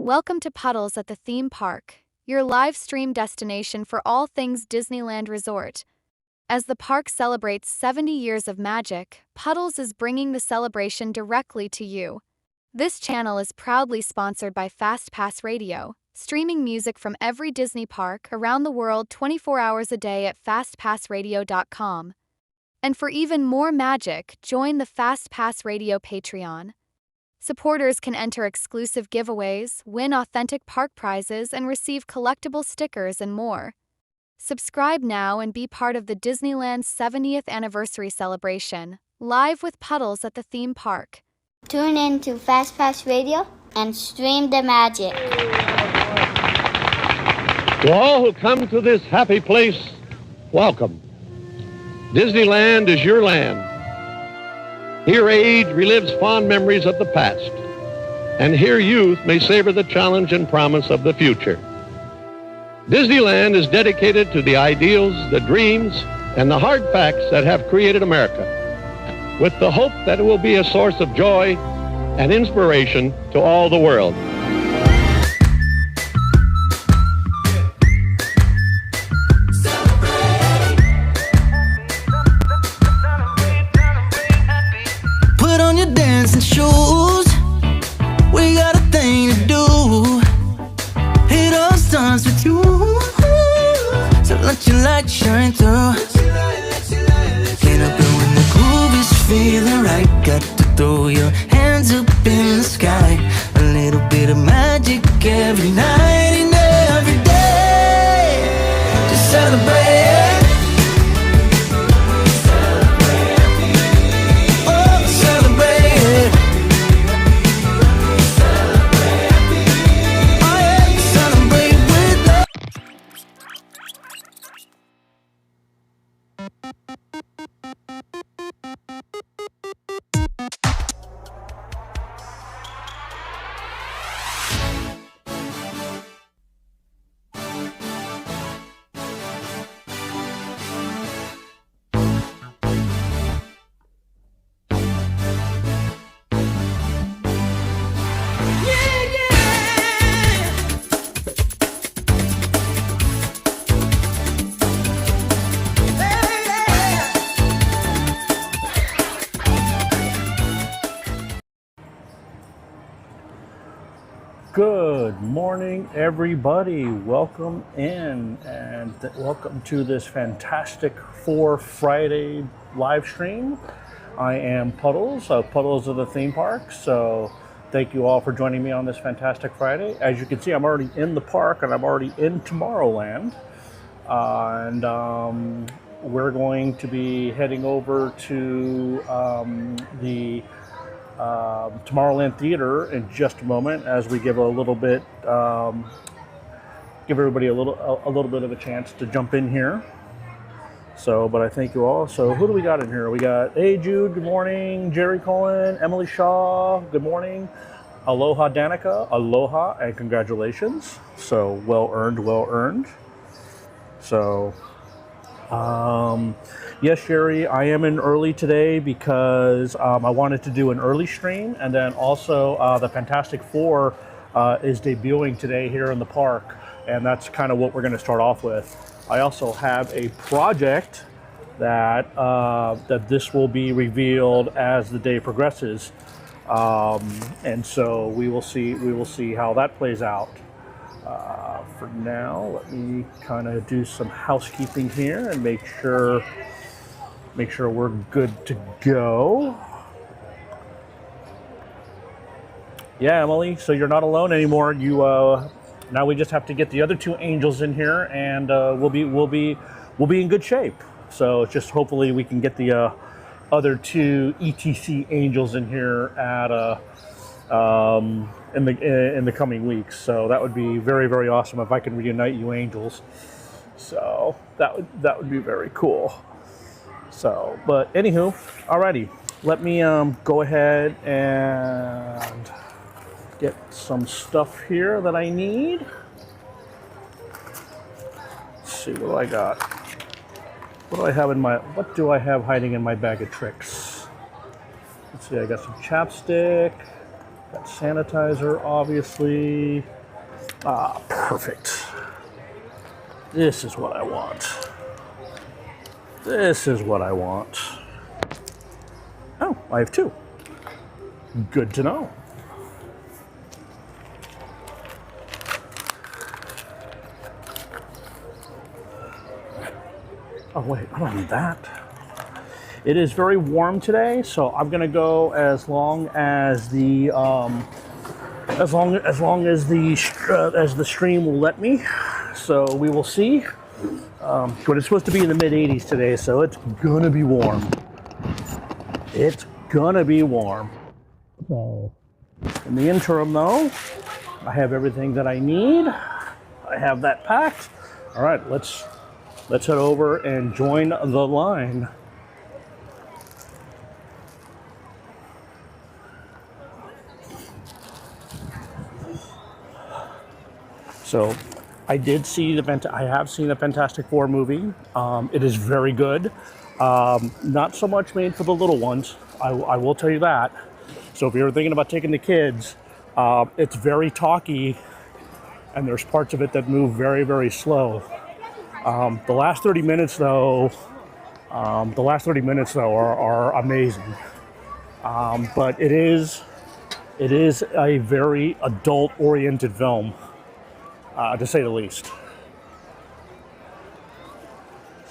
Welcome to Puddles at the Theme Park, your live stream destination for all things Disneyland Resort. As the park celebrates 70 years of magic, Puddles is bringing the celebration directly to you. This channel is proudly sponsored by FastPass Radio, streaming music from every Disney park around the world 24 hours a day at fastpassradio.com. And for even more magic, join the FastPass Radio Patreon. Supporters can enter exclusive giveaways, win authentic park prizes, and receive collectible stickers and more. Subscribe now and be part of the Disneyland's 70th anniversary celebration, live with Puddles at the theme park. Tune in to FastPass Radio and stream the magic. To all who come to this happy place, welcome. Disneyland is your land. Here age relives fond memories of the past, and here youth may savor the challenge and promise of the future. Disneyland is dedicated to the ideals, the dreams, and the hard facts that have created America, with the hope that it will be a source of joy and inspiration to all the world. Shoes, we got a thing to do. It all starts with you. So let your light shine through. Get up and when the groove is feeling right, got to throw your hands up in the sky. A little bit of magic every night and every day. Just celebrate. Good morning, everybody. Welcome in and welcome to this fantastic For Friday live stream. I am Puddles of the theme park. So thank you all for joining me on this fantastic Friday. As you can see, I'm already in the park and I'm already in Tomorrowland. We're going to be heading over to the Tomorrowland Theater in just a moment as we give a little bit, give everybody a little bit of a chance to jump in here. So, but I thank you all. So who do we got in here? We got, hey Jude, good morning. Jerry Cohen, Emily Shaw, good morning. Aloha Danica, aloha and congratulations. So well earned. So, yes, Sherry, I am in early today because I wanted to do an early stream, and then also the Fantastic Four is debuting today here in the park, and that's kind of what we're going to start off with. I also have a project that that this will be revealed as the day progresses, and so we will see how that plays out. For now, let me kind of do some housekeeping here and make sure we're good to go. Yeah, Emily, so you're not alone anymore. You Now we just have to get the other two angels in here, and we'll be in good shape. So just hopefully we can get the other two ETC angels in here at in the coming weeks. So that would be very, very awesome if I can reunite you angels. So that would be very cool. So, but anywho, alrighty, let me go ahead and get some stuff here that I need. Let's see, what do I got? What do I have hiding in my bag of tricks? Let's see, I got some chapstick, got sanitizer, obviously. Ah, perfect. This is what I want. This is what I want. Oh, I have two. Good to know. Oh wait, I don't need that. It is very warm today, so I'm gonna go as long as the as long as the stream will let me. So we will see. But it's supposed to be in the mid 80s today, so it's gonna be warm. It's gonna be warm. So in the interim, though, I have everything that I need. I have that packed. All right, let's head over and join the line. So I have seen the Fantastic Four movie. It is very good. Not so much made for the little ones. I will tell you that. So if you're thinking about taking the kids, it's very talky, and there's parts of it that move very, very slow. The last 30 minutes though are amazing. But it is a very adult-oriented film, to say the least.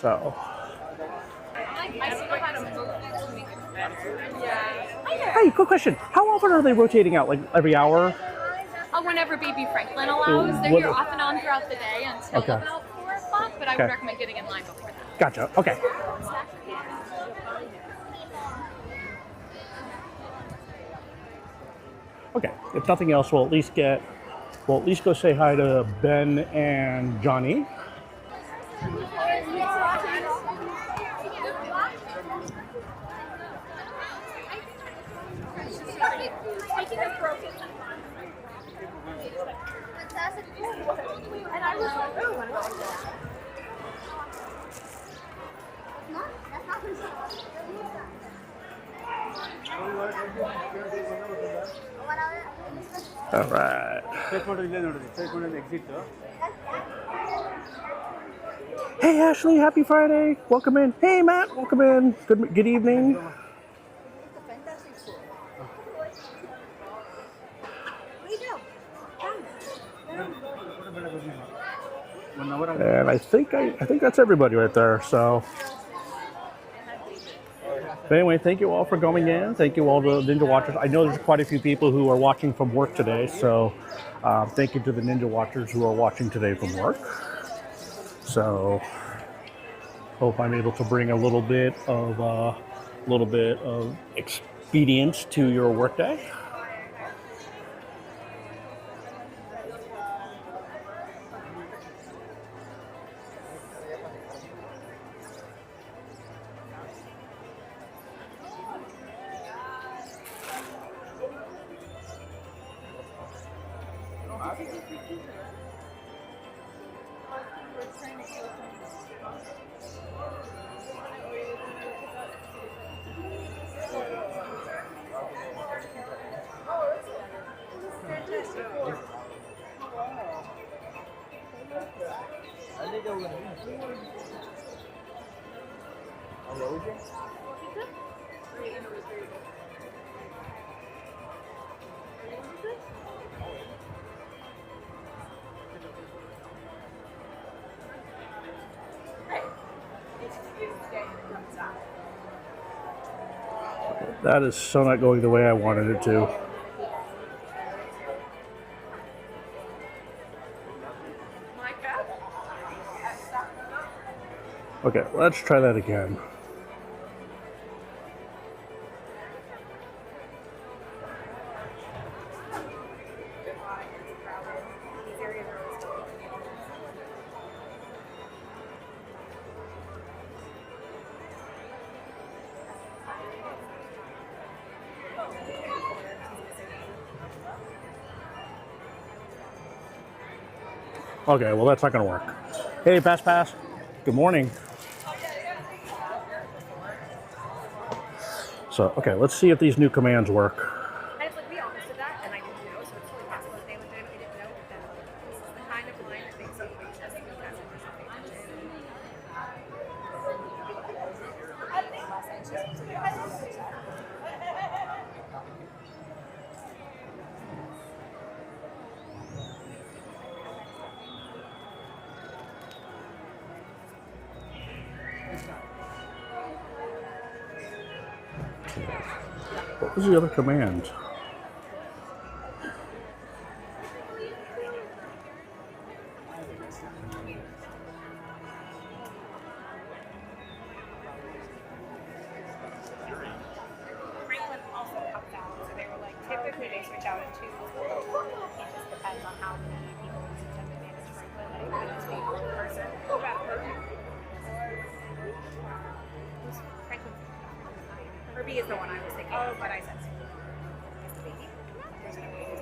So. Hey, quick question. How often are they rotating out? Like every hour? Whenever Baby Franklin allows. They're here off and on throughout the day until about 4 o'clock, but I would recommend getting in line before that. Gotcha. Okay. Okay. If nothing else, we'll at least go say hi to Ben and Johnny. All right. Hey Ashley, happy Friday. Welcome in. Hey Matt, welcome in. Good evening. And I think that's everybody right there. So anyway, thank you all for coming in. Thank you all the Ninja Watchers. I know there's quite a few people who are watching from work today, so thank you to the Ninja Watchers who are watching today from work. So hope I'm able to bring a little bit of expedience to your workday. That is so not going the way I wanted it to. Okay, let's try that again. Okay, well that's not gonna work. Hey, Pass. Good morning. So, okay, let's see if these new commands work. And it's like we almost did that, and I didn't know, so it's totally possible that they legitimately didn't know. But then this is the kind of line that makes you waitress because it doesn't pay attention. What was the other command? Franklin also popped out, so they were like, typically they switch out in 2. It just depends on how many people tend to manage Franklin. Like, it could just be one person. Oh, that Herbie. Who's Franklin? Herbie is the one I was thinking of, but I said it's the baby. There's no baby.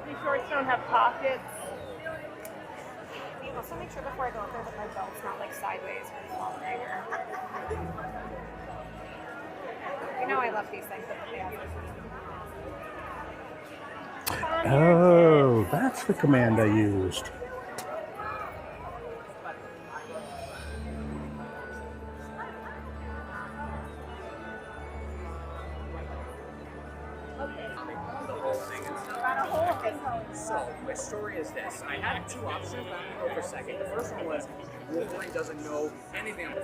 These shorts don't have pockets. Also make sure before I go up there that my belt's not like sideways or falling over. You know I love these things that they have. Oh, that's the command I used. So, my story is this. I had 2 options, but I'm going to go for second. The first one was Wolverine doesn't know anything. The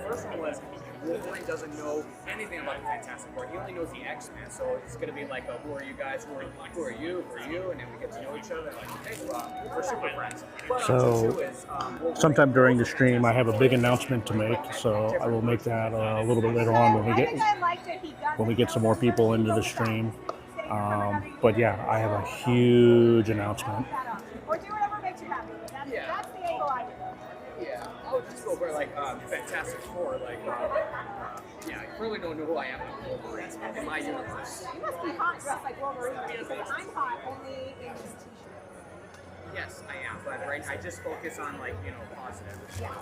Fantastic Four. He only knows the X-Men, so it's going to be like, who are you guys? Who are you? And then we get to know each other. Like, okay, we're super friends. So, sometime during the stream, I have a big announcement to make. So I will make that a little bit later on when we get some more people into the stream. But yeah, I have a huge announcement. Or do whatever makes you happy. That's the angle I do. Yeah, I would just go for like Fantastic Four. Like, yeah, you really don't know who I am in my universe. You must be hot dressed like Wolverine because I'm hot only in this t-shirt. Yes, I am, but right, I just focus on like, positive. Yeah.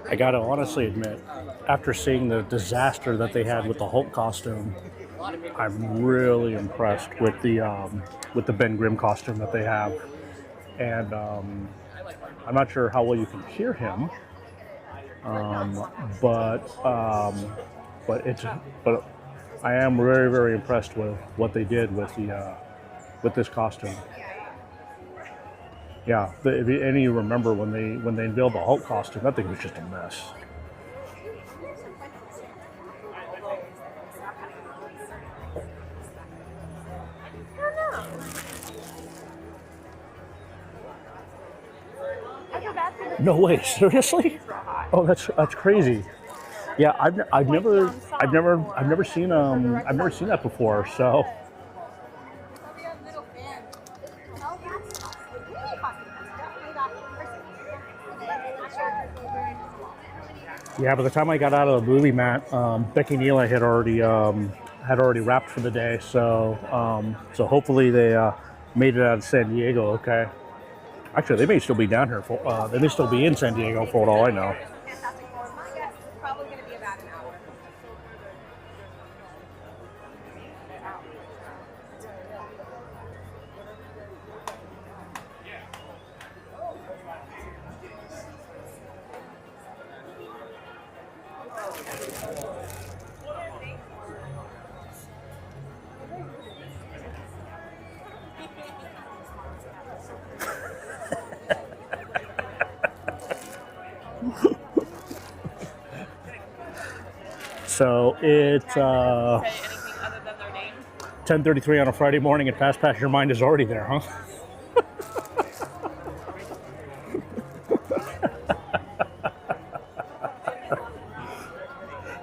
I gotta honestly admit, after seeing the disaster that they had with the Hulk costume, I'm really impressed with the Ben Grimm costume that they have. And I'm not sure how well you can hear him, but I am very, very impressed with what they did with this costume. Yeah, if any of you remember when they unveiled the Hulk costume, that thing was just a mess. No way, seriously? Oh, that's crazy. Yeah, I've never seen that before. So. Yeah, by the time I got out of the movie, Matt, Becky Neal had already wrapped for the day. So hopefully they made it out of San Diego. Okay. Actually, they may still be down here. They may still be in San Diego for all I know. Fantastic Four. My guess is probably going to be about an hour. So it's Say anything other than their name. 10:33 on a Friday morning, and Fast Pass Your Mind is already there, huh?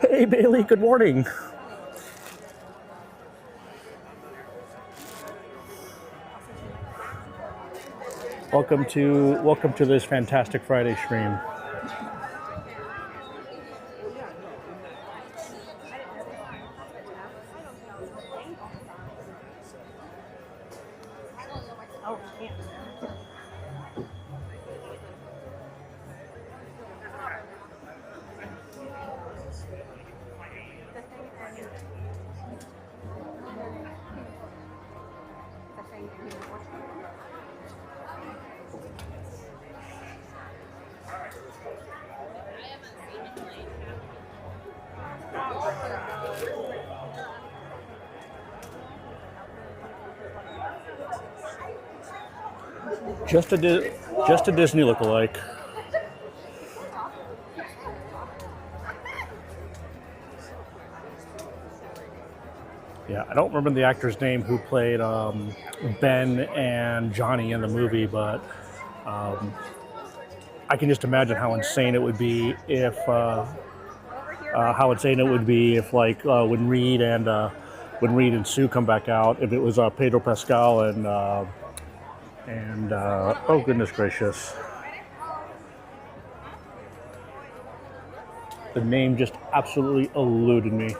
Hey Bailey, good morning. Welcome to this fantastic Friday stream. Oh, yeah. Just a Disney lookalike. Yeah, I don't remember the actor's name who played Ben and Johnny in the movie, but I can just imagine how insane it would be if like when Reed and Sue come back out, if it was Pedro Pascal and oh goodness gracious, the name just absolutely eluded me.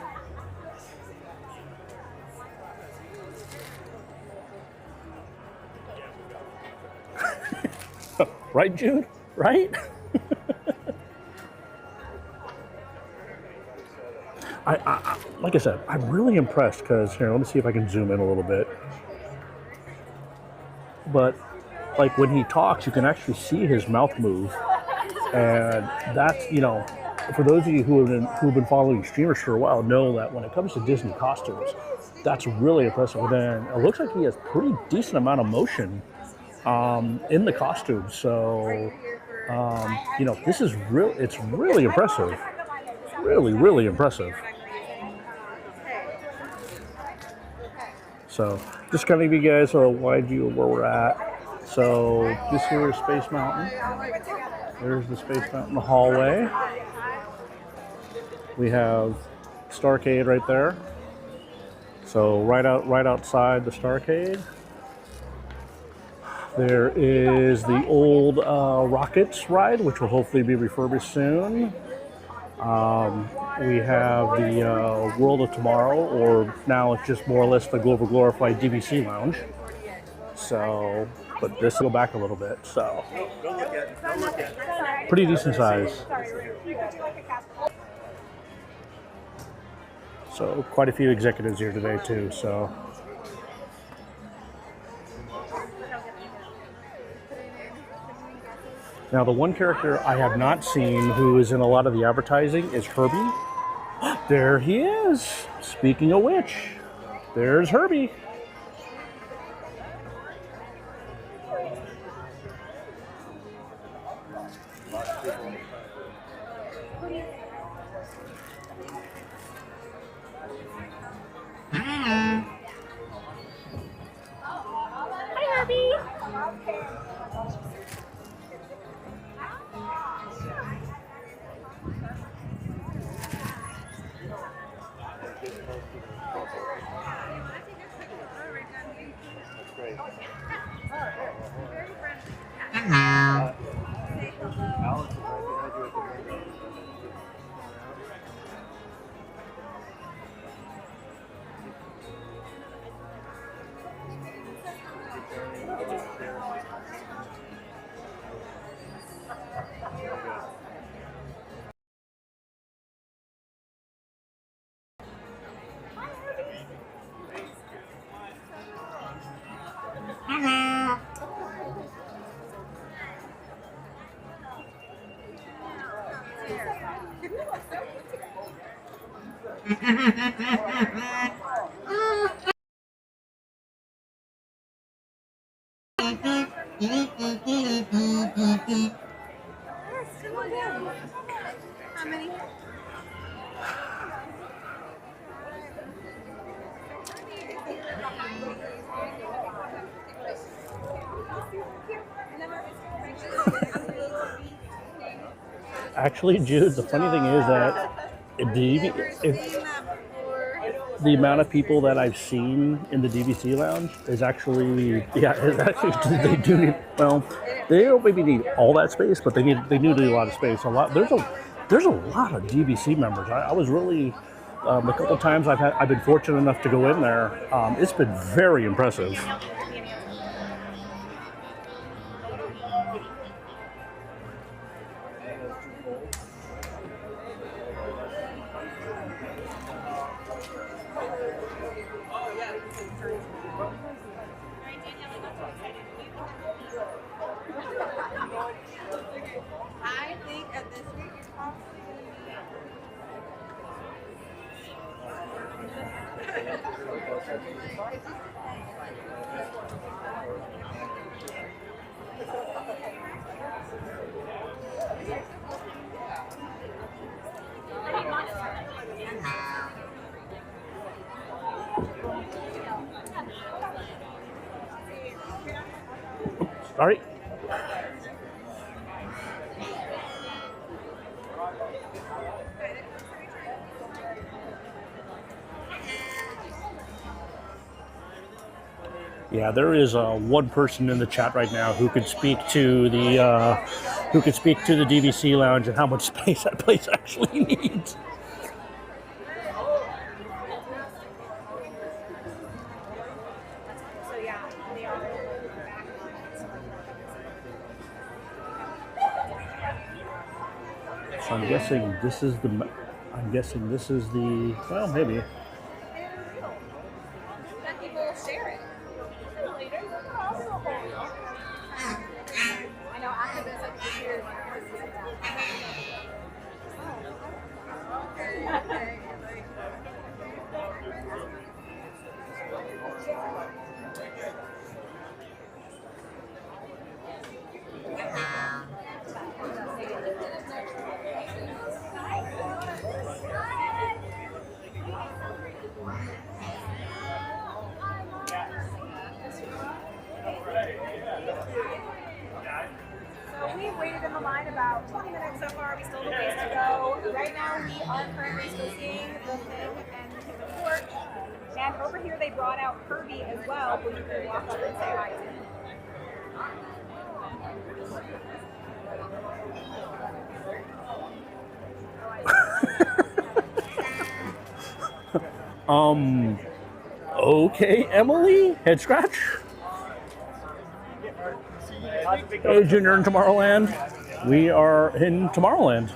Right, Jude? Right? I like I said, I'm really impressed because here, let me see if I can zoom in a little bit. But like when he talks, you can actually see his mouth move, and that's, you know, for those of you who have been following streamers for a while, know that when it comes to Disney costumes, that's really impressive. And then it looks like he has pretty decent amount of motion in the costume. So you know, this is real. It's really impressive. Really impressive. So just kind of give you guys a wide view of where we're at. So this here is Space Mountain. There's the Space Mountain hallway. We have Starcade right there. So right outside the Starcade, there is the old Rockets ride, which will hopefully be refurbished soon. We have the World of Tomorrow, or now it's just more or less the glorified DVC Lounge. So, but this will go back a little bit. So, pretty decent size. So, quite a few executives here today too. So. Now, the one character I have not seen who is in a lot of the advertising is Herbie. There he is. Speaking of which, there's Herbie. Hi, Herbie. Actually, Jude, the funny thing is that the amount of people that I've seen in the DVC lounge is actually, yeah, is actually they do need, well, they don't maybe need all that space, but they do need a lot of space. There's a lot of DVC members. I was really the couple times I've been fortunate enough to go in there. It's been very impressive. I think at this week it's probably All right. Yeah, there is one person in the chat right now who could speak to the DVC lounge and how much space that place actually needs. so yeah, they are back on. So I'm guessing this is the, well, maybe. Let people share it. I know after this, like, this year, So we waited in the line about 20 minutes so far. We still have a ways to go. Right now, we are currently still seeing the thing and the porch. And over here, they brought out Kirby as well, who you can walk up and say hi to. Okay, Emily, head scratch. Hey, Junior in Tomorrowland. We are in Tomorrowland.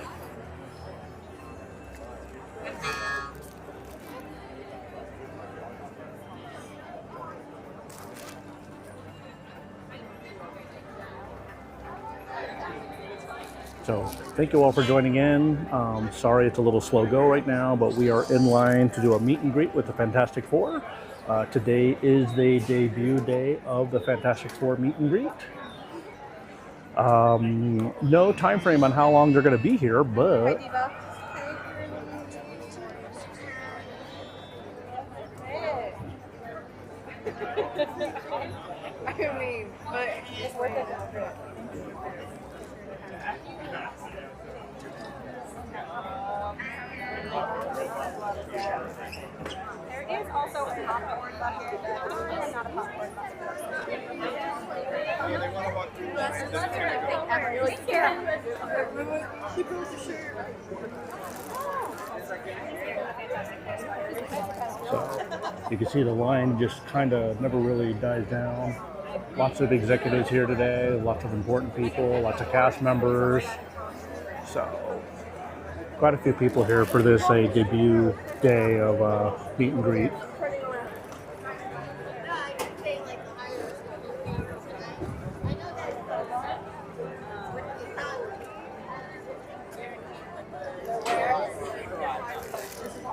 So thank you all for joining in. Sorry it's a little slow go right now, but we are in line to do a meet and greet with the Fantastic Four. Today is the debut day of the Fantastic Four meet and greet. No time frame on how long they're going to be here, but I mean, but it's worth it. There is also a popcorn bucket. Not a popcorn bucket. so you can see the line just kind of never really dies down. Lots of executives here today, lots of important people, lots of cast members. So quite a few people here for this debut day of meet and greet.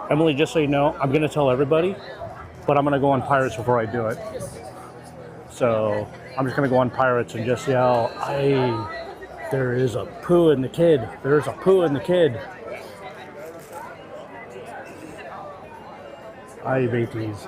Emily, just so you know, I'm going to tell everybody, but I'm going to go on Pirates before I do it. So I'm just going to go on Pirates and just yell, there is a poo in the kid. There's a poo in the kid. Ay, babies.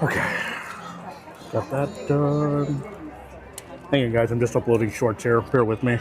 Okay, got that done. Hang on, guys, I'm just uploading shorts here. Bear with me.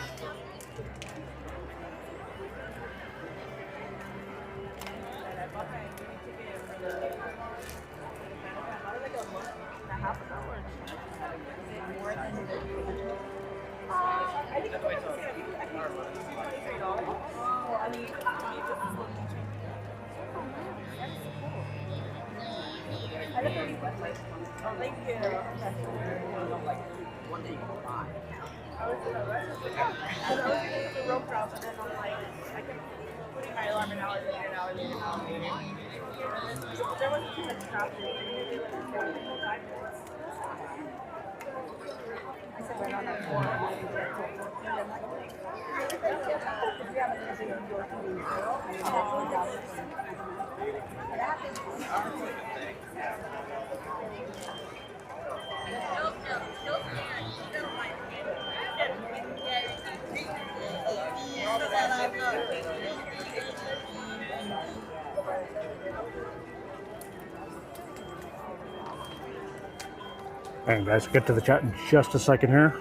And guys, we'll get to the chat in just a second here.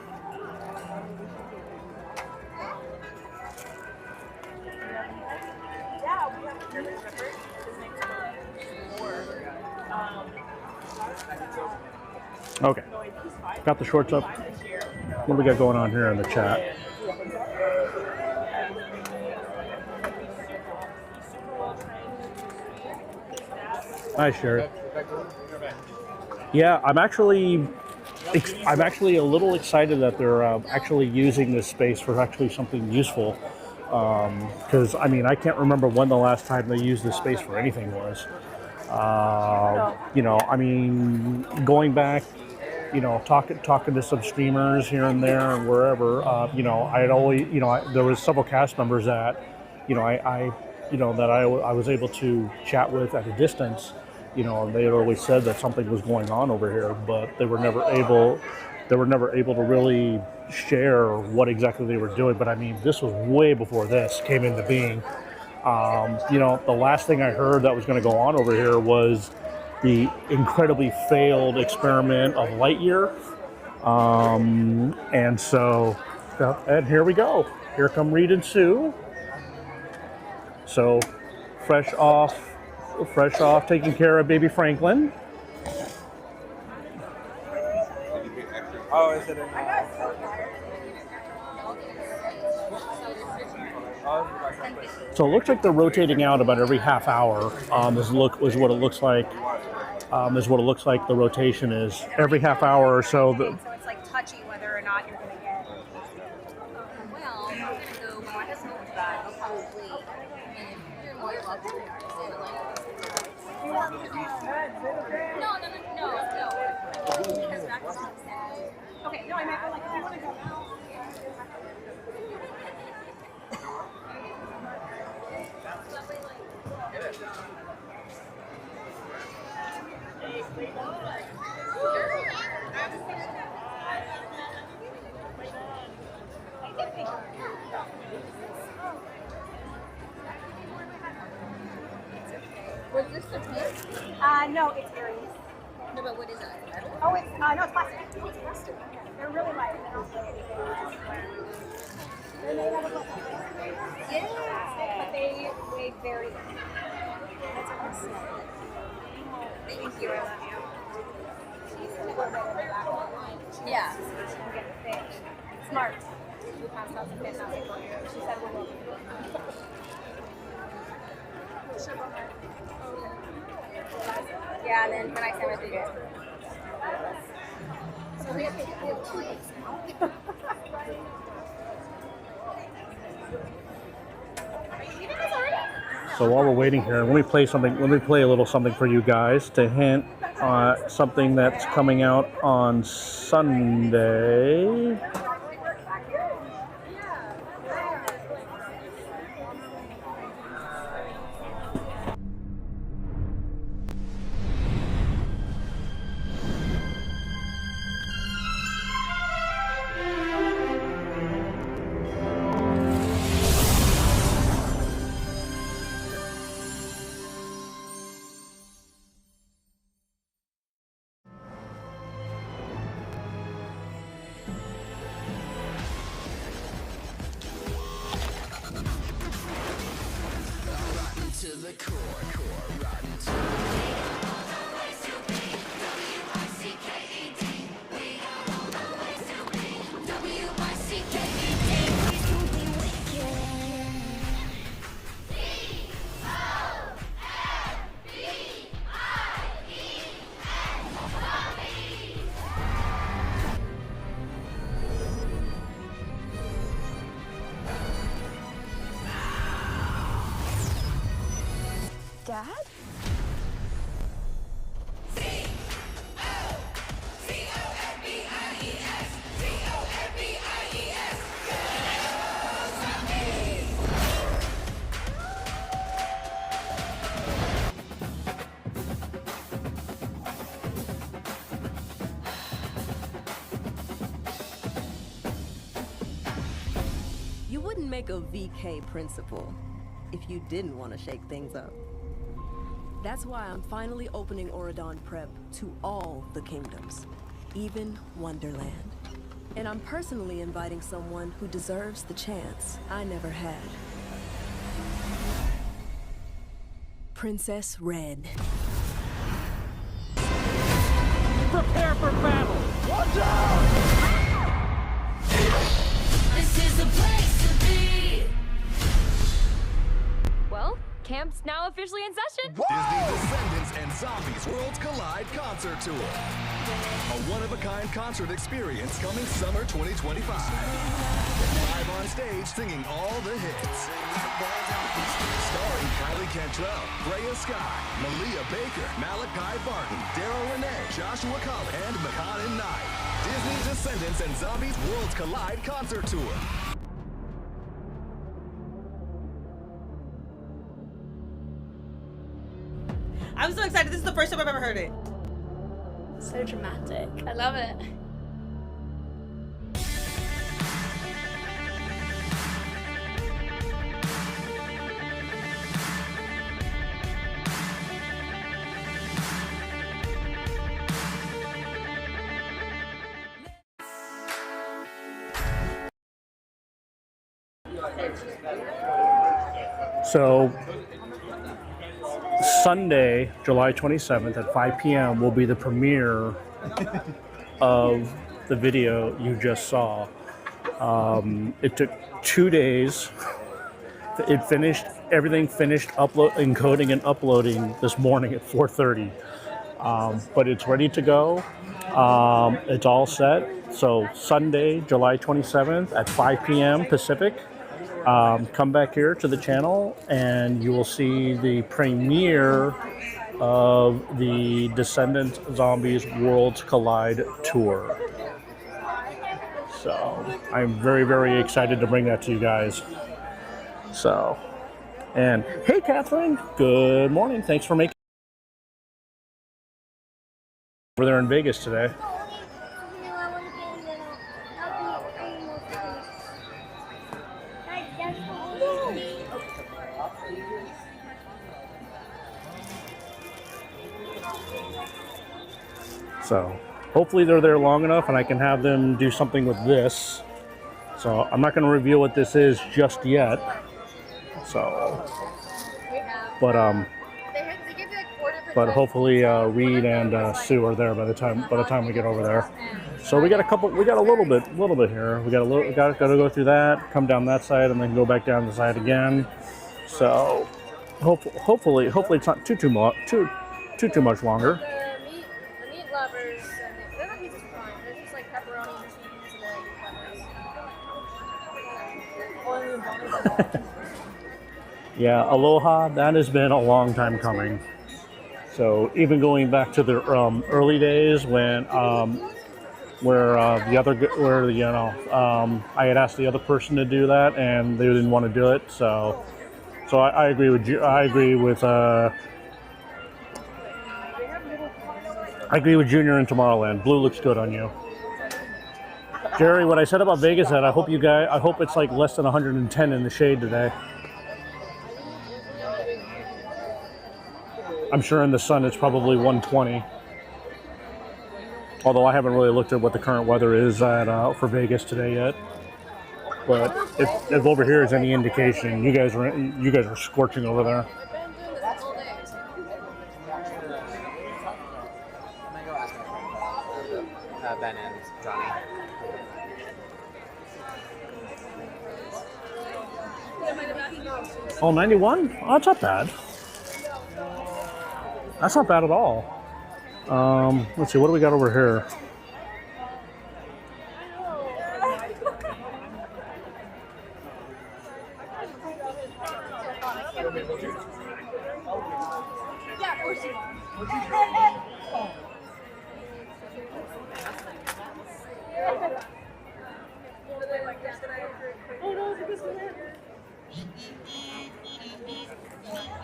Okay, got the shorts up. What do we got going on here in the chat? Hi, Sherry. Yeah, I'm actually a little excited that they're actually using this space for actually something useful. Because I mean, I can't remember when the last time they used this space for anything was. You know, I mean, going back, you know, talking to some streamers here and there and wherever. You know, I'd always, you know, there was several cast members that, you know, I was able to chat with at a distance. You know, they had always said that something was going on over here, but they were never able to really share what exactly they were doing. But I mean, this was way before this came into being. You know, the last thing I heard that was going to go on over here was the incredibly failed experiment of Lightyear. And so, and here we go. Here come Reed and Sue. So, fresh off taking care of baby Franklin. Oh, is it in So it looks like they're rotating out about every half hour. Is what it looks like. Is what it looks like. The rotation is every half hour or so. So it's like touchy whether or not you're gonna get. Well, I'm gonna go when my husband comes back. I'll probably. And if you're more welcome to say the language. No. Because back is Okay, no, I meant like if you want to go now. Was this the pit? No, it's Aries. No, but what is it? Like metal? Oh, it's no, it's plastic. It's plastic. They're really light. They don't weigh anything. They're made out of plastic, but they weigh very little. That's awesome. Thank you. I love you. She's gonna go right over that one. Yeah. She can get it fit. Smart. 2 pounds not to fit now. She said we'll look. Yeah, and then when I come with you guys. So we have 2 weeks now. So while we're waiting here, let me play something. Let me play a little something for you guys to hint something that's coming out on Sunday. Dad? You wouldn't make a VK principal if you didn't want to shake things up. That's why I'm finally opening Auradon Prep to all the kingdoms, even Wonderland. And I'm personally inviting someone who deserves the chance I never had. Princess Red. Prepare for battle! Watch out! This is the place to be! Well, camp's now officially in session. Disney Descendants and Zombies Worlds Collide Concert Tour. A one-of-a-kind concert experience coming summer 2025. Live on stage singing all the hits. Starring Kylie Cantrell, Freya Sky, Malia Baker, Malachi Barton, Daryl Renee, Joshua Collins, and Makanan Knight. Disney Descendants and Zombies Worlds Collide Concert Tour. I'm so excited. This is the first time I've ever heard it. So dramatic. I love it. So Sunday, July 27th at 5 p.m. will be the premiere of the video you just saw. It took 2 days. Everything finished encoding and uploading this morning at 4:30. But it's ready to go. It's all set. So Sunday, July 27th at 5 p.m. Pacific. Come back here to the channel and you will see the premiere of the Descendants Zombies Worlds Collide Tour. So I'm very, very excited to bring that to you guys. So, and hey, Catherine, good morning. Thanks for making over there in Vegas today. So hopefully they're there long enough and I can have them do something with this. So I'm not going to reveal what this is just yet. So, but hopefully Reed and Sue are there by the time we get over there. So we got a little bit here. We got to go through that, come down that side, and then go back down the side again. So hopefully it's not too much longer. The meat lovers, and they're not pieces for fine. They're just like pepperoni and meat lovers. Yeah, Aloha, that has been a long time coming. So even going back to the early days when I had asked the other person to do that and they didn't want to do it. So I agree with you. I agree with Junior in Tomorrowland. Blue looks good on you. Jerry, what I said about Vegas, that I hope it's like less than 110 in the shade today. I'm sure in the sun it's probably 120. Although I haven't really looked at what the current weather is for Vegas today yet. But if over here is any indication, you guys are scorching over there. Ben and Johnny. Oh, 91? Oh, that's not bad. That's not bad at all. Let's see, what do we got over here?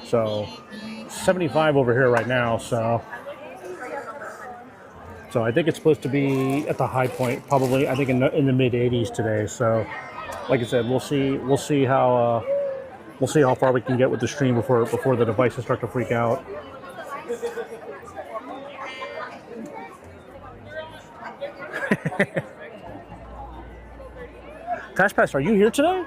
So 75 over here right now, so I think it's supposed to be at the high point, probably I think in the mid 80s today. So like I said, we'll see how far we can get with the stream before the devices start to freak out. Fast Pass, are you here today?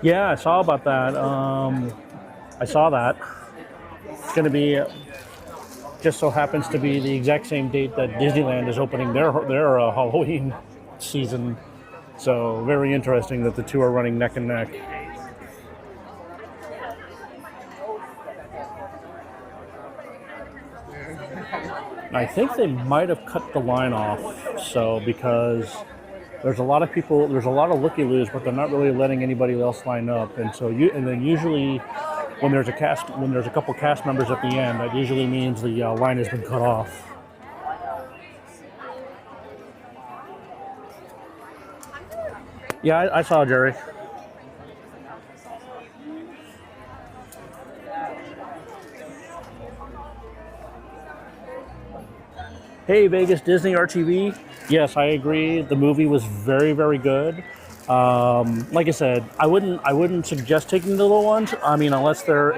Yeah, I saw about that. I saw that. It's going to be, just so happens to be the exact same date that Disneyland is opening their Halloween season. So very interesting that the two are running neck and neck. I think they might have cut the line off, so because there's a lot of people, there's a lot of looky-loos, but they're not really letting anybody else line up, and so then usually when there's a couple cast members at the end, that usually means the line has been cut off. Yeah, I saw Jerry. Hey, Vegas Disney RTV. Yes, I agree. The movie was very, very good. Like I said, I wouldn't suggest taking the little ones. I mean, unless they're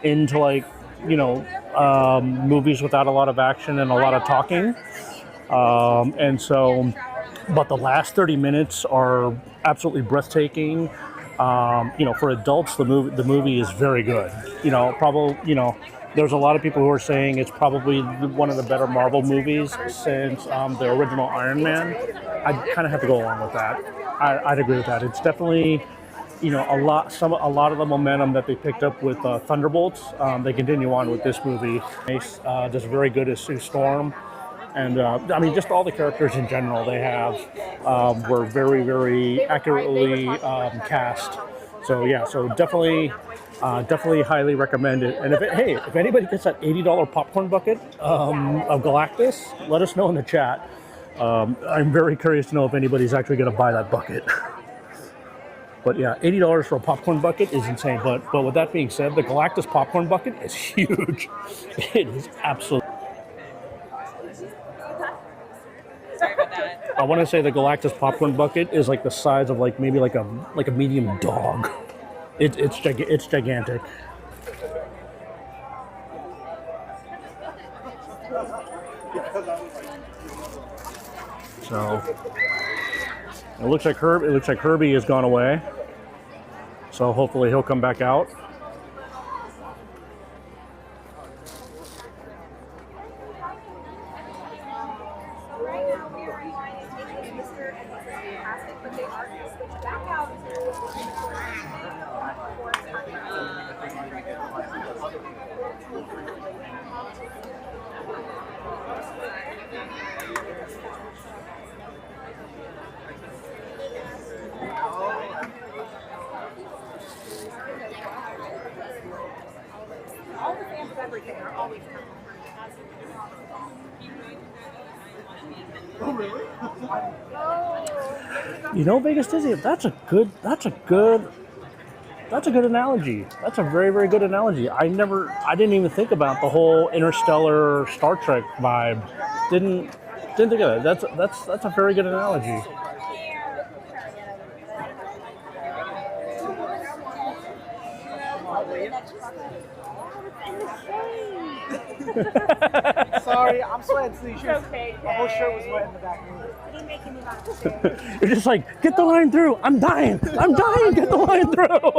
into like, you know, movies without a lot of action and a lot of talking. And so, but the last 30 minutes are absolutely breathtaking. You know, for adults, the movie is very good. You know, probably, you know, there's a lot of people who are saying it's probably one of the better Marvel movies since the original Iron Man. I kind of have to go along with that. I'd agree with that. It's definitely, you know, a lot of the momentum that they picked up with Thunderbolts, they continue on with this movie. Just very good as Sue Storm. And I mean, just all the characters in general they have were very, very accurately cast. So yeah, so definitely highly recommend it. And if anybody gets that $80 popcorn bucket of Galactus, let us know in the chat. I'm very curious to know if anybody's actually going to buy that bucket. But yeah, $80 for a popcorn bucket is insane. But with that being said, the Galactus popcorn bucket is huge. It is absolutely. I want to say the Galactus popcorn bucket is like the size of like maybe like a medium dog. It's gigantic. So it looks like Herbie has gone away. So hopefully he'll come back out. All the fans of everything are always coming. Oh, really? You know, Vegas Disney, that's a good analogy. That's a very, very good analogy. I didn't even think about the whole interstellar Star Trek vibe. Didn't think of it. That's a very good analogy. Sorry, I'm sweating. So It's okay, my whole shirt was wet in the back room. He didn't make me back to You're just like, get the line through. I'm dying. Get the line through.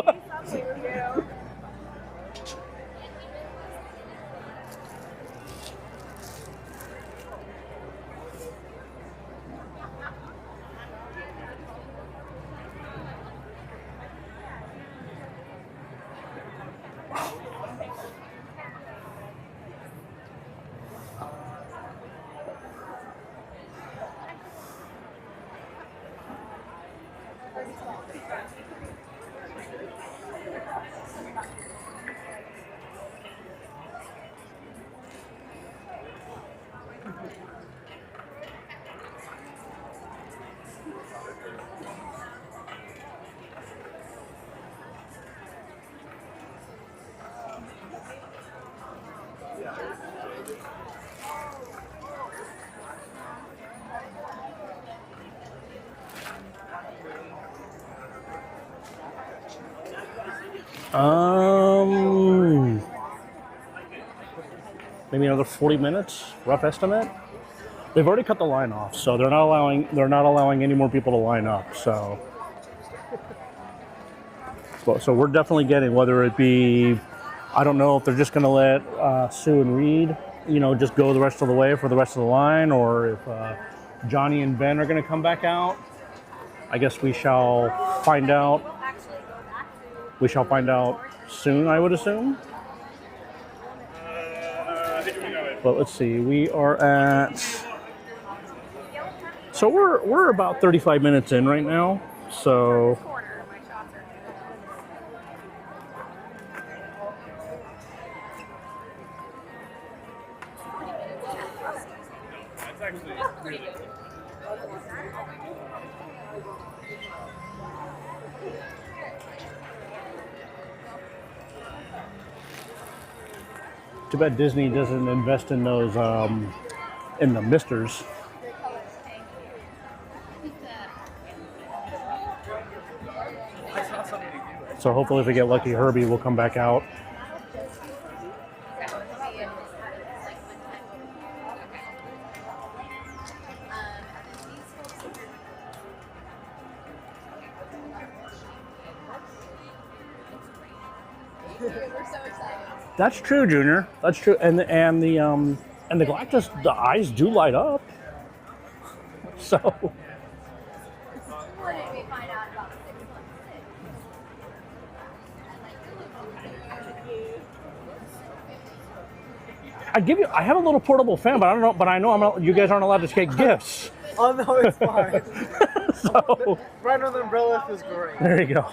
Maybe another 40 minutes, rough estimate. They've already cut the line off, so they're not allowing any more people to line up. So we're definitely getting, whether it be, I don't know if they're just going to let Sue and Reed, you know, just go the rest of the way for the rest of the line, or if Johnny and Ben are going to come back out. I guess we shall find out. We shall find out soon, I would assume. But let's see, we are at, so we're about 35 minutes in right now. So too bad Disney doesn't invest in those in the misters. So hopefully if we get lucky, Herbie will come back out. That's true, Junior. That's true, and the Galactus, the eyes do light up. So I have a little portable fan, but I don't know. But I know you guys aren't allowed to take gifts. Oh no, it's fine. So Right under the umbrella is great. there you go.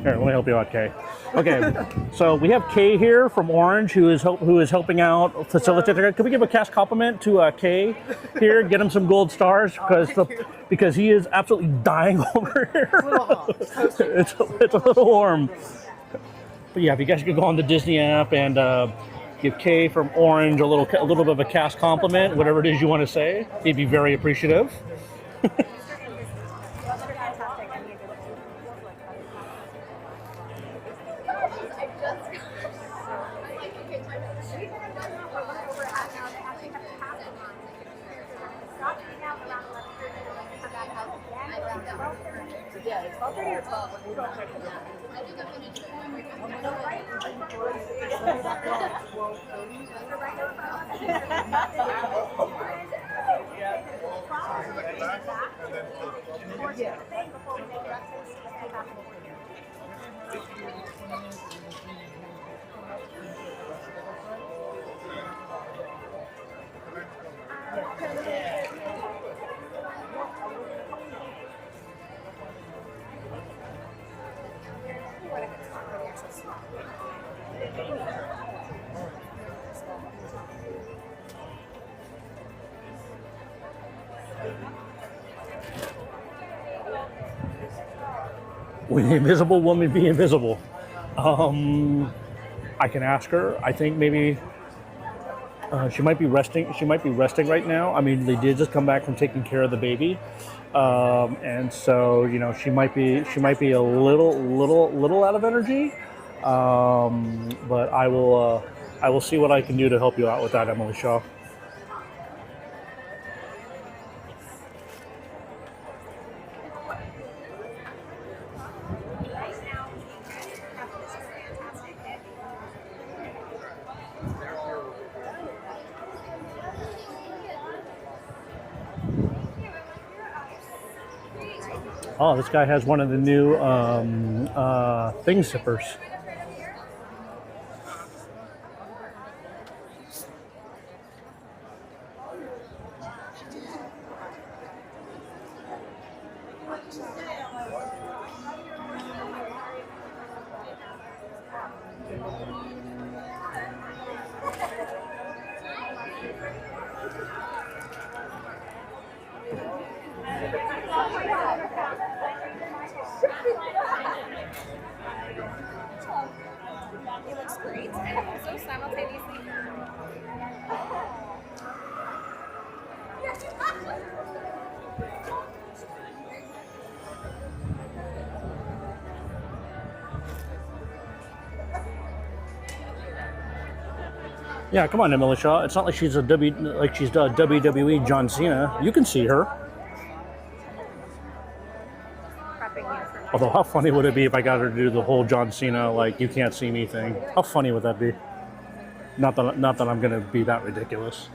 Here, let me help you out, Kay. Okay, so we have Kay here from Orange, who is helping out facilitator. Could we give a cast compliment to Kay here? Get him some gold stars because he is absolutely dying over here. It's a little warm. But yeah, if you guys could go on the Disney app and give Kay from Orange a little bit of a cast compliment, whatever it is you want to say, he'd be very appreciative. Will the invisible woman be invisible? I can ask her. I think maybe she might be resting. She might be resting right now. I mean, they did just come back from taking care of the baby, and so she might be a little out of energy. But I will see what I can do to help you out with that, Emily Shaw. Oh, this guy has one of the new thing sippers. It looks great, and also simultaneously. Yeah, come on, Emily Shaw. It's not like she's WWE John Cena. You can see her. Although, how funny would it be if I got her to do the whole John Cena, like, you can't see me thing? How funny would that be? Not that I'm going to be that ridiculous.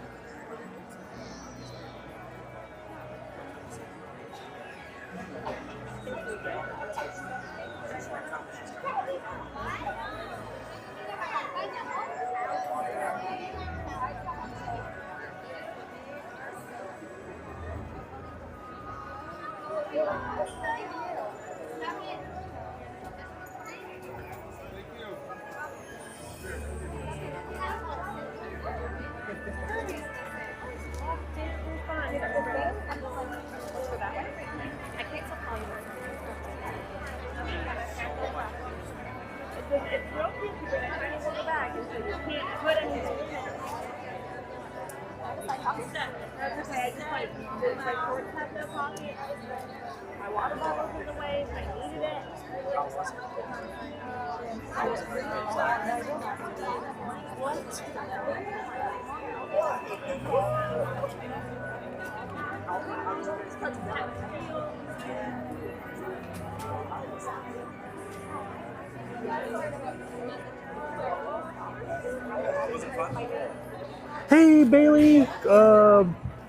Hey, Bailey.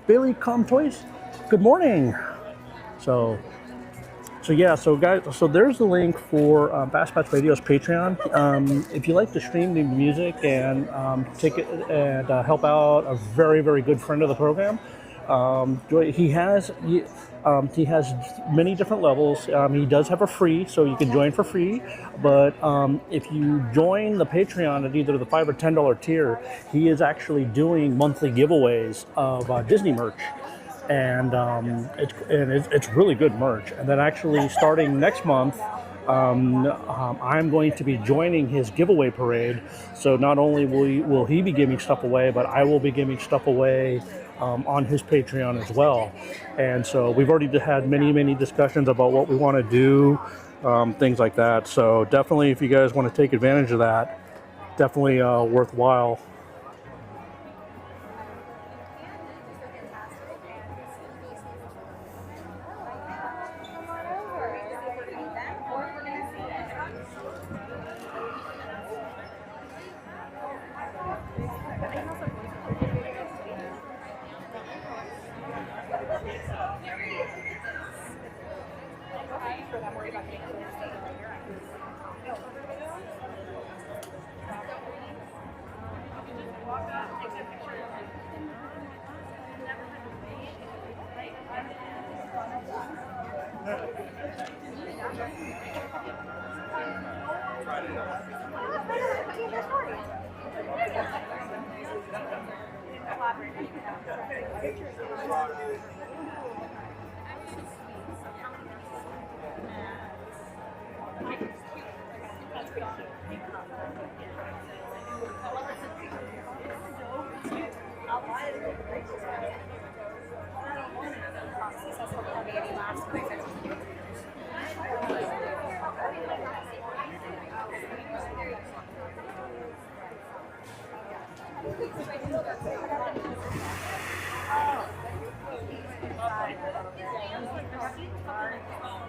Bailey Com Toys. Good morning. So yeah, so guys, so there's the link for Fast Patch Radio's Patreon. If you like to stream the music and take it and help out a very, very good friend of the program, he has many different levels. He does have a free, so you can join for free. But if you join the Patreon at either the $5 or $10 tier, he is actually doing monthly giveaways of Disney merch. And it's really good merch. And then actually starting next month, I'm going to be joining his giveaway parade. So not only will he be giving stuff away, but I will be giving stuff away on his Patreon as well. And so we've already had many discussions about what we want to do, things like that. So definitely, if you guys want to take advantage of that, definitely worthwhile.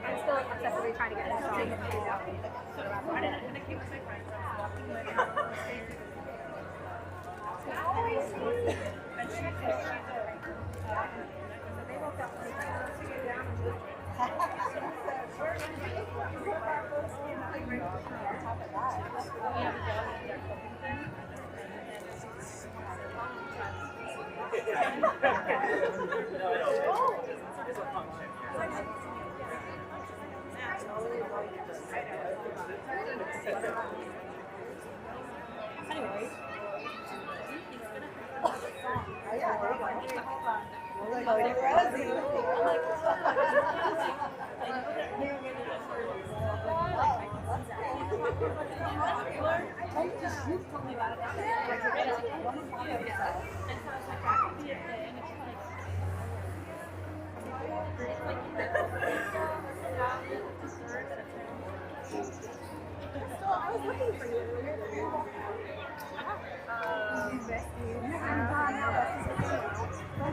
I'm still obsessively trying to get this song.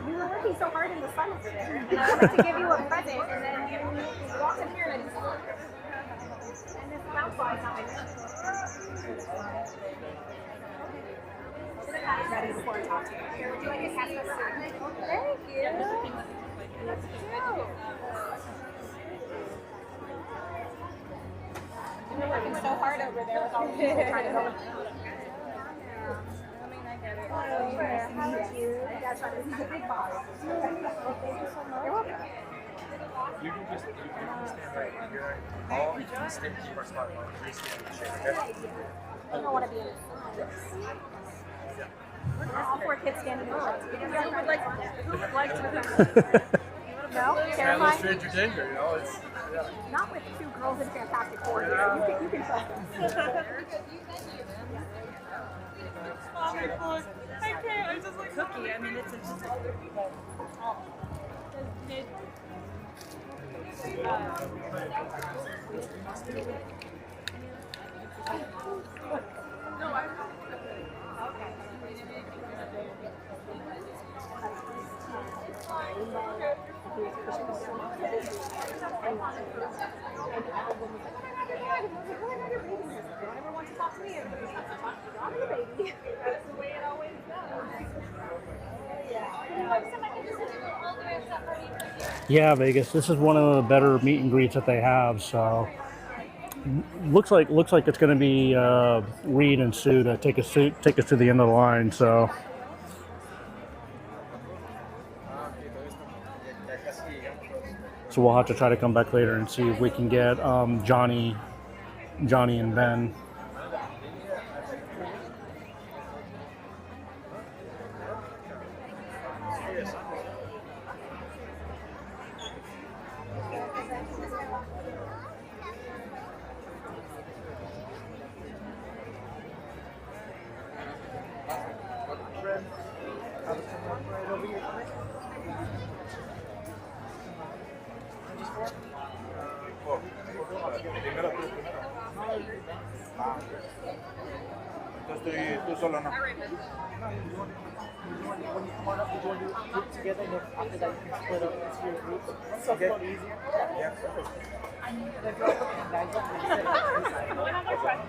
You were working so hard in the sun over there, and I wanted to give you a present, and then you walked in here and this bounce ball is not my ready before I talk to you. Here, would you like a Casper snack? Thank you. That's cute. You're working so hard over there with all the people trying to go. How are you? That's right. This is a big box. You're welcome. You can just stand right here. All you can stand keep our spot on. Please stand in the chair, okay? I don't want to be in it. All four kids standing in the shade. Who would like to? No? Terrifying? Stranger danger, you know? It's, yeah. Not with two girls in Fantastic Four. You can trust them. I can't. I just like cookie. I mean, it's a no, I okay. Yeah, Vegas. This is one of the better meet and greets that they have. So looks like it's going to be Reed and Sue to take us to the end of the line. So we'll have to try to come back later and see if we can get Johnny and Ben. Tú solo no. Together, and after that, you can split up into your groups. So it's a lot easier. Yeah. Another question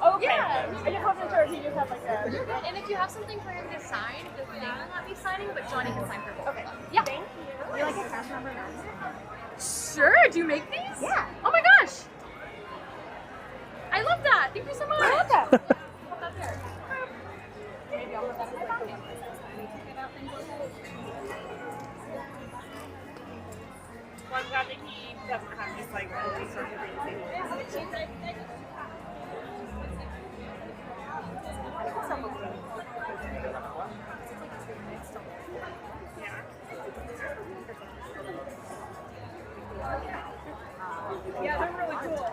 Okay. Yeah. I just wasn't sure if he just had like a. You're good. And if you have something for him to sign, the thing will not be signing, but Johnny can sign for both Okay. of them. Yeah. Thank you. You like a cash number now? Sure. Do you make these? Yeah. Oh my gosh. I love that. Thank you so much. I love that. Put that there. Maybe I'll put that in my pocket. Well, I'm glad that he doesn't have just like all these sorts of things. Yeah, they're really cool.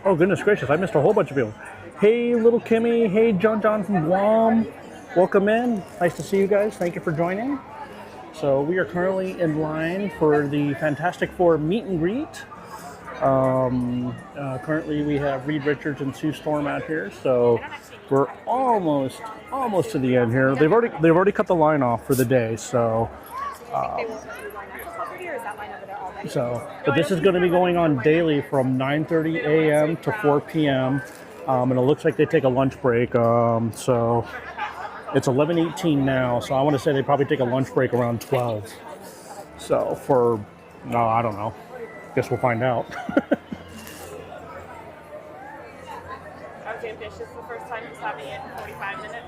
Oh, goodness gracious, I missed a whole bunch of people. Hey, little Kimmy. Hey, John from Guam. Welcome in. Nice to see you guys. Thank you for joining. So we are currently in line for the Fantastic Four meet and greet. Currently we have Reed Richards and Sue Storm out here. So we're almost to the end here. They've already cut the line off for the day. So but this is going to be going on daily from 9:30 a.m. to 4 p.m. And it looks like they take a lunch break. So it's 11:18 now. So I want to say they probably take a lunch break around 12. So I don't know. Guess we'll find out. I was ambitious the first time, just having it in 45 minutes.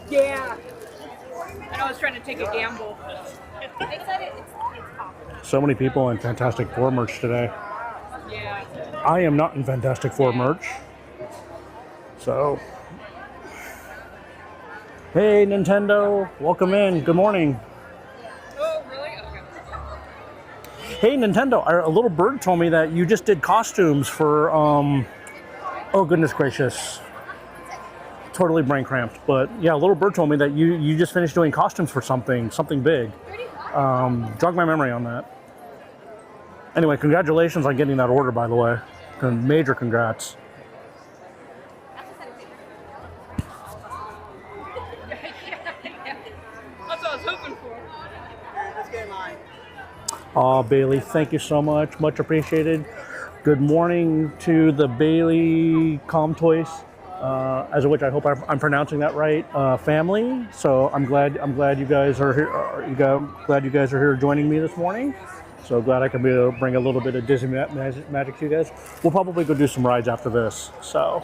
Yeah. And I was trying to take a gamble. They said it's popular. So many people in Fantastic Four merch today. Yeah. I am not in Fantastic Four merch. So, hey Nintendo, welcome in. Good morning. Oh, really? Okay. Hey Nintendo, a little bird told me that you just did costumes for, oh goodness gracious. Totally brain cramped, but yeah, a little bird told me that you just finished doing costumes for something big. Jog my memory on that. Anyway, congratulations on getting that order, by the way. Major congrats. That's what I was hoping for. Let's get in line. Aw, Bailey, thank you so much. Much appreciated. Good morning to the Bailey Calm Toys, as of which I hope I'm pronouncing that right, family. So I'm glad you guys are here. Glad you guys are here joining me this morning. So glad I can bring a little bit of Disney magic to you guys. We'll probably go do some rides after this. So.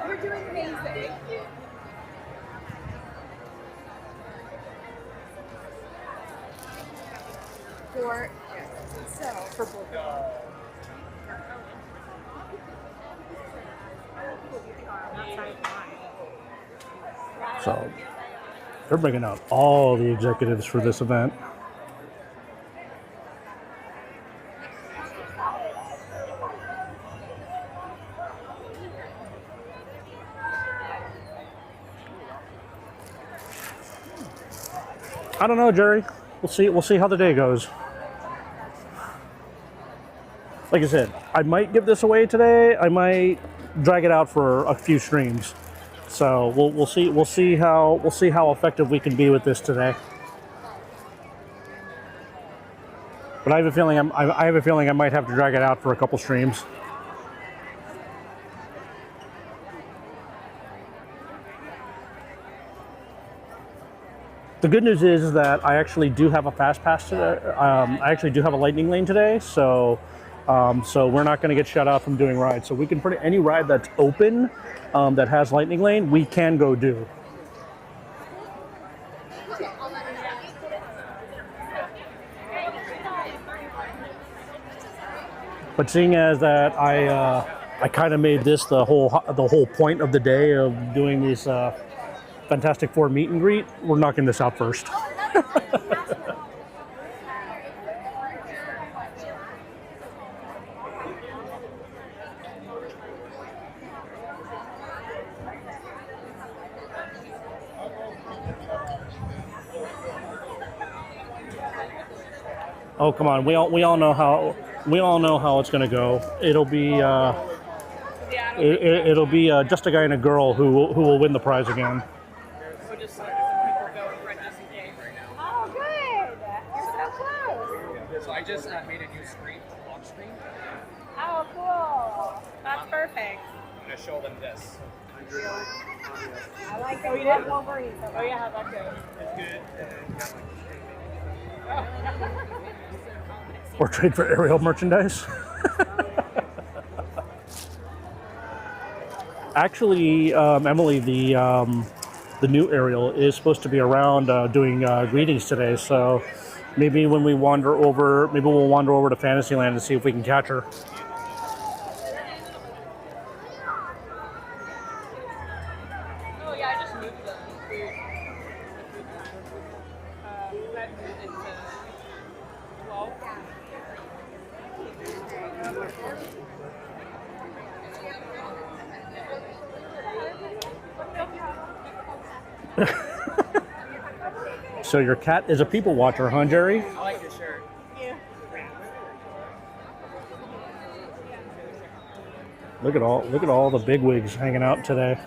We're doing amazing. for both of them. So they're bringing out all the executives for this event. I don't know, Jerry. We'll see. We'll see how the day goes. Like I said, I might give this away today. I might drag it out for a few streams. So we'll see. We'll see how effective we can be with this today. But I have a feeling I have a feeling I might have to drag it out for a couple streams. The good news is that I actually do have a fast pass today. I actually do have a lightning lane today, so we're not going to get shut out from doing rides. So we can any ride that's open that has lightning lane, we can go do. But seeing as that I kind of made this the whole point of the day of doing these Fantastic Four meet and greet, we're knocking this out first. Oh, come on. We all know how it's going to go. It'll be it'll be just a guy and a girl who will win the prize again. Oh, good. You're so close. So I just made a new screen, lock screen. Oh, cool. That's perfect. I'm gonna show them this. I like that. We did Wolverine. Oh yeah, how'd that go? It's good. Or trade for Ariel merchandise. Actually, Emily, the new Ariel is supposed to be around doing greetings today. So maybe when we wander over, maybe we'll wander over to Fantasyland and see if we can catch her. Oh yeah, I just moved them. That moved it to 12. So your cat is a people watcher, huh, Jerry? I like your shirt. Yeah. Look at all the bigwigs hanging out today.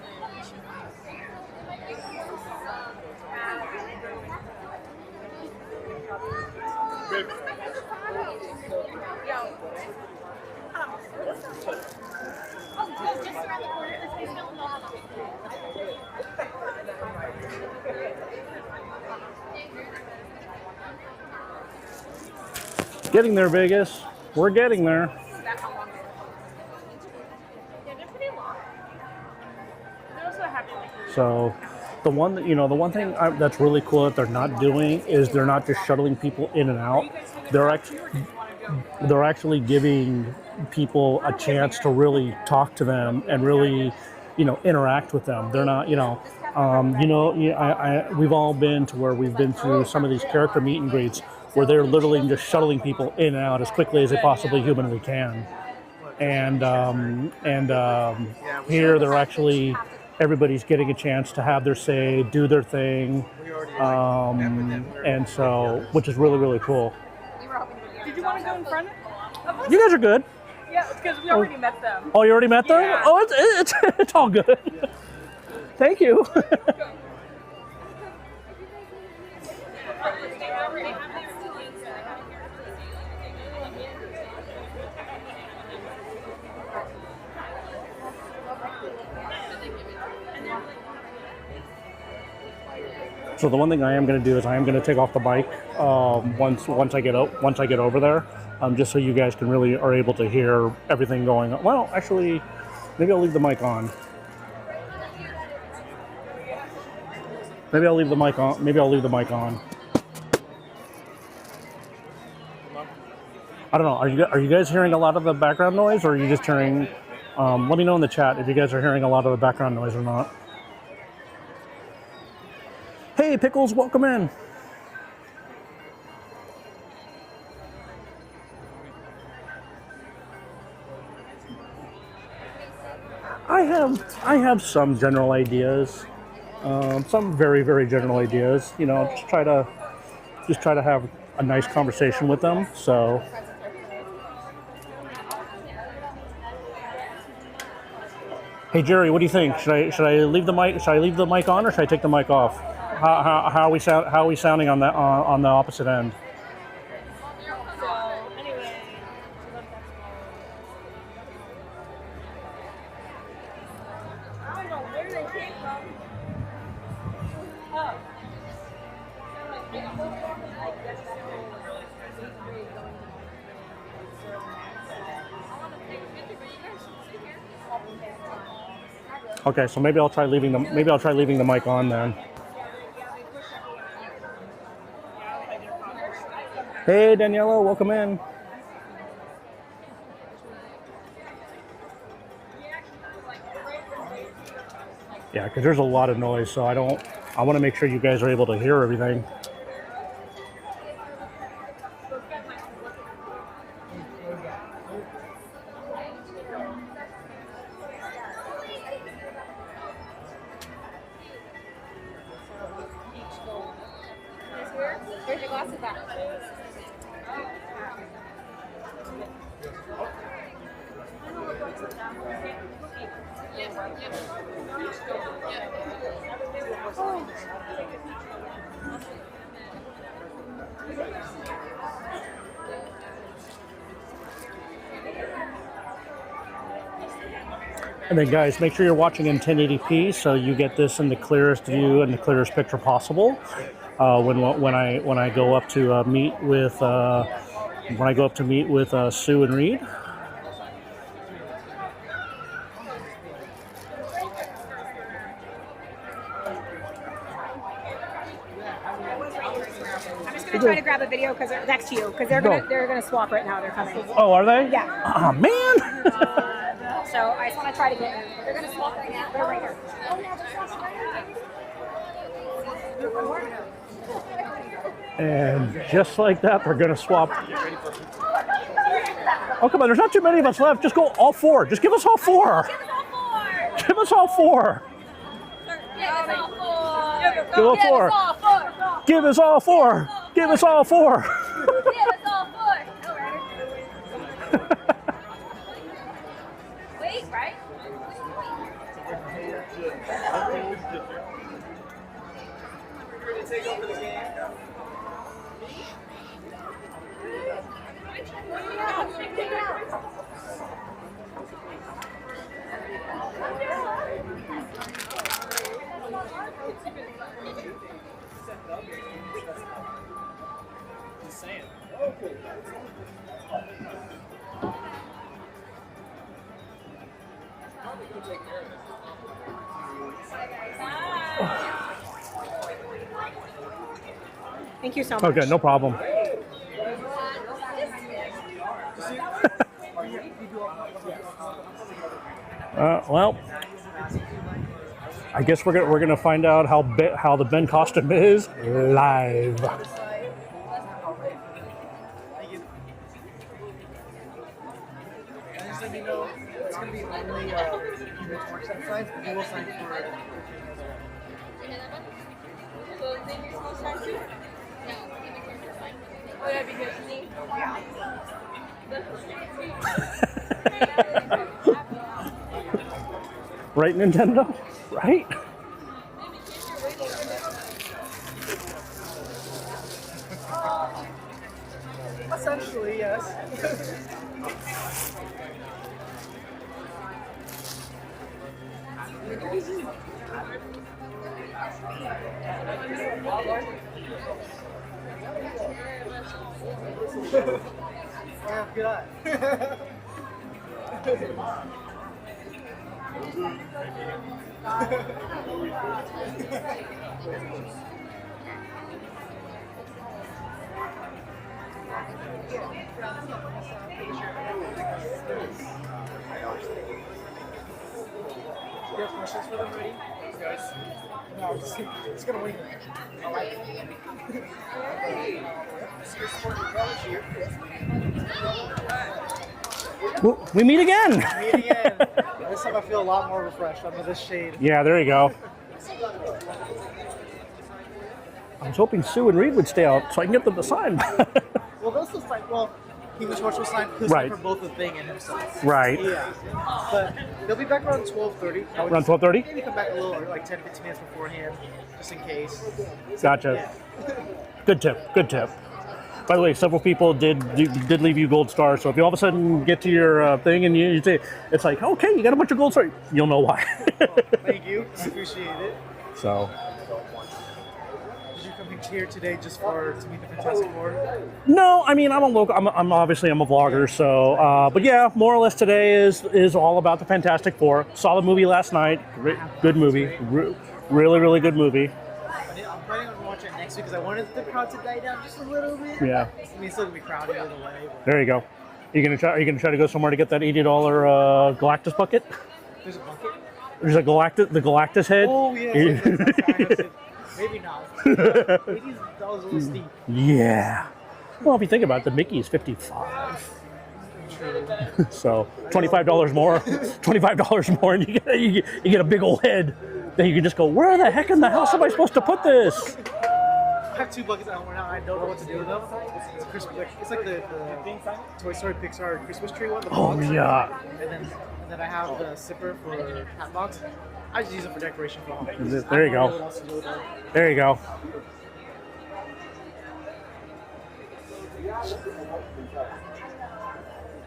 Getting there, Vegas. We're getting there. So, the one thing that's really cool that they're not doing is they're not just shuttling people in and out. They're actually giving people a chance to really talk to them and really, interact with them. They're not, we've all been to where we've been through some of these character meet and greets where they're literally just shuttling people in and out as quickly as they possibly humanly can. And here they're actually, everybody's getting a chance to have their say, do their thing, and so, which is really, really cool. Did you want to go in front of us? You guys are good. Yeah, because we already met them. Oh, you already met them? Yeah. Oh, it's all good. Thank you. So the one thing I am going to do is I am going to take off the bike once I get over there, just so you guys can really are able to hear everything going on. Well, actually, maybe I'll leave the mic on. Maybe I'll leave the mic on. I don't know. Are you guys hearing a lot of the background noise, or are you just hearing? Let me know in the chat if you guys are hearing a lot of the background noise or not. Hey, Pickles, welcome in. I have some general ideas, some very, very general ideas. You know, just try to have a nice conversation with them. So. Hey Jerry, what do you think? Should I leave the mic? Should I leave the mic on, or should I take the mic off? How are we sounding on that on the opposite end? Okay, so maybe I'll try leaving the mic on then. Hey Daniela, welcome in. Yeah, because there's a lot of noise, so I want to make sure you guys are able to hear everything. Where's your glasses at? And then guys, make sure you're watching in 1080p so you get this in the clearest view and the clearest picture possible. When I go up to meet with Sue and Reed. I'm just gonna try to grab a video because they're next to you because they're gonna swap right now. They're coming. Oh, are they? Yeah. Oh man. So I just want to try to get. They're gonna swap right now. They're right here. And just like that, they're gonna swap. Oh come on, there's not too many of us left. Just go all four. Just give us all four. Give us all four. Give us all four. Give us all four. Give us all four. Wait, right? Take over the game. Just saying. Thank you so much. Okay, no problem. Well, I guess we're gonna find out how the Ben costume is live. Just let me know. It's going to be only benchmark set size, but you will sign for it. Oh, that'd be good to see. Right, Nintendo? Right? Essentially, yes. Yeah, good eye. You have questions for them ready? Guys? No, I'm just gonna wing it. I like it. We meet again. Meet again. This time I feel a lot more refreshed under this shade. Yeah, there you go. I was hoping Sue and Reed would stay out so I can get them to sign. Well, those will sign. Well, English March will sign Right. for both the thing and himself. Right. Yeah. But they'll be back around 12:30. Around 12:30? Maybe come back a little, like 10, 15 minutes beforehand, just in case. Gotcha. Good tip. Good tip. By the way, several people did leave you gold stars. So if you all of a sudden get to your thing and you say, it's like, okay, you got a bunch of gold stars, you'll know why. Thank you. I appreciate it. So. Did you come here today just to meet the Fantastic Four? No, I mean I'm a local. I'm obviously a vlogger. So, but yeah, more or less today is all about the Fantastic Four. Saw the movie last night. Good movie. Really good movie. I'm planning on watching it next week because I wanted the crowd to die down just a little bit. Yeah. I mean, it's still gonna be crowded either way. There you go. Are you gonna try to go somewhere to get that $80 Galactus bucket? There's a bucket. There's the Galactus head. Oh yeah. Maybe not. $80 a little steep. Yeah. Well, if you think about it, the Mickey is $55. True. So $25 more. $25 more, and you get a big old head. Then you can just go, where the heck in the house am I supposed to put this? I have 2 buckets out now. I don't know what to do with them. It's Christmas. It's like the Toy Story Pixar Christmas tree one. The box. Yeah. And then I have the zipper for hat box. I just use it for decoration for home. There you go. There you go.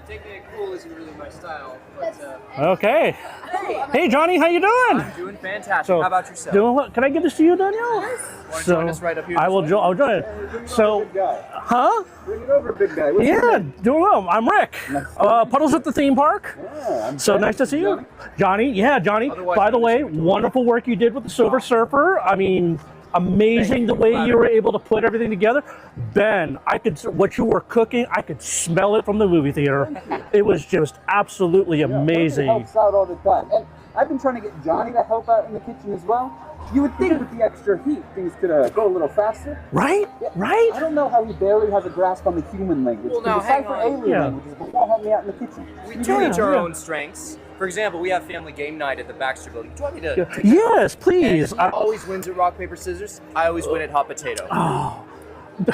Taking it cool isn't really my style, but Okay. Hey, Johnny, how you doing? I'm doing fantastic. So, How about yourself? Doing what? Can I give this to you, Danielle? Why don't you join us right up here? I will. I'll join it. So, huh? Bring it over, big guy. What's Yeah, your name? doing well. I'm Rick. Puddles at the theme park. Yeah, I'm So Ted. nice to see you, Johnny. Yeah, Johnny. By the way, wonderful work you did with the Silver Surfer. I mean, amazing the way you were able to put everything together. Ben, what you were cooking, I could smell it from the movie theater. It was just absolutely amazing. He helps out all the time. And I've been trying to get Johnny to help out in the kitchen as well. You would think with the extra heat, things could go a little faster. Right? Yeah. Right? I don't know how he barely has a grasp on the human language. Well, now, He hang decipher on. alien Yeah. languages, but won't help me out in the kitchen. We do each our own strengths. For example, we have family game night at the Baxter Building. Do you want me to? take Yes, please. And he always wins at rock, paper, scissors. I always win at hot potato. Oh. You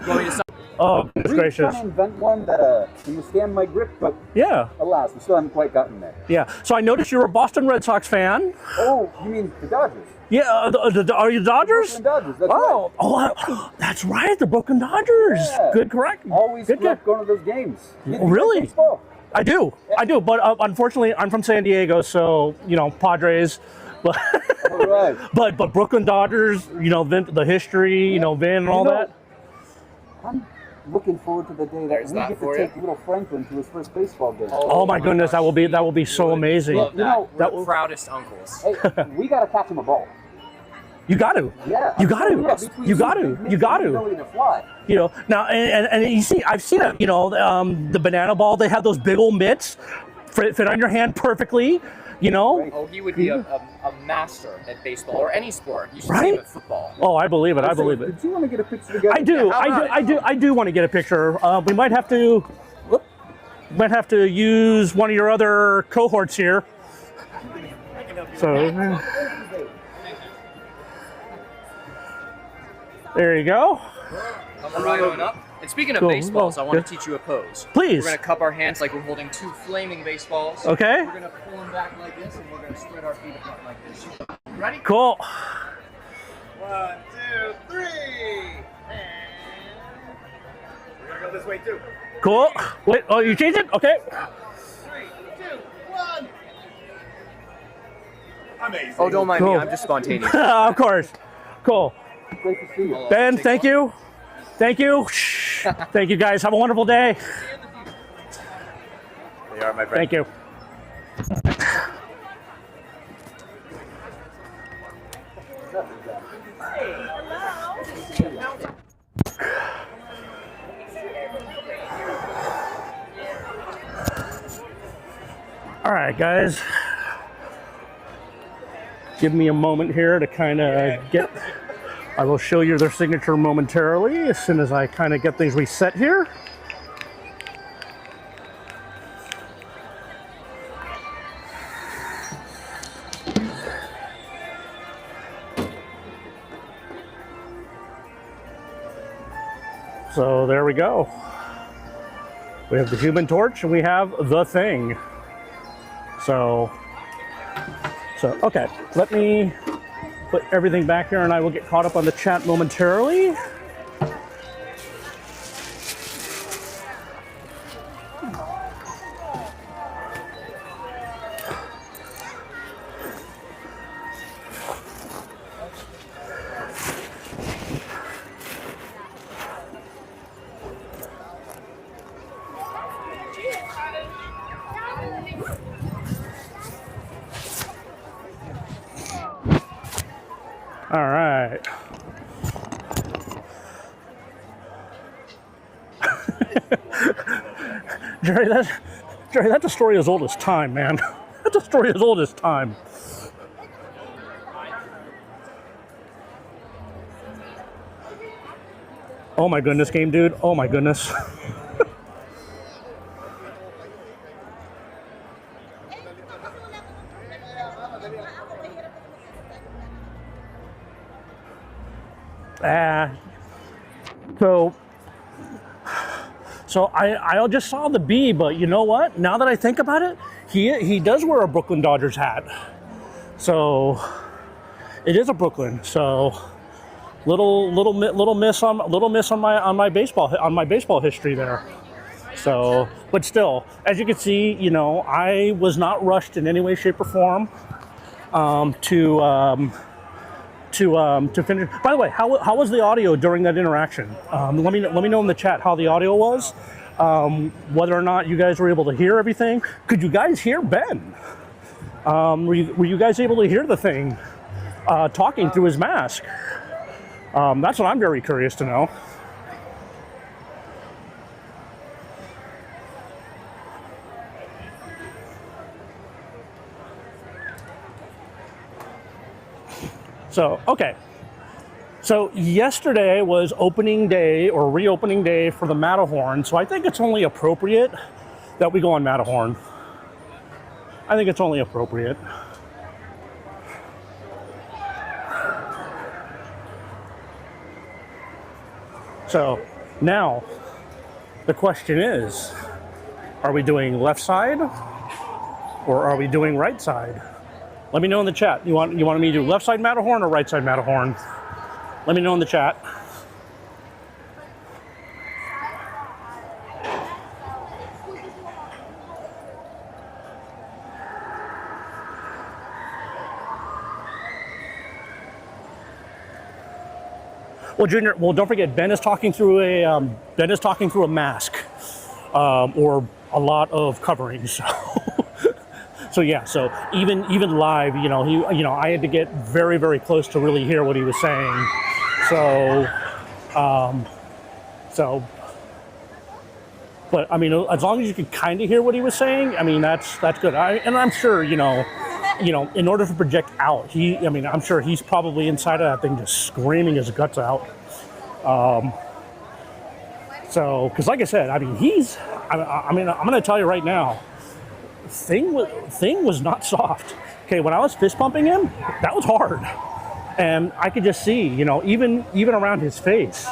want me to stop? Oh, goodness We were gracious. trying to invent one that can withstand my grip, but Yeah. alas, we still haven't quite gotten there. Yeah. So I noticed you're a Boston Red Sox fan. Oh, you mean the Dodgers? Yeah. Are you Dodgers? The Dodgers, that's Oh, right. that's right. The Brooklyn Dodgers. Yeah. Good, correct. Always Good, grew good. up going to those games. You Oh, really? like baseball? I do. But unfortunately, I'm from San Diego, so Padres. But All right. but Brooklyn Dodgers. The history. Vin and all that. I'm looking forward to the day that There's we that get for to you. take little Franklin to his first baseball game. Oh my goodness, that will be so amazing. Love that. You know, We're the proudest uncles. Hey, we gotta catch him a ball. You got to. Yeah. You got to. Yeah, between You got to. Superman You got and the to. ability to fly. Now and you see, I've seen it. The banana ball. They have those big old mitts, fit on your hand perfectly. Oh, he would be a master at baseball or any sport. You should see Right? him at football. Oh, I believe it. I believe it. Did you want to get a picture together? I do. Yeah, how about I do want to get a picture. We might have to. Might have to use one of your other cohorts here. So there you go. Come right on up. And speaking of Cool. baseballs, I want Yeah. to teach you a pose. Please. We're going to cup our hands like we're holding 2 flaming baseballs. Okay. We're going to pull them back like this, and we're going to spread our feet apart like this. Ready? Cool. 1, 2, 3. And we're going to go this way too. Cool. Wait. Oh, you changed it? Okay. 3, 2, 1. Amazing. Oh, don't mind Cool. me. I'm just spontaneous. Of course. Cool. Great to see you. Ben, thank you. Thank you. Thank you, guys. Have a wonderful day. There you are, my friend. Thank you. All right, guys. Give me a moment here to kind of get, I will show you their signature momentarily as soon as I kind of get things reset here. So there we go. We have the Human Torch and we have the Thing. So okay, let me put everything back here and I will get caught up on the chat momentarily. All right. Jerry, that's a story as old as time, man. That's a story as old as time. Oh my goodness, game dude. Oh my goodness. So I just saw the B, but you know what? Now that I think about it, he does wear a Brooklyn Dodgers hat. So it is a Brooklyn. So little miss on my baseball history there. So, but still, as you can see, you know, I was not rushed in any way, shape, or form to finish. By the way, how was the audio during that interaction? Let me know in the chat how the audio was, whether or not you guys were able to hear everything. Could you guys hear Ben? Were you guys able to hear the Thing talking through his mask? That's what I'm very curious to know. So, okay. So yesterday was opening day or reopening day for the Matterhorn. So I think it's only appropriate that we go on Matterhorn. I think it's only appropriate. So now the question is, are we doing left side or are we doing right side? Let me know in the chat. You want me to do left side Matterhorn or right side Matterhorn? Let me know in the chat. Well, Junior. Well, don't forget Ben is talking through a mask or a lot of covering. So. So yeah, so even live, you know, I had to get very, very close to really hear what he was saying. But I mean, as long as you could kind of hear what he was saying, I mean, that's good. And I'm sure, you know, in order to project out, I'm sure he's probably inside of that thing just screaming his guts out. So, because like I said, I mean, I'm going to tell you right now. Thing was not soft. Okay, when I was fist pumping him, that was hard, and I could just see, you know, even around his face.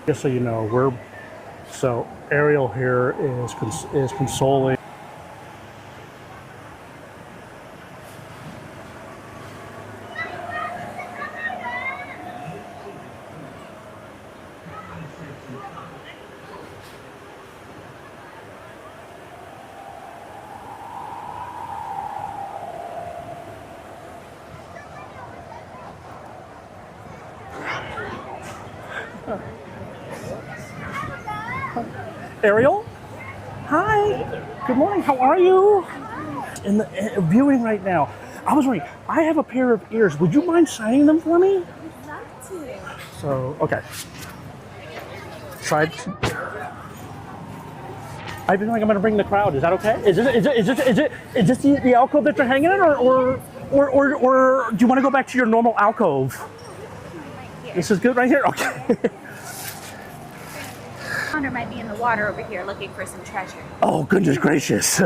Just so you know, so Ariel here is consoling. Ariel? Hi. Good morning. How are you? In the viewing right now. I was wondering, I have a pair of ears. Would you mind signing them for me? I'd love to. So, okay. Tried. I feel like I'm going to bring the crowd. Is that okay? Is this the alcove that you're hanging in, or do you want to go back to your normal alcove? This is good right here? Okay. Connor might be in the water over here looking for some treasure. Oh, goodness gracious.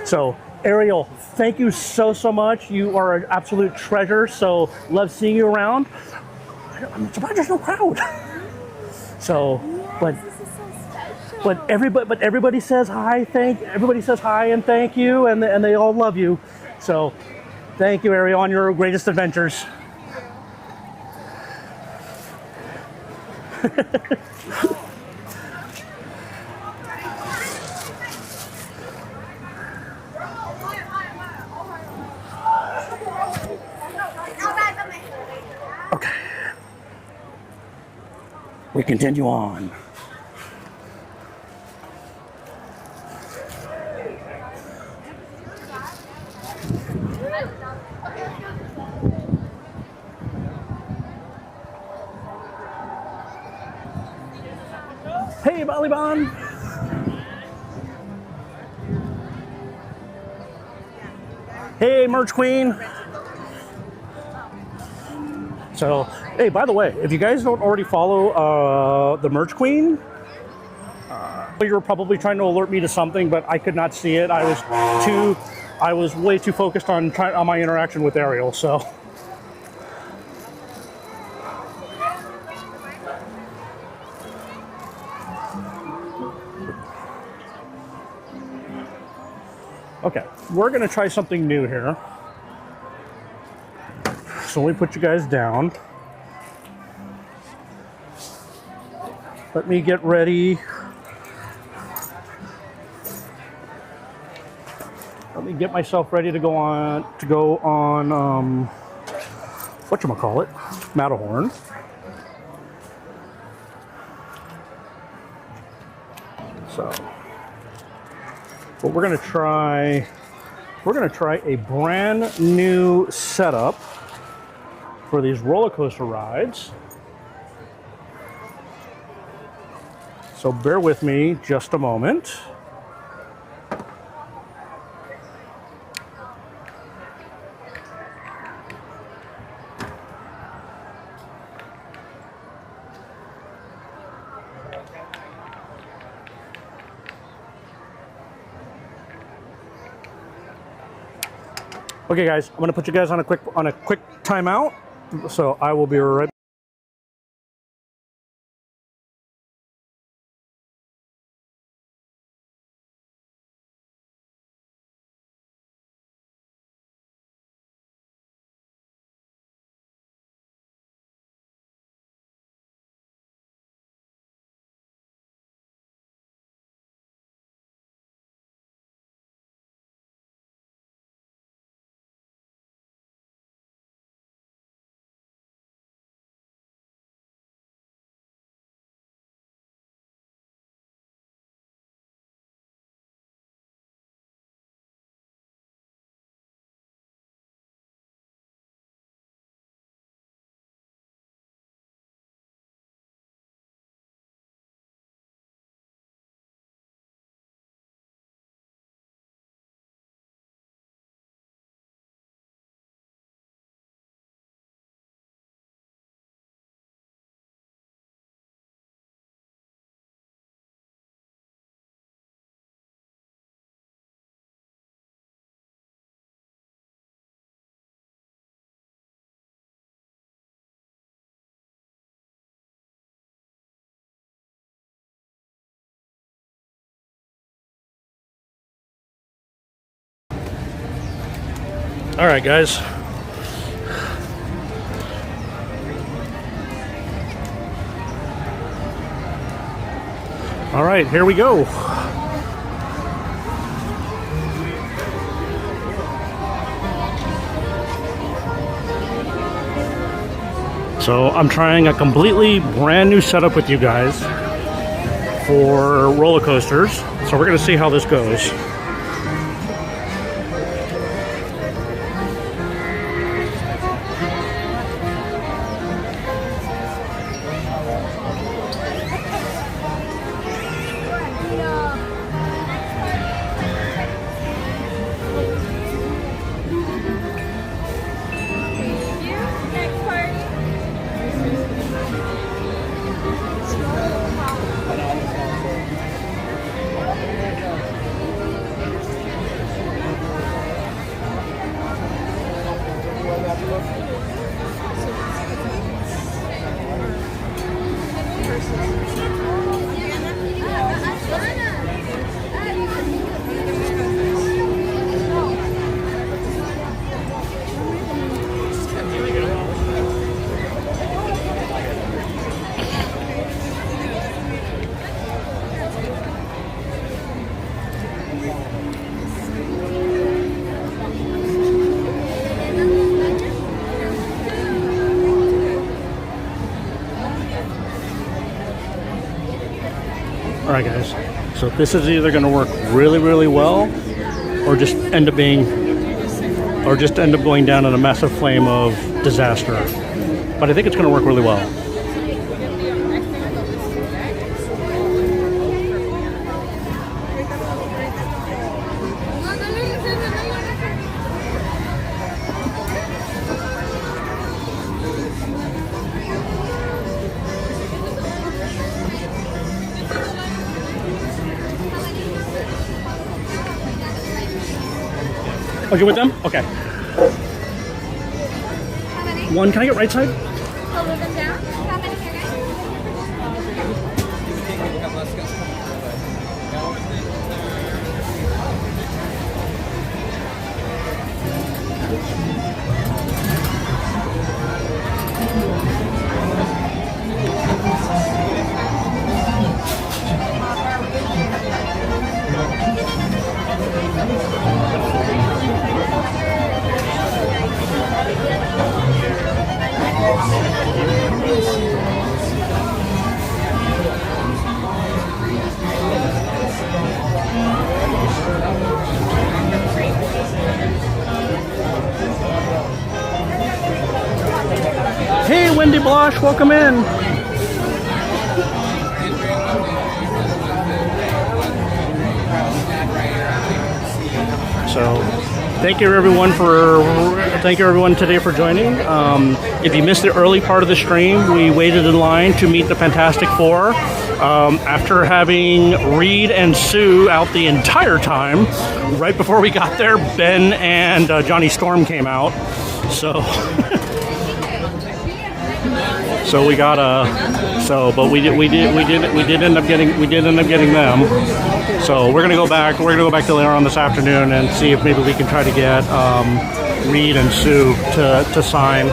So, Ariel, thank you so much. You are an absolute treasure, so love seeing you around. I'm surprised there's no crowd. So, but everybody says hi, everybody says hi and thank you, and they all love you. So, thank you, Ariel, on your greatest adventures. Okay. We continue on. Hey, Baliban! Hey, Merch Queen! So, hey, by the way, if you guys don't already follow the Merch Queen, you were probably trying to alert me to something, but I could not see it. I was way too focused on my interaction with Ariel, so. Okay, we're gonna try something new here. So let me put you guys down. Let me get ready. Let me get myself ready to go on whatchamacallit, Matterhorn. So, but we're gonna try a brand new setup for these roller coaster rides. So bear with me just a moment. Okay, guys, I'm gonna put you guys on a quick timeout. So I will be right back. All right, guys. All right, here we go. So So I'm trying a completely brand new setup with you guys for roller coasters. So we're going to see how this goes. Alright guys, so this is either going to work really, really well or just end up going down in a massive flame of disaster. But I think it's going to work really well. Oh, you're with them? Okay. One, can I get right side? I'll move them down. How many here, guys? Hey, Wendy Blosh, welcome in. So, thank you everyone today for joining. If you missed the early part of the stream, we waited in line to meet the Fantastic Four. After having Reed and Sue out the entire time, right before we got there, Ben and Johnny Storm came out. So. So we got but we did end up getting them. So we're gonna go back to later on this afternoon and see if maybe we can try to get Reed and Sue to sign.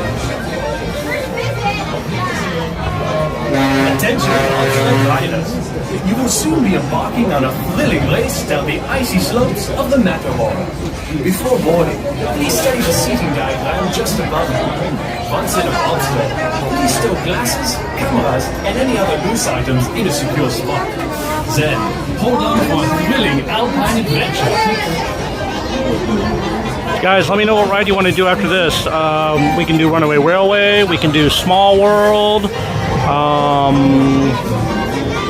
Attention, all riders. You will soon be embarking on a thrilling race down the icy slopes of the Matterhorn. Before boarding, please study the seating diagram just above you. Once in a monster, please stow glasses, cameras, and any other loose items in a secure spot. Then, hold on for a thrilling alpine adventure. Guys, let me know what ride you want to do after this. We can do Runaway Railway, we can do Small World.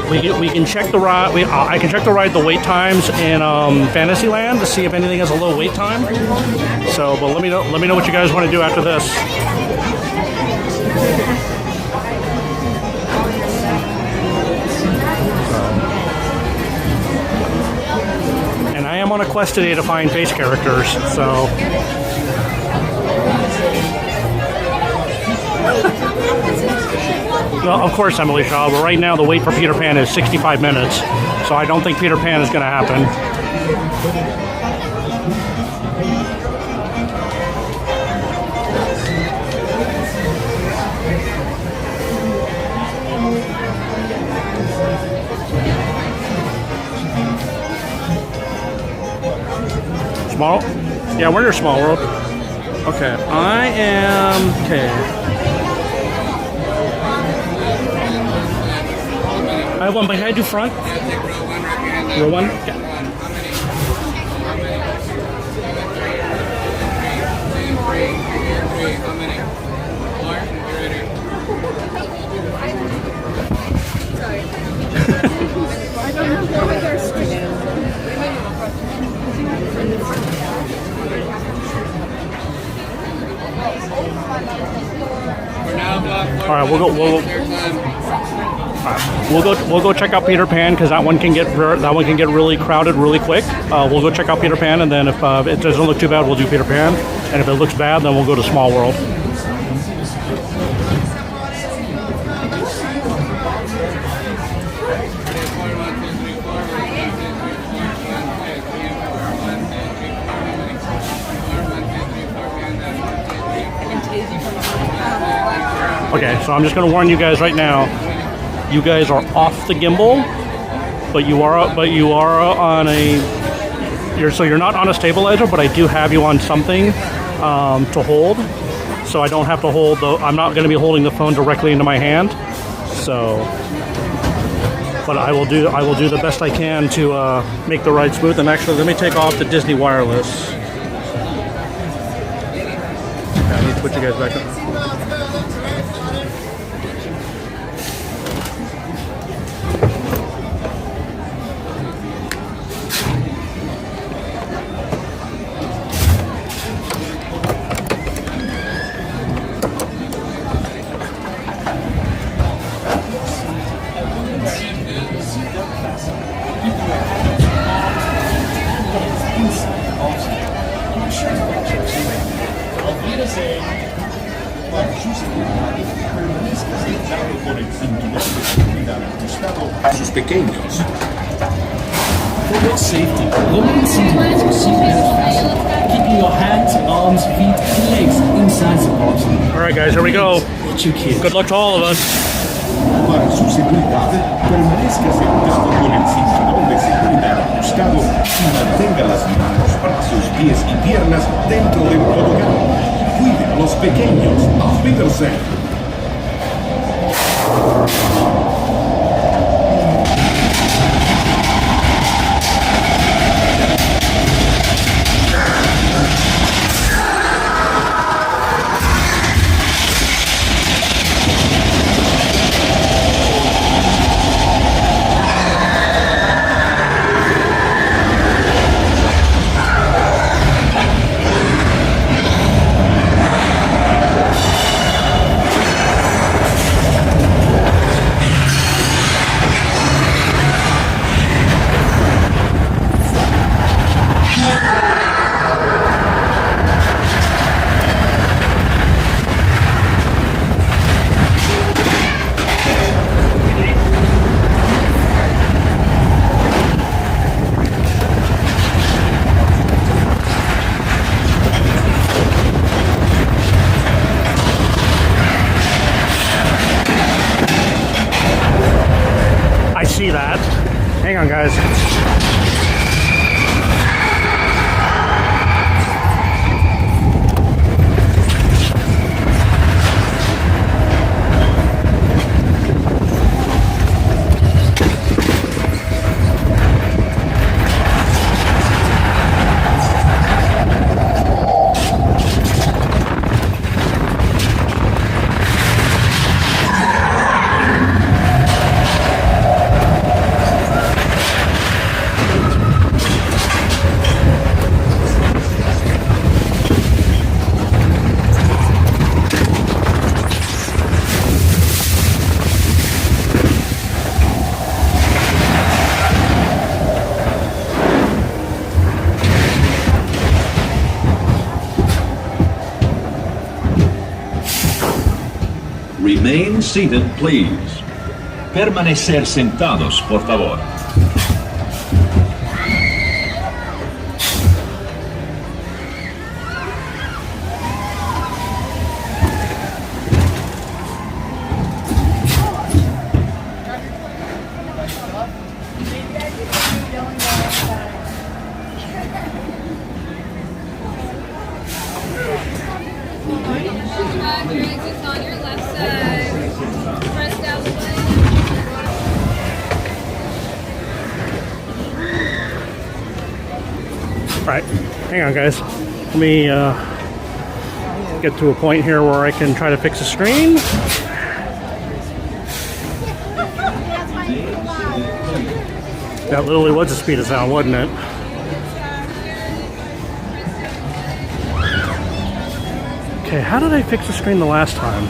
We can check the ride. I can check the wait times in Fantasyland to see if anything has a low wait time. So, but let me know what you guys want to do after this. And I am on a quest today to find face characters. So. Well, of course, Emily Shaw, but right now the wait for Peter Pan is 65 minutes, so I don't think Peter Pan is going to happen. Small? Yeah, we're near Small World. Okay, I am... Okay. I have one, but can I do front? Row one? Yeah. All right, we'll go check out Peter Pan because that one can get really crowded really quick. We'll go check out Peter Pan, and then if it doesn't look too bad, we'll do Peter Pan, and if it looks bad, then we'll go to Small World. Okay, so I'm just going to warn you guys right now. You guys are off the gimbal, but you are on a. You're not on a stabilizer, but I do have you on something to hold, so I don't have to hold the. I'm not going to be holding the phone directly into my hand, so. But I will do the best I can to make the ride smooth. And actually, let me take off the Disney wireless. Okay, I need to put you guys back up. Pasos pequeños. For your safety, remain seated with your seatbelt fastened, keeping your hands, arms, feet, and legs inside the box. All right, guys, here we go. Good luck to all of us. Para su seguridad, permanezca sentado con el cinturón de seguridad ajustado y mantenga las manos, brazos, pies y piernas dentro del tobogán. Cuide a los pequeños. Auf Wiedersehen. See that. Hang on, guys. Remain seated, please. Permanecer sentados, por favor. Alright, hang on guys. Let me get to a point here where I can try to fix the screen. That literally was the speed of sound, wasn't it? Okay, how did I fix the screen the last time?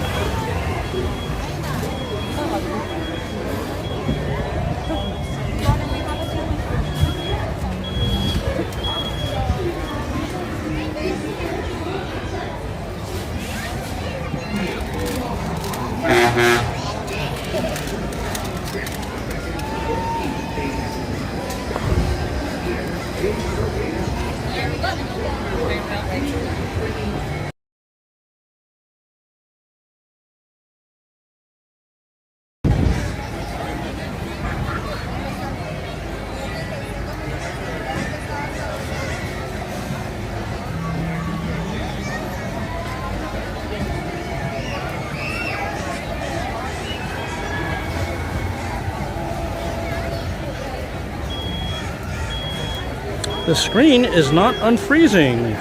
The screen is not unfreezing.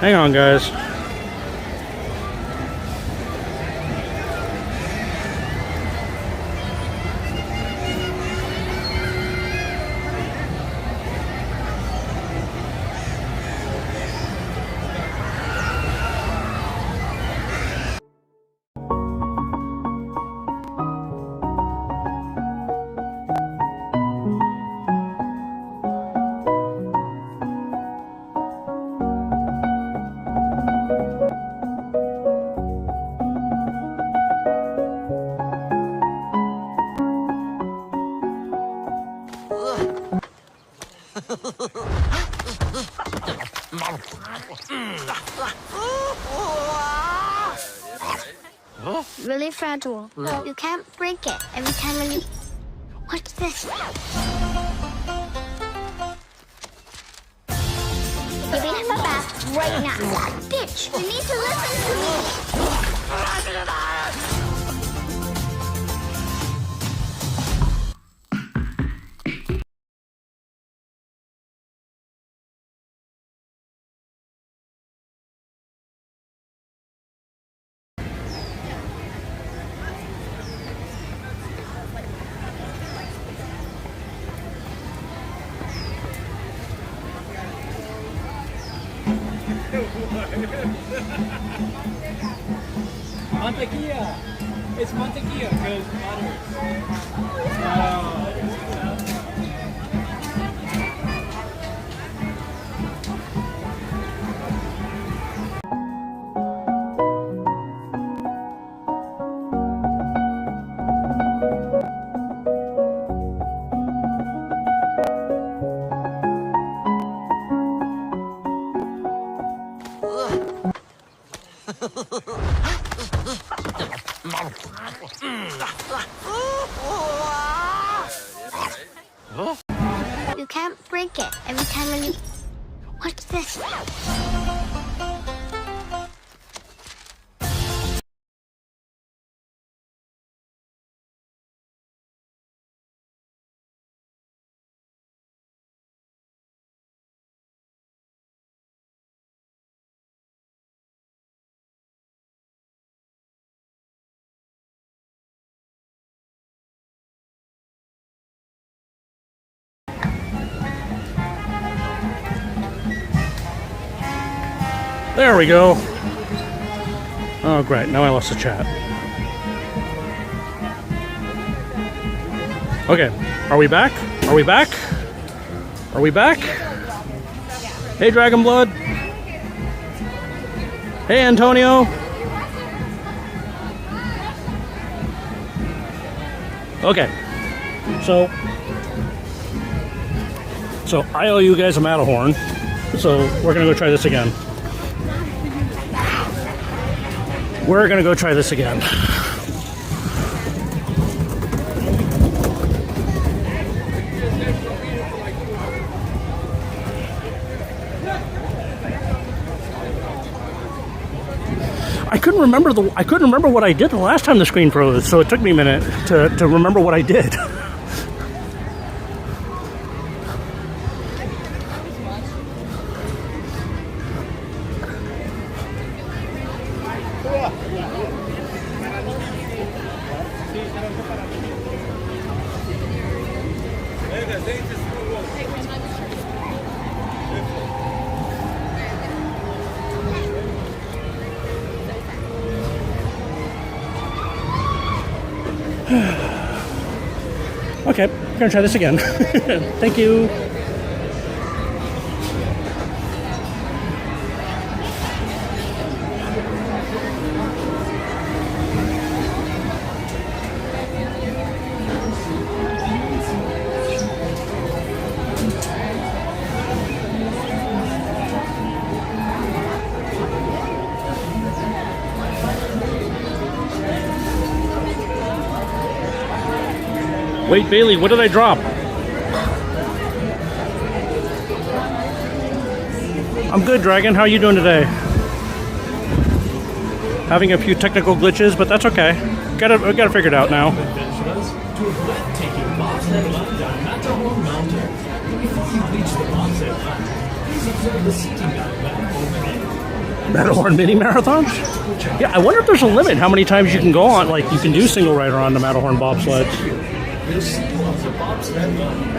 Hang on, guys. Really fragile. You can't break it every time when you... What's this? Give him a bath right now. Bitch, you need to listen to me. Mantequilla. It's mantequilla because You can't break it every time when you... What's this? There we go. Oh, great. Now I lost the chat. Okay. Are we back? Are we back? Are we back? Hey, Dragonblood. Hey, Antonio. Okay. So I owe you guys a Matterhorn. So we're going to go try this again. We're gonna go try this again. I couldn't remember what I did the last time the screen froze, so it took me a minute to remember what I did. Okay, we're gonna try this again. Thank you. Wait, Bailey, what did I drop? I'm good, Dragon. How are you doing today? Having a few technical glitches, but that's okay. Got it figured out now. Adventurers to a breathtaking bobsled run down Matterhorn Mountain. Before you reach the bobsled run, please observe the seating diagram overhead. Matterhorn mini marathons? Yeah, I wonder if there's a limit how many times you can go on. Like, you can do single rider on the Matterhorn bobsleds. We'll see you on the bobsled run.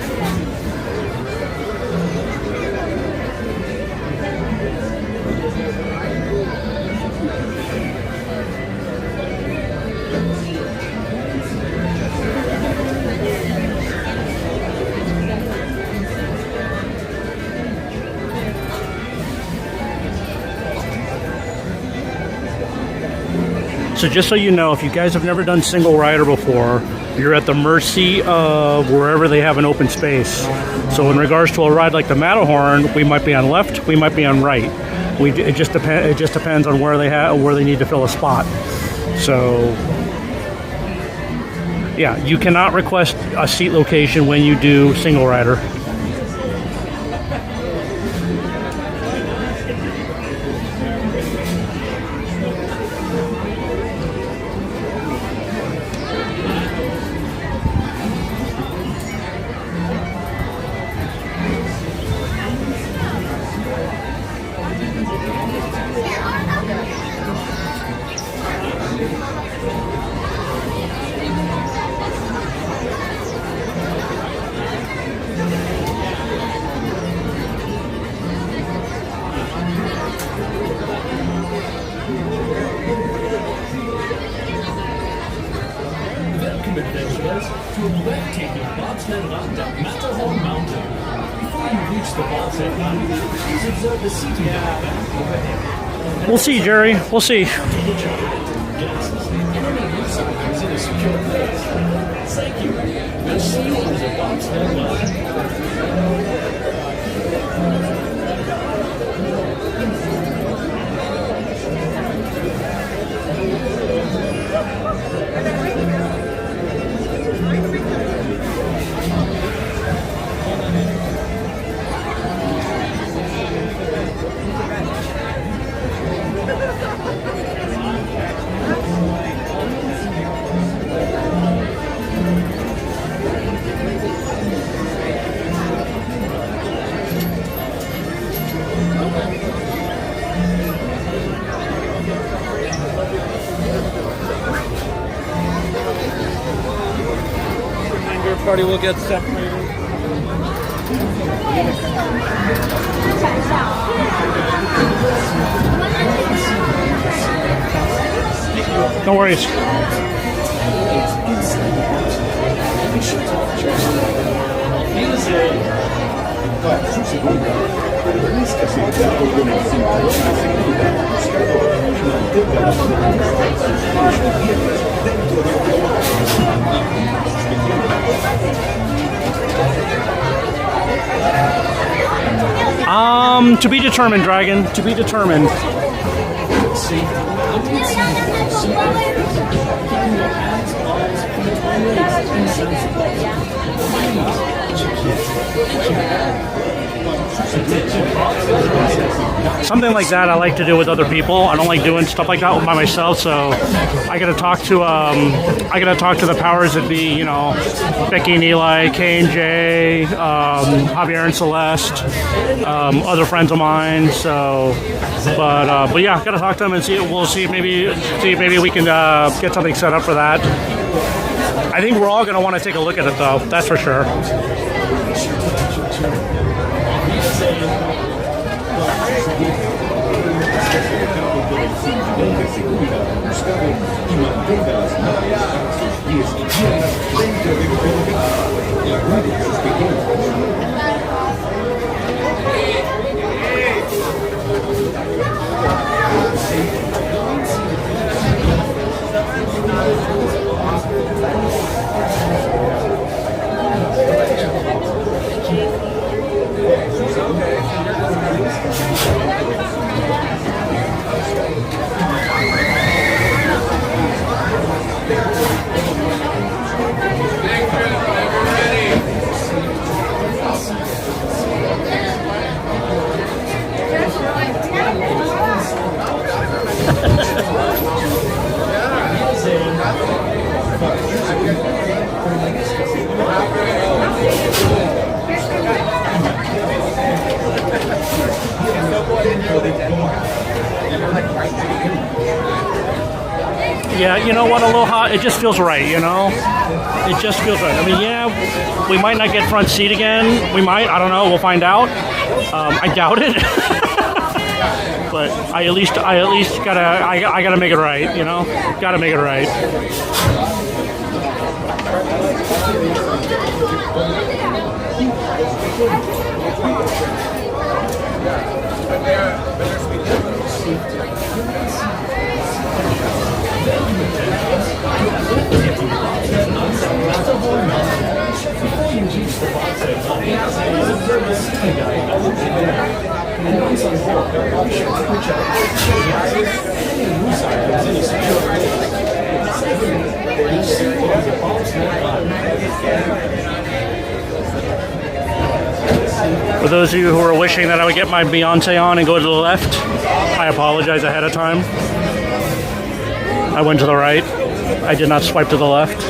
So just so you know, if you guys have never done single rider before, you're at the mercy of wherever they have an open space. So in regards to a ride like the Matterhorn, we might be on left, we might be on right. It just depends on where they need to fill a spot. So yeah, you cannot request a seat location when you do single rider. Welcome, adventurers, to a breathtaking bobsled run down Matterhorn Mountain. Before you reach the bobsled run, please observe the seating diagram overhead. We'll see, Jerry. We'll see. Thank you. We'll see you on the bobsled run. Everybody will get separated. No worries. Su segunda, permanezca sentado con el cinturón de seguridad ajustado y mantenga las piernas dentro del To be determined, Dragon. To be determined. Something like that I like to do with other people. I don't like doing stuff like that by myself, so I gotta talk to the powers that be, you know, Becky and Eli, K and J, Javier and Celeste, other friends of mine. So, but yeah, gotta talk to them and see. We'll see if maybe we can get something set up for that. I think we're all gonna want to take a look at it, though. That's for sure. Y mantenga las manos, sus pies y piernas dentro del autocar. Y cuide a los pequeños. Yeah, you know what, Aloha, it just feels right, you know? It just feels right. I mean, yeah, we might not get front seat again. We might, I don't know, we'll find out. I doubt it. But I at least gotta make it right, you know? Gotta make it right. For those of you who are wishing that I would get my Beyonce on and go to the left, I apologize ahead of time. I went to the right. I did not swipe to the left.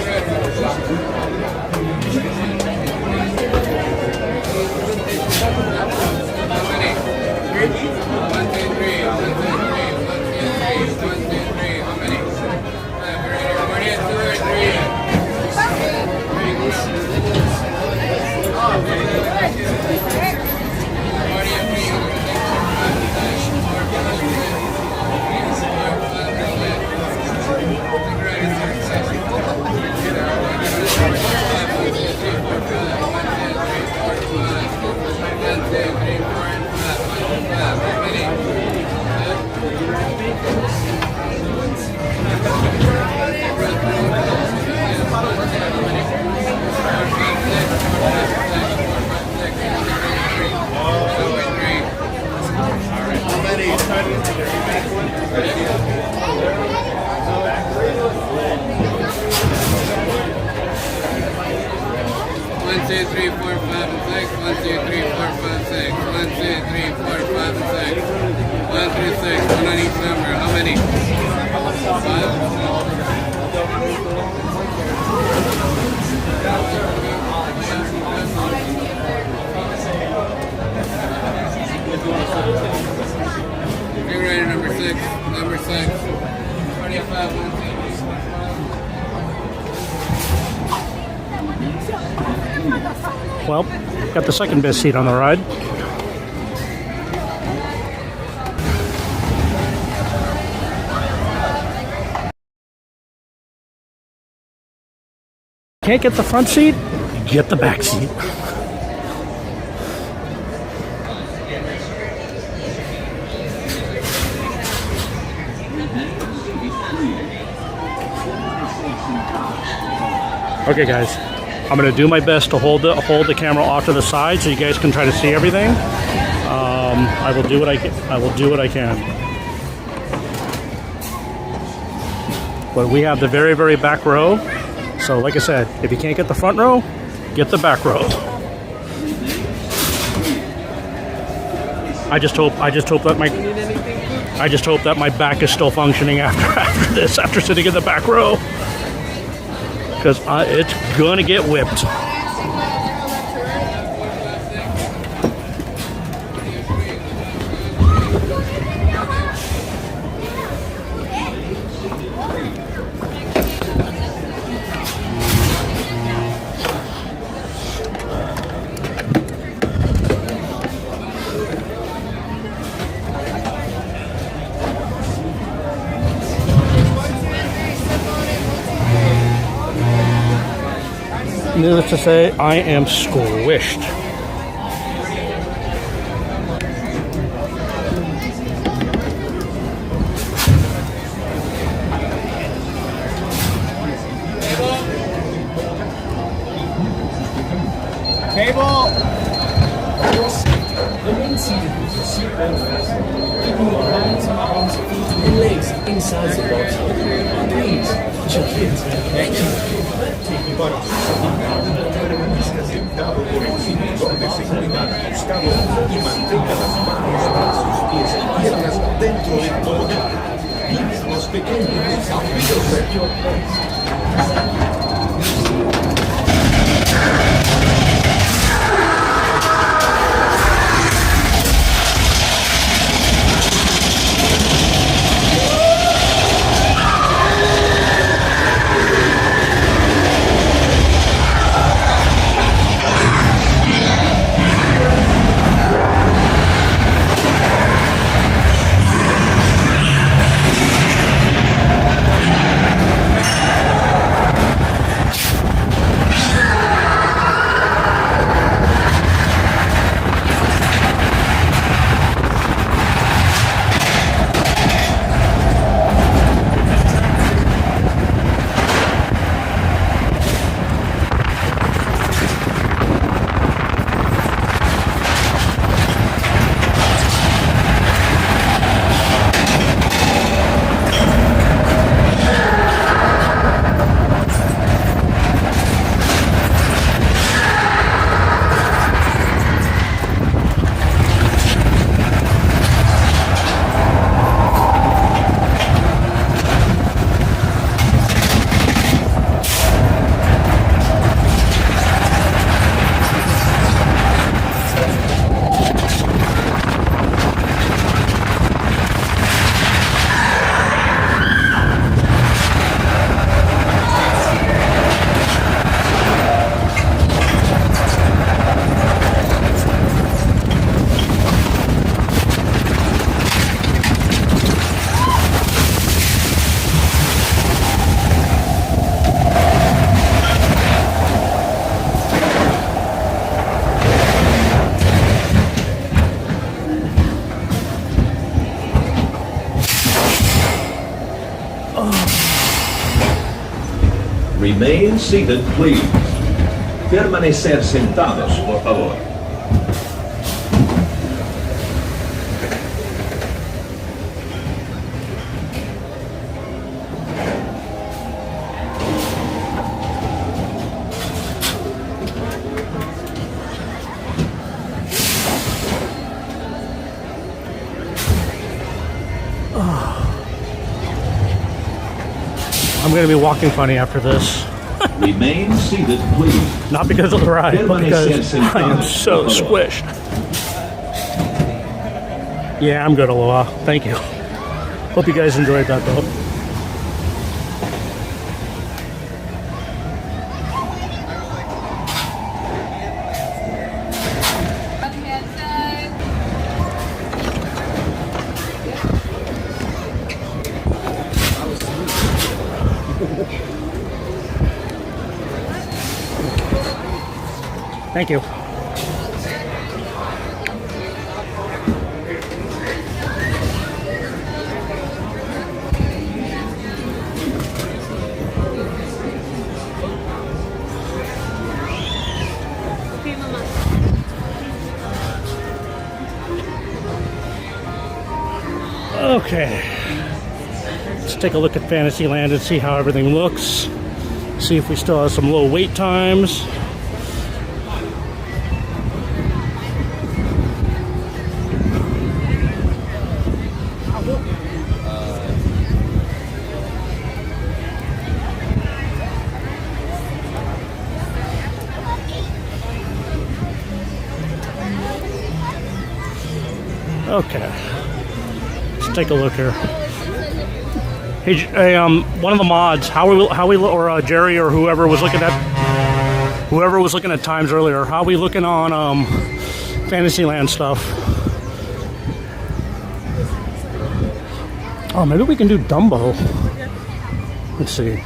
Well, got the second best seat on the ride. Can't get the front seat? Get the back seat. Okay, guys. I'm going to do my best to hold the camera off to the side so you guys can try to see everything. I will do what I can. I will do what I can. But we have the very, very back row. So like I said, if you can't get the front row, Get the back row. I just hope that my back is still functioning after sitting in the back row, because it's gonna get whipped. Needless to say, I am squished. Cable! Remain seated with your seatbelt fastened, keeping your hands, arms, feet, and legs inside the box. Please, put your kids in. Thank you. Sentado por el cinturón de seguridad ajustado y mantenga las manos, brazos, pies y piernas dentro del tobogán. Vive los pequeños desafíos de Your Place. Remain seated, please. Permanecer sentados, por favor. I'm going to be walking funny after this. Remain seated, please. Not because of the ride, but because I am so squished. Yeah, I'm good, Aloha. Thank you. Hope you guys enjoyed that, though. Thank you. Okay. Let's take a look at Fantasyland and see how everything looks. See if we still have some low wait times. Okay, let's take a look here. Hey, one of the mods, or Jerry or whoever was looking at times earlier. How are we looking on Fantasyland stuff? Oh, maybe we can do Dumbo. Let's see.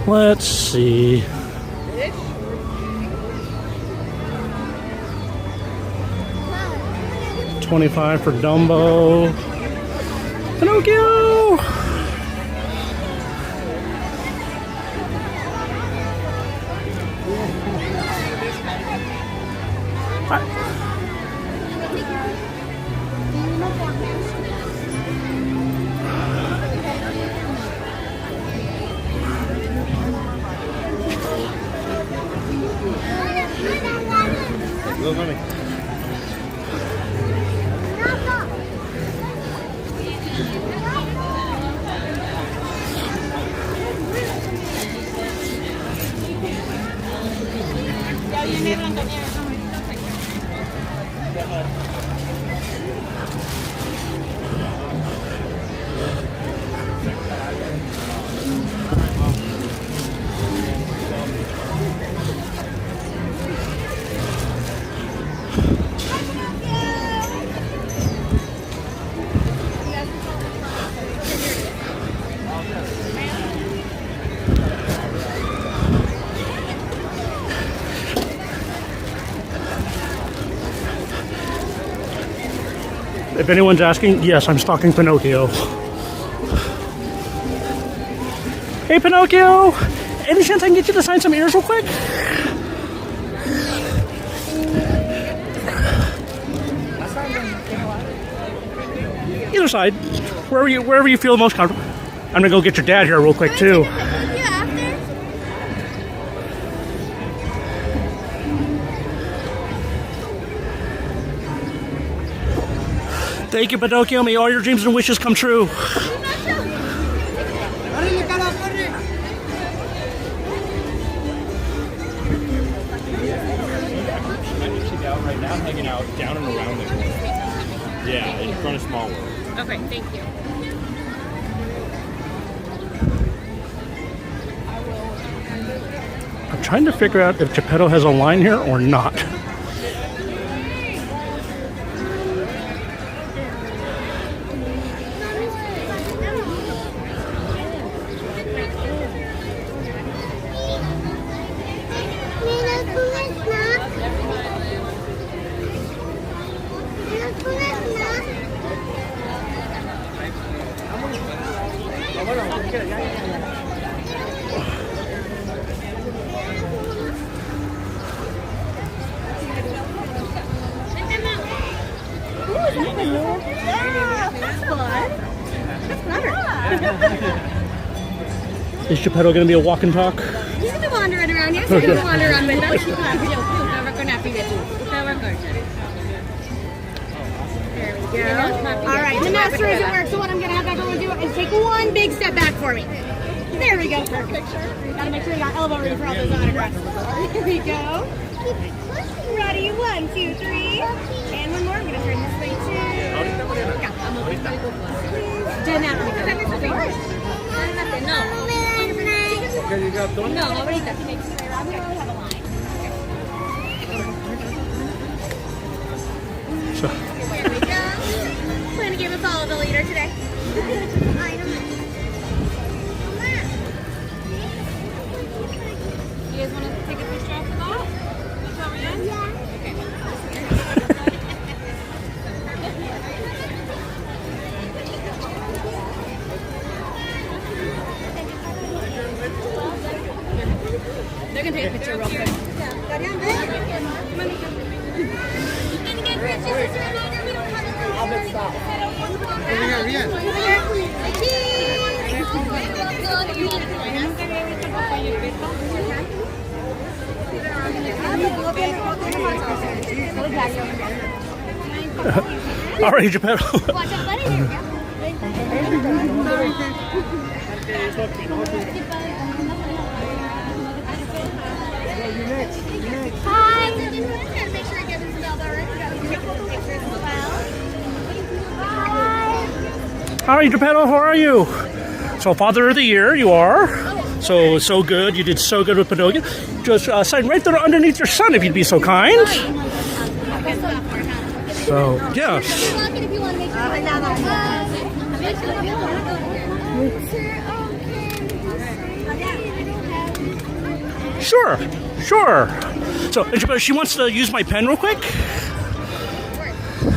Let's see. $25 for Dumbo. Pinocchio! If anyone's asking, yes, I'm stalking Pinocchio. Hey, Pinocchio! Any chance I can get you to sign some ears real quick? Either side, wherever you feel most comfortable. I'm gonna go get your dad here real quick too. Thank you, Pinocchio. May all your dreams and wishes come true. Right now, hanging out down and around the corner. Yeah, in front of Small World. Okay, thank you. I'm trying to figure out if Geppetto has a line here or not. Is Geppetto going to be a walk and talk? He's going to wander around. Yes, he's going to wander around with us. There we go. All right, the master isn't work, so what I'm going to have everyone do is take one big step back for me. There we go. Perfect. Got to make sure you got elbow room for all those autographs. Here we go. Ready? 1, 2, 3. And one more. I'm going to turn this way too. No. Okay, you got one? No, ahorita. Si me dices, I'm going to have a line. Here we go. Plan to give us all the leader today. You guys want to take a picture after that? Before we end? Yeah. They're going to take a picture real quick. All right, Geppetto. Hi. Make sure I get this pictures as well. All right, Geppetto, how are you? So, Father of the Year, you are. So good. You did so good with Pinocchio. Just sign right there underneath your son, if you'd be so kind. So, yes. Sure. So, Geppetto, she wants to use my pen real quick.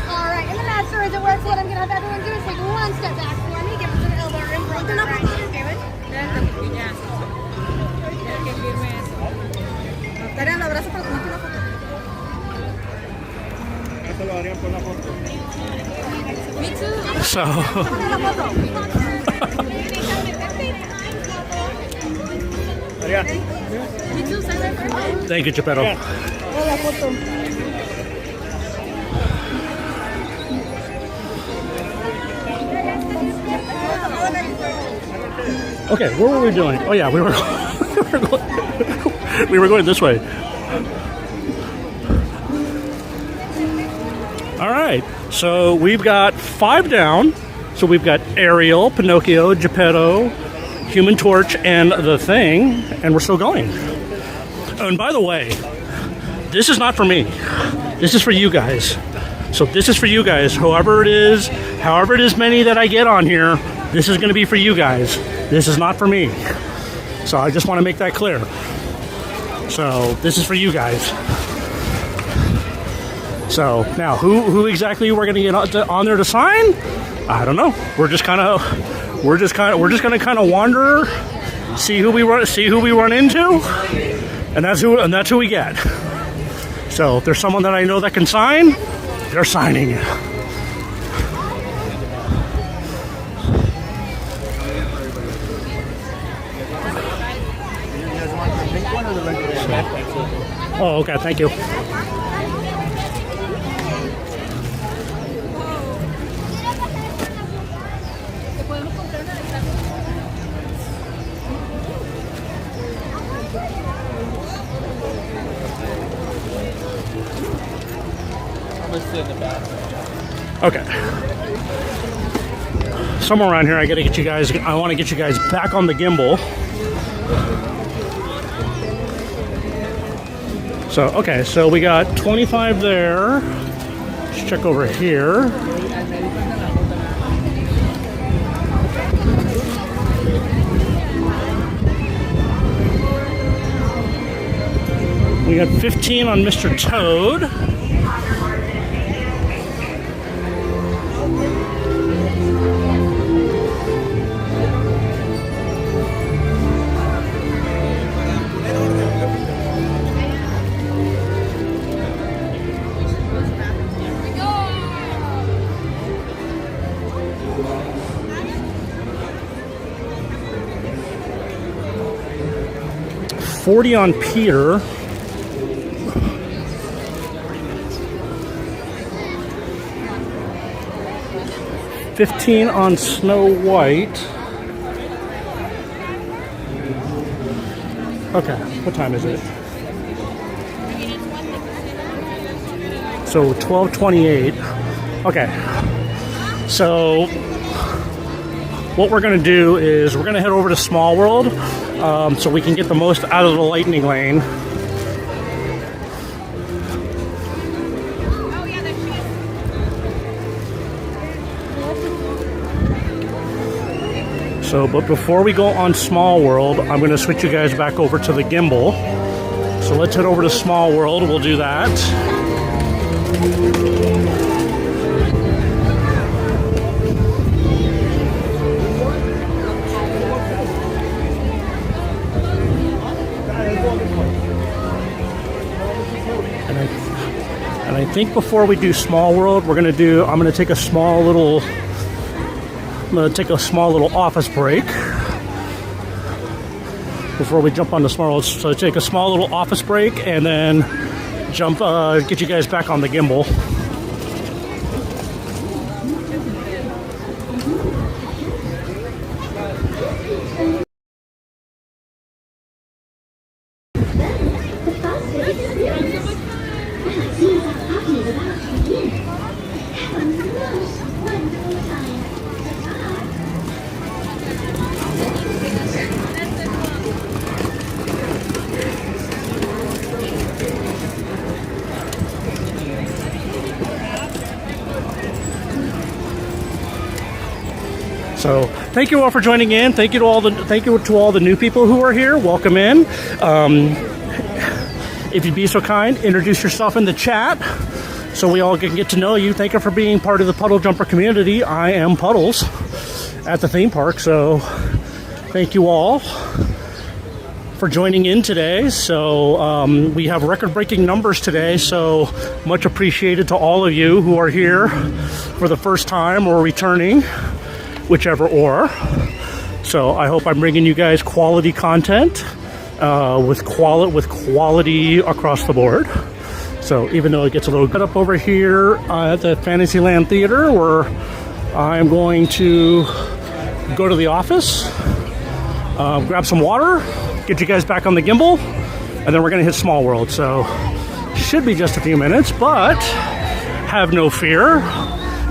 All right, in the master as it works, what I'm going to have everyone do is take one step back for me, give us an elbow room for the right. Darían los brazos para tomarte una foto. Esto lo harían por la foto. Me too. So. Me too, say that first. Thank you, Geppetto. Okay, what were we doing? Oh yeah, we were going this way. All right, so we've got 5 down. So we've got Ariel, Pinocchio, Geppetto, Human Torch, and the Thing, and we're still going. And by the way, this is not for me. This is for you guys. So this is for you guys. However it is many that I get on here, this is going to be for you guys. This is not for me. So I just want to make that clear. So this is for you guys. So now, who exactly we're going to get on there to sign? I don't know. We're just gonna kind of wander, see who we run into, and that's who we get. So if there's someone that I know that can sign, they're signing. Oh, okay. Thank you. Okay. Somewhere around here, I want to get you guys back on the gimbal. So, okay, so we got 25 there. Let's check over here. We got 15 on Mr. Toad. $40 on Peter. $15 on Snow White. Okay, what time is it? So 12:28. Okay. So what we're going to do is we're going to head over to Small World so we can get the most out of the lightning lane. So, but before we go on Small World, I'm going to switch you guys back over to the gimbal. So let's head over to Small World. We'll do that. And I think before we do Small World, I'm going to take a small little office break before we jump on the Small World. So take a small little office break, and then get you guys back on the gimbal. So thank you all for joining in. Thank you to all the new people who are here. Welcome in. If you'd be so kind, introduce yourself in the chat so we all can get to know you. Thank you for being part of the Puddle Jumper community. I am Puddles at the theme park, so thank you all for joining in today. So we have record-breaking numbers today, so much appreciated to all of you who are here for the first time or returning, whichever or. So I hope I'm bringing you guys quality content with quality across the board. So even though it gets a little cut up over here at the Fantasyland Theater, where I'm going to go to the office, grab some water, get you guys back on the gimbal, and then we're going to hit Small World. So should be just a few minutes, but have no fear,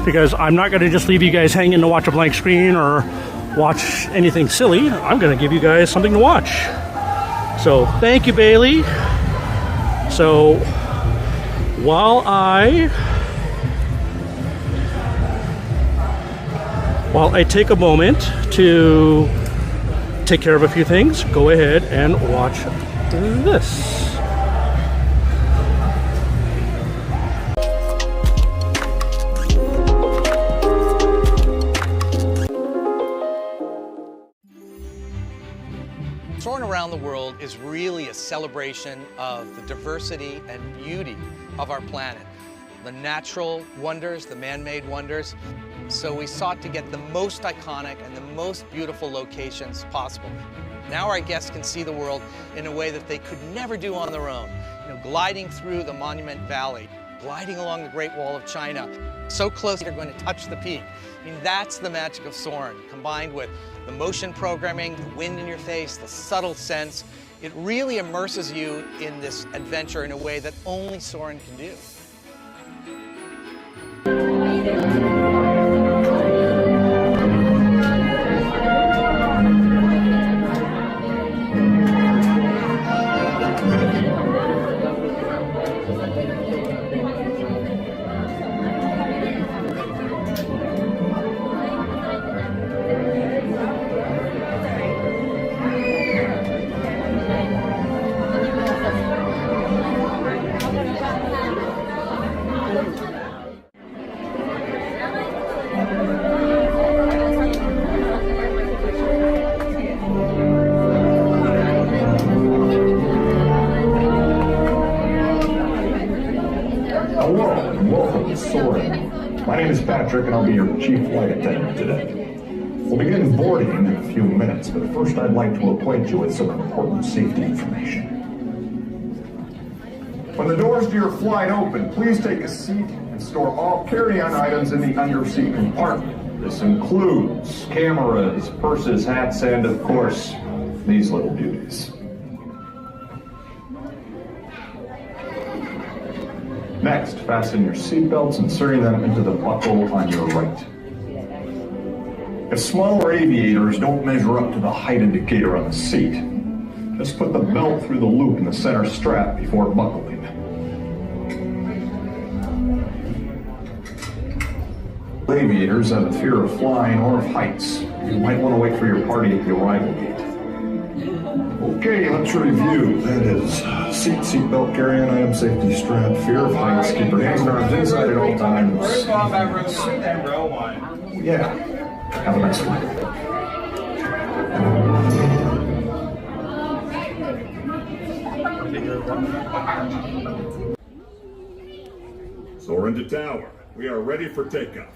because I'm not going to just leave you guys hanging to watch a blank screen or watch anything silly. I'm going to give you guys something to watch. So thank you, Bailey. So while I take a moment to take care of a few things, go ahead and watch this. Soarin' Around the World is really a celebration of the diversity and beauty of our planet, the natural wonders, the man-made wonders. So we sought to get the most iconic and the most beautiful locations possible. Now our guests can see the world in a way that they could never do on their own. You know, gliding through the Monument Valley, gliding along the Great Wall of China, so close you're going to touch the peak. I mean, that's the magic of Soarin', combined with the motion programming, the wind in your face, the subtle sense. It really immerses you in this adventure in a way that only Soarin' can do. My name is Patrick, and I'll be your chief flight attendant today. We'll begin boarding in a few minutes, but first I'd like to acquaint you with some important safety information. When the doors to your flight open, please take a seat and store all carry-on items in the under-seat compartment. This includes cameras, purses, hats, and, of course, these little beauties. Next, fasten your seatbelts, inserting them into the buckle on your right. If smaller aviators don't measure up to the height indicator on the seat, just put the belt through the loop in the center strap before buckling. Aviators have a fear of flying or of heights. You might want to wait for your party at the arrival gate. Okay, let's review. That is seatbelt, carry-on item, safety strap, fear of heights, keep your hands and arms inside at all times. First off, I row 2 and row 1. Yeah. Have a nice one. Soarin' to tower. We are ready for takeoff.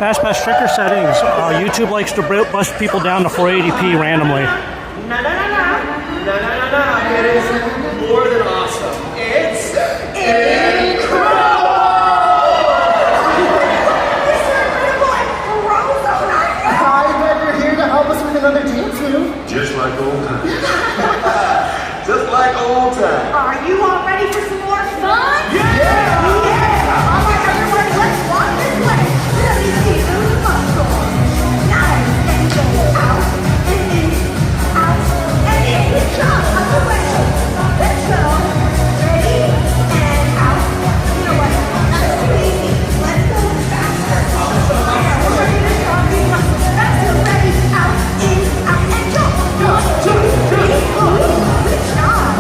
FastPass trigger settings. YouTube likes to bust people down to 480p randomly. No. It is more than awesome. It's incredible! I'm glad you're here to help us with another dance move. Just like old times. Just like old times. Are you all ready for some more fun? Yeah! All right, everyone, let's walk this way. Let me see those muscles. Nice. And go out and in, out and in. Good job. Other way. Let's go. Ready and out. You know what? That's too easy. Let's go faster. Yeah, we're ready to start these muscles. That's it. Ready, out, in, and jump. 1, 2, 3, 4. Good job.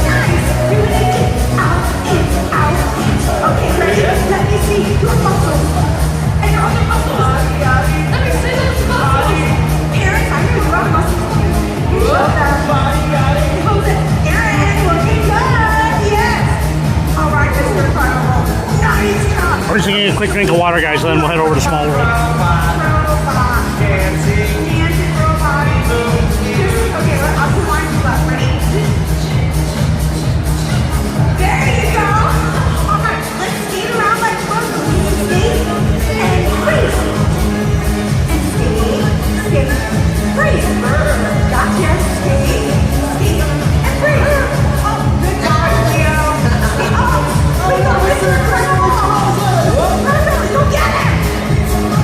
Nice. Do it again. Out, in, out, in. Okay, ready? Let me see your muscles. And your other muscles. Let me see those muscles. Aaron, I know your other muscles. You show them. Hold it. Aaron, looking good. Yes. All right, Mr. Carnival. Nice job. We're just gonna get a quick drink of water, guys, then we'll head over to Small World. Dancing robot. Okay, I'll put mine up. Ready? There you go. All right, let's skate around like puzzles. Skate and freeze. And skate, freeze. Gotcha. Skate, and freeze. Oh, good job, Leo. Oh, we got Mr. Incredible. Go get it.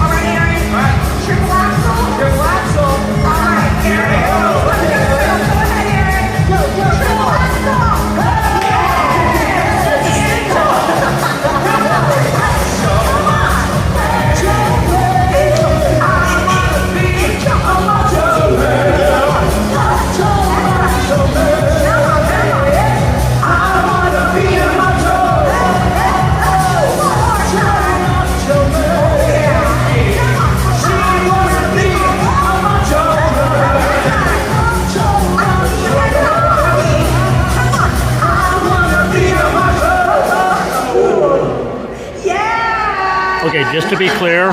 All right, Aaron. Okay, just to be clear,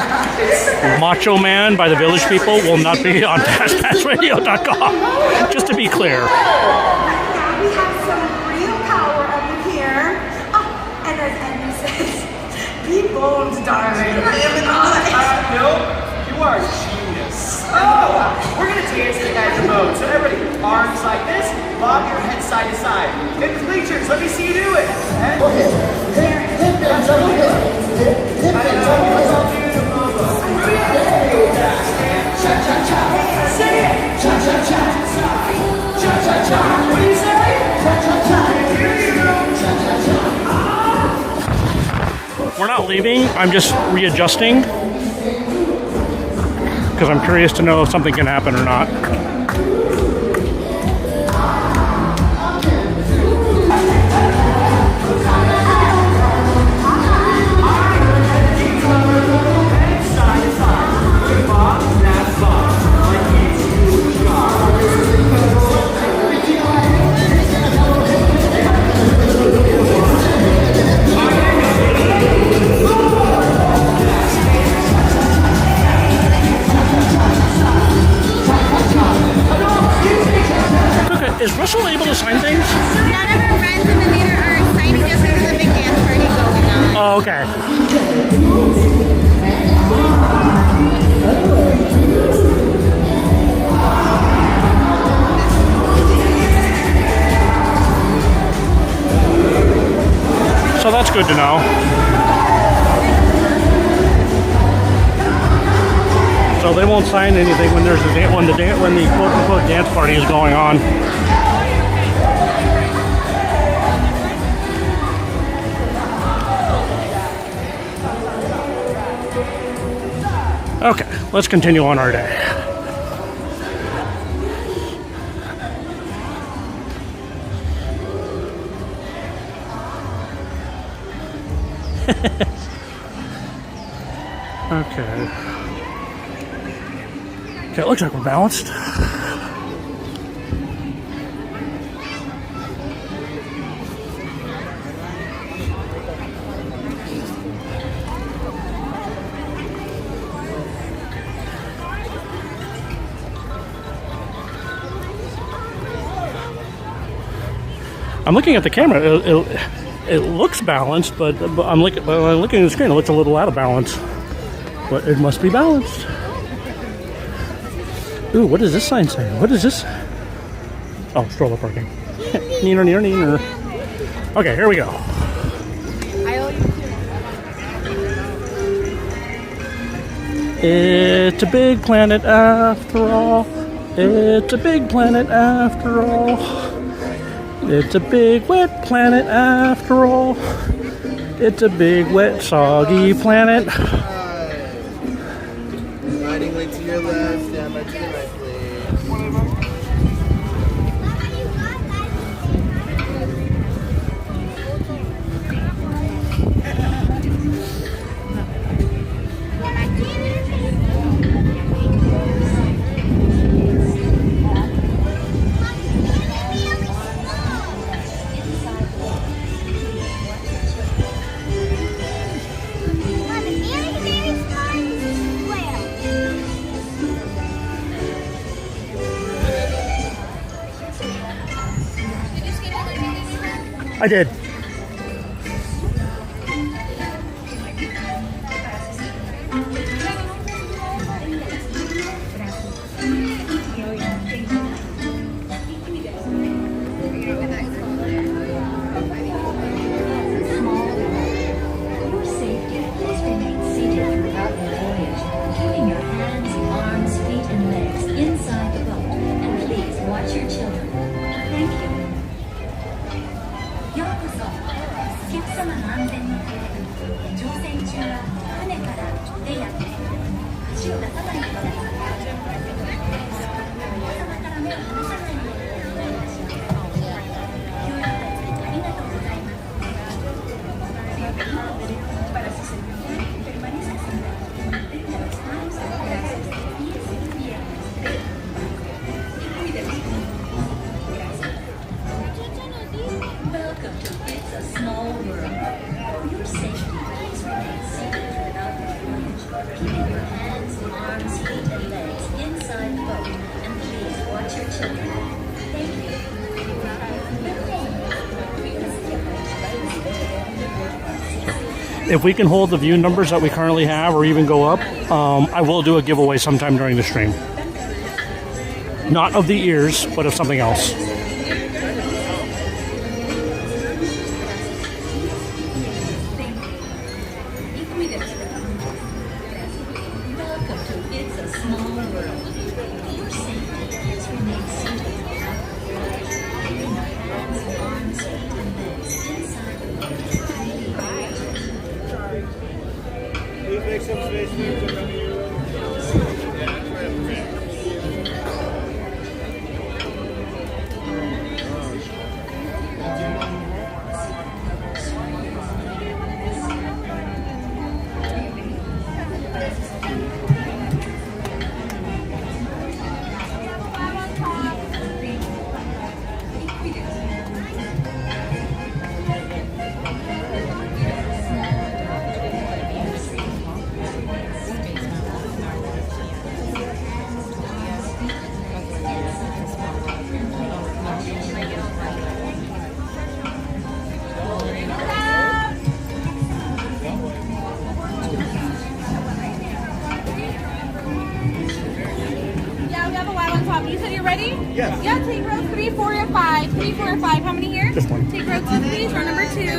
Macho Man by the Village People will not be on PastPassRadio.com. Just to be clear. We have some real power over here. Oh, and as Edmund says, be bold, darling. I am an eye. No, you are a genius. Oh, we're going to dance to the guys remote. So everybody, arms like this, bob your head side to side. Hit the bleachers, let me see you do it. And hit them, double hit. Hit them, double hit. Cha-cha-cha. Say it. Cha-cha-cha. Cha-cha-cha. What do you say? Cha-cha-cha. Here you go. Cha-cha-cha. We're not leaving, I'm just readjusting because I'm curious to know if something can happen or not. Is Russell able to sign things? None of our friends in the theater are signing just because of the big dance party going on. Oh, okay. So that's good to know. So they won't sign anything when there's when the quote-unquote dance party is going on. Okay, let's continue on our day. Okay, it looks like we're balanced. I'm looking at the camera. It looks balanced, but I'm looking at the screen. It looks a little out of balance, but it must be balanced. Ooh, what does this sign say? What is this? Oh, stroller parking. Neener, neener, neener. Okay, here we go. It's a big planet after all. It's a big planet after all. It's a big wet planet after all. It's a big wet soggy planet. Riding late to your left, stand by to the right, please. I did. Welcome to It's a Small World. For your safety, please remain seated throughout the if we can hold the view numbers that we currently have or even go up, I will do a giveaway sometime during the stream. Not of the ears, but of something else. You said you're ready? Yes. Yeah, take row 3, 4, and 5. 3, 4, and 5. How many here? Just one. Take row 2, please. Row number 2. 3,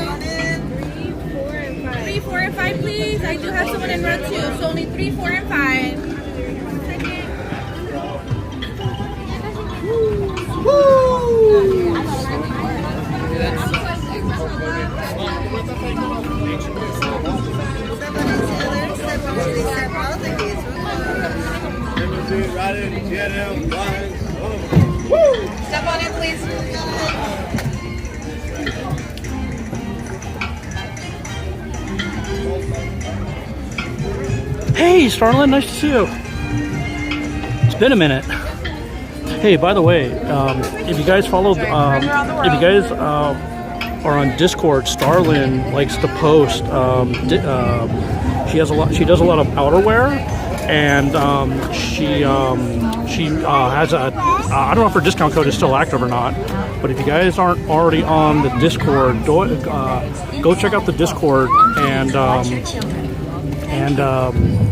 4, and 5. 3, 4, and 5, please. I do have someone in row 2, so only 3, 4, and 5. Step on in, please. Hey, Starlin, nice to see you. It's been a minute. Hey, by the way, if you guys followed, if you guys are on Discord, Starlin likes to post. She does a lot of outerwear, and she has a. I don't know if her discount code is still active or not, but if you guys aren't already on the Discord, go check out the Discord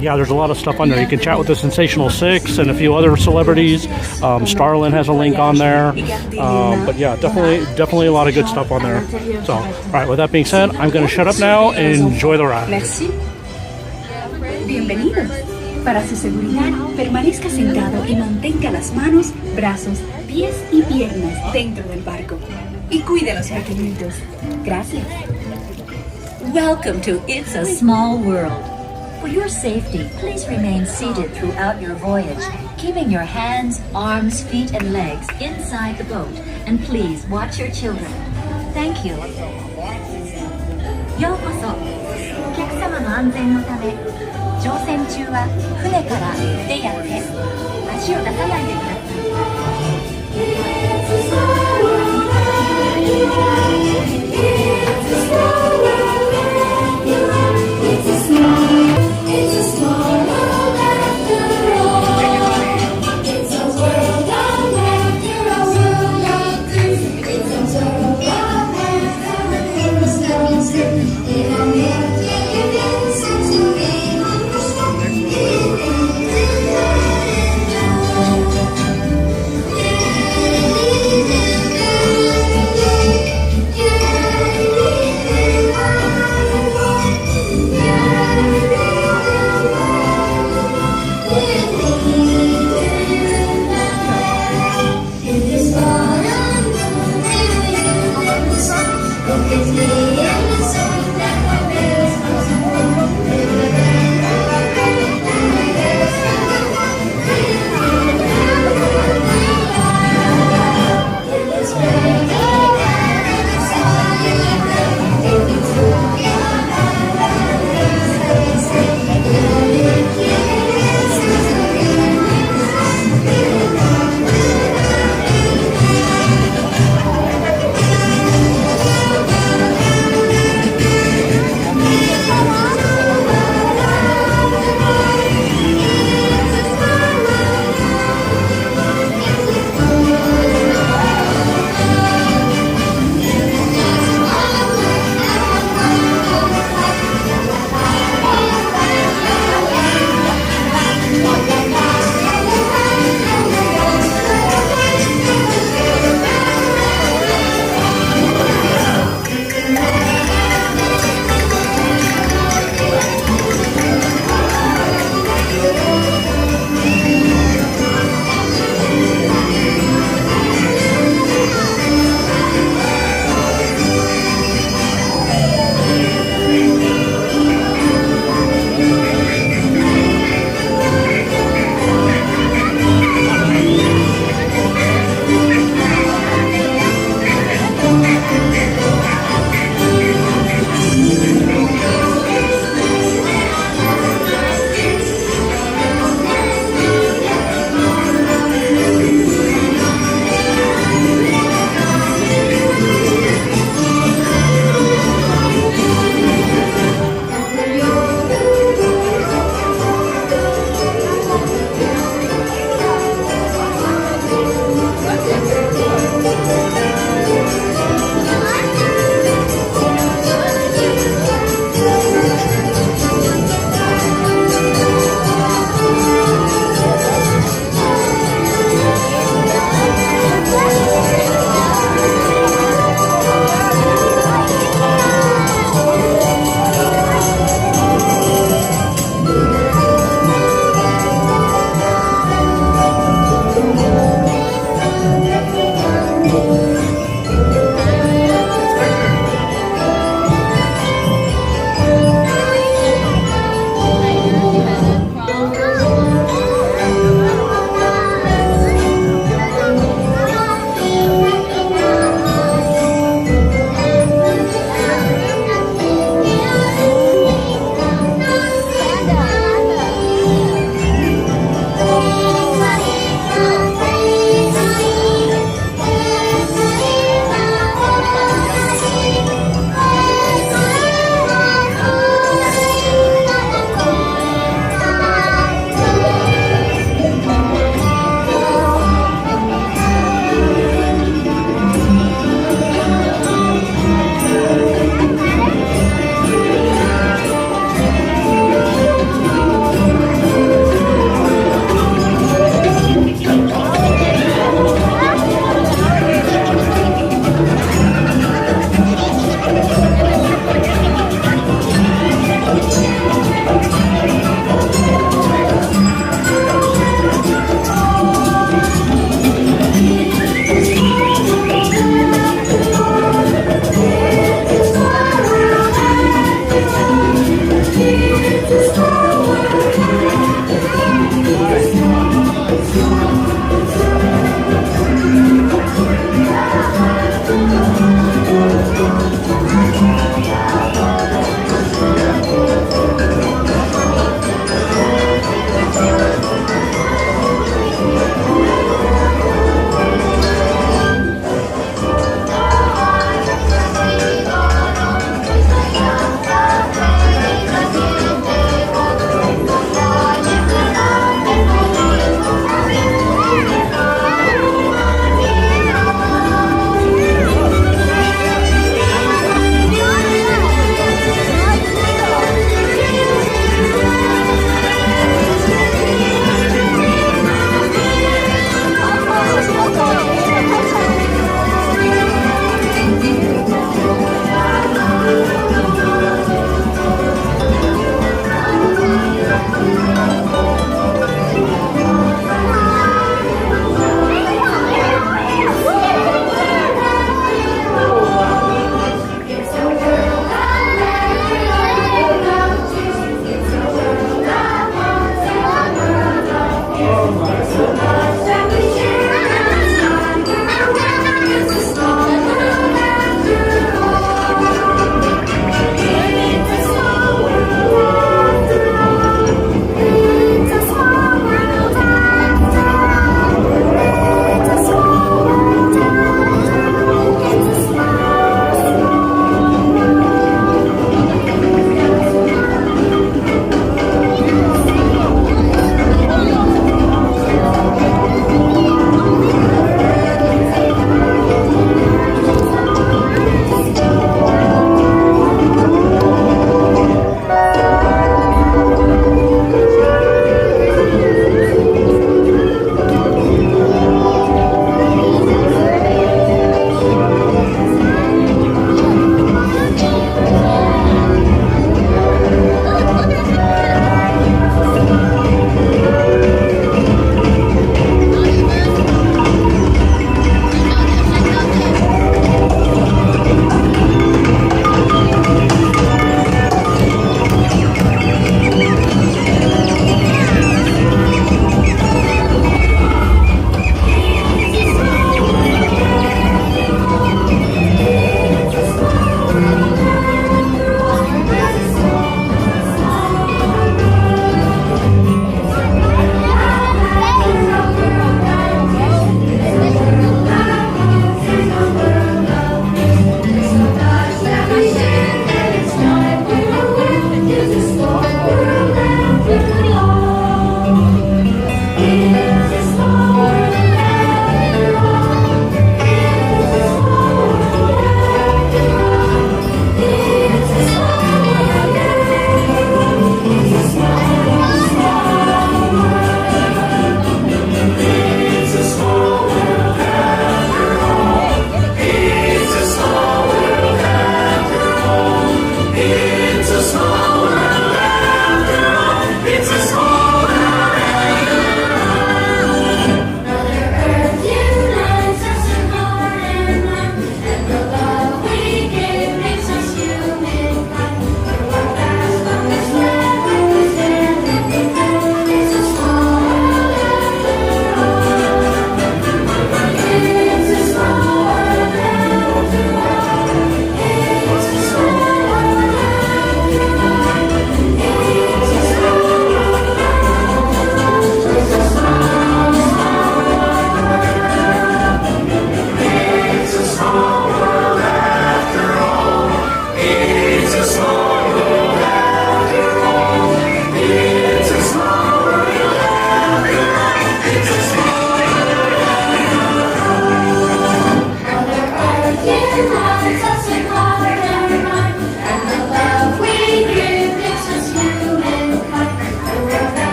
yeah, there's a lot of stuff on there. You can chat with the Sensational Six and a few other celebrities. Starlin has a link on there. But yeah, definitely a lot of good stuff on there. So, all right, with that being said, I'm going to shut up now and enjoy the ride. Merci. Bienvenidos. Para su seguridad, permanezca sentado y mantenga las manos, brazos, pies y piernas dentro del barco. Y cuide a los pequeñitos. Gracias. Welcome to It's a Small World. For your safety, please remain seated throughout your voyage, keeping your hands, arms, feet, and legs inside the boat, and please watch your children. Thank you. ようこそ。お客様の安全のため、乗船中は船から腕や手、足を出さないでください。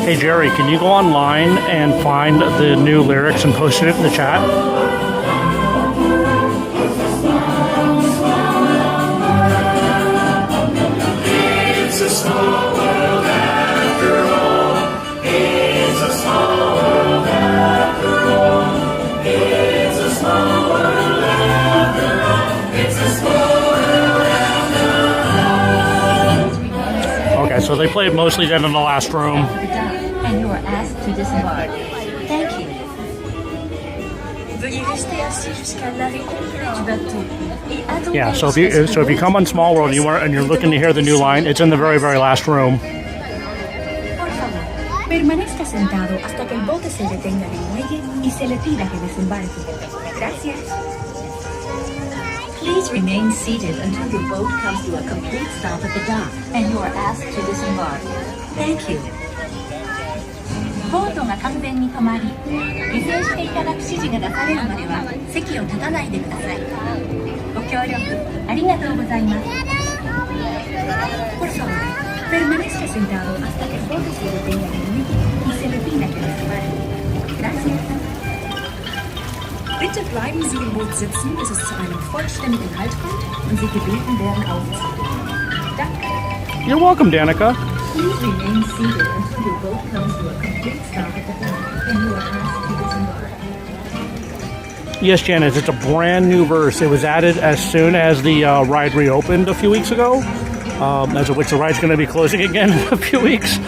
Hey Jerry, can you go online and find the new lyrics and post it in the chat? It's a small world after all. It's a small world after all. It's a small world after all. It's a small world after all. Okay, so they played mostly dead in the last room. And you are asked to disembark. Thank you. Veuillez rester assis jusqu'à l'arrêt complet du bateau. Et attendez Yeah, so if you come on Small World and you're looking to hear the new line, it's in the very, very last room. Permanezca sentado hasta que el bote se detenga en el muelle y se le pida que desembarque. Gracias. Please remain seated until your boat comes to a complete stop at the dock and you are asked to disembark. Thank you. ボートが完全に止まり、離船していただく指示が出されるまでは席を立たないでください。ご協力ありがとうございます。Por favor, permanezca sentado hasta que el bote se detenga en el muelle y se le pida que desembarque. Gracias. Bitte bleiben Sie im Boot sitzen, bis es zu einem vollständigen Halt kommt und Sie gebeten werden aufzuhören. Danke. You're welcome, Danica. Please remain seated until your boat comes to a complete stop at the dock and you are asked to disembark. Yes, Janice, it's a brand new verse. It was added as soon as the ride reopened a few weeks ago, as of which the ride's going to be closing again in a few weeks,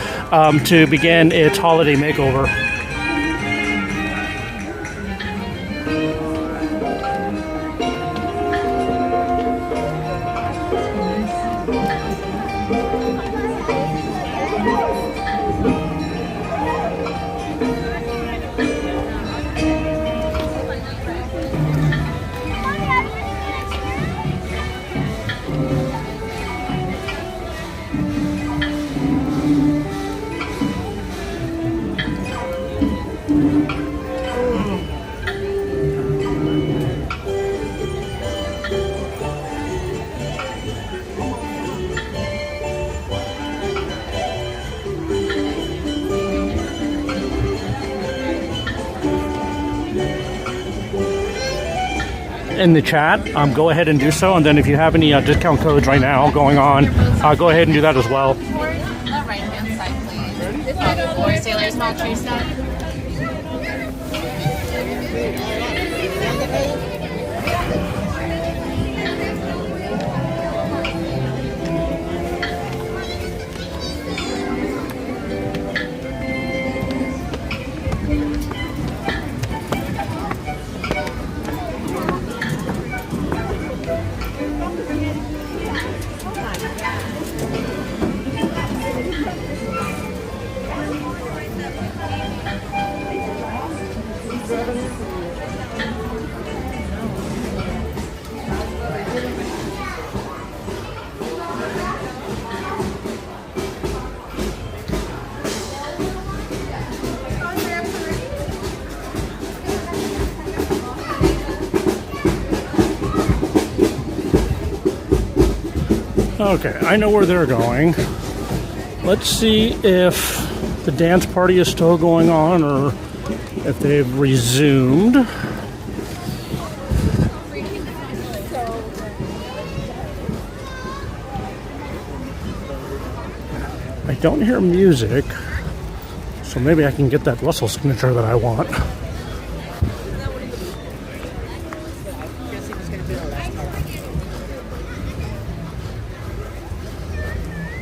to begin its holiday makeover. In the chat, go ahead and do so, and then if you have any discount codes right now going on, go ahead and do that as well. The right-hand side, please. For Sailor's Small Tree Stuff. Okay, I know where they're going. Let's see if the dance party is still going on or if they've resumed. I don't hear music, so maybe I can get that Russell signature that I want.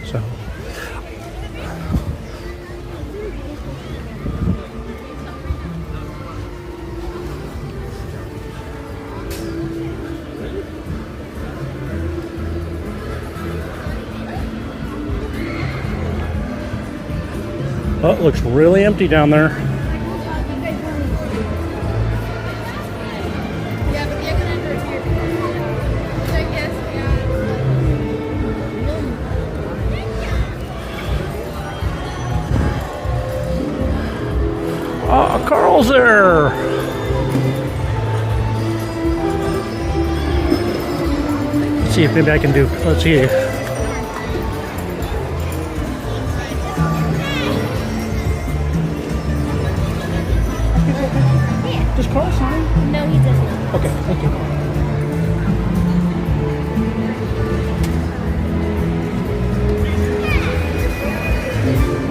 So. Oh, it looks really empty down there. Carl's there. Let's see if maybe I can do. Let's see.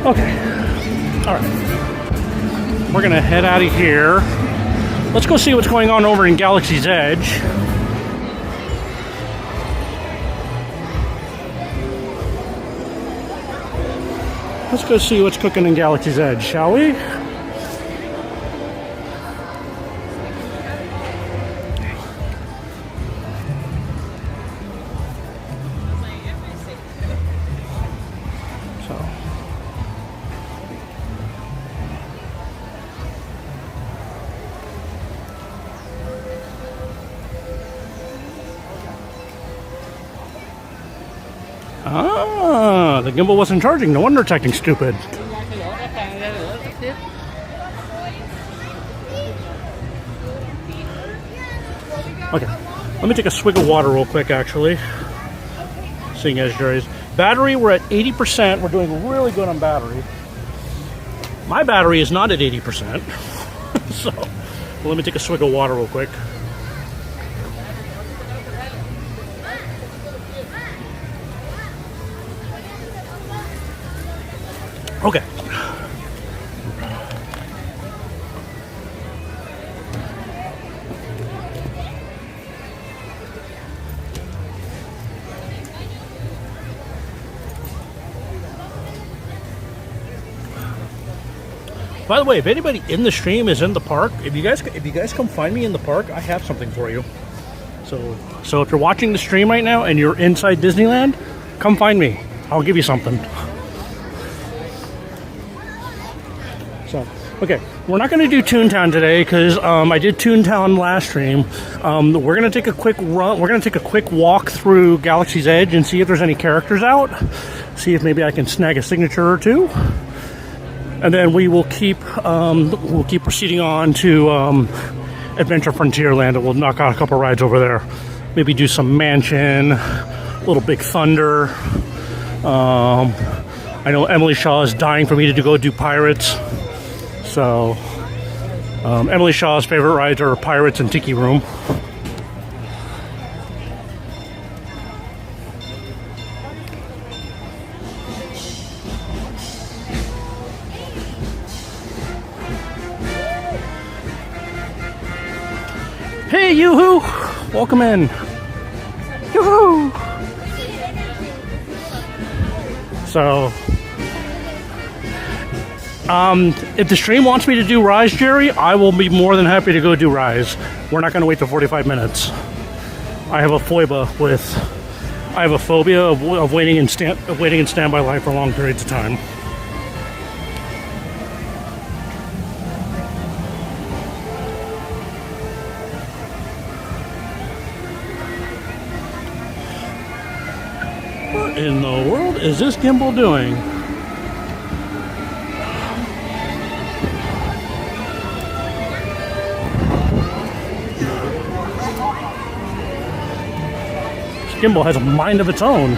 Okay. All right. We're gonna head out of here. Let's go see what's going on over in Galaxy's Edge. Let's go see what's cooking in Galaxy's Edge, shall we? Ah, the gimbal wasn't charging. No wonder it's acting stupid. Okay, let me take a swig of water real quick, actually. Seeing as Jerry's battery, we're at 80%. We're doing really good on battery. My battery is not at 80%. So, well, let me take a swig of water real quick. Okay. By the way, if anybody in the stream is in the park, if you guys come find me in the park, I have something for you. So if you're watching the stream right now and you're inside Disneyland, come find me. I'll give you something. So, okay, we're not going to do Toontown today because I did Toontown last stream. We're going to take a quick run. We're going to take a quick walk through Galaxy's Edge and see if there's any characters out. See if maybe I can snag a signature or two. And then we will keep proceeding on to Adventure Frontierland, and we'll knock out a couple rides over there. Maybe do some Mansion, Little Big Thunder. I know Emily Shaw is dying for me to go do Pirates. So, Emily Shaw's favorite rides are Pirates and Tiki Room. Hey, yoo-hoo! Welcome in. Yoo-hoo! So, if the stream wants me to do Rise, Jerry, I will be more than happy to go do Rise. We're not going to wait till 45 minutes. I have a phobia of waiting in standby line for long periods of time. What in the world is this gimbal doing? Gimbal has a mind of its own.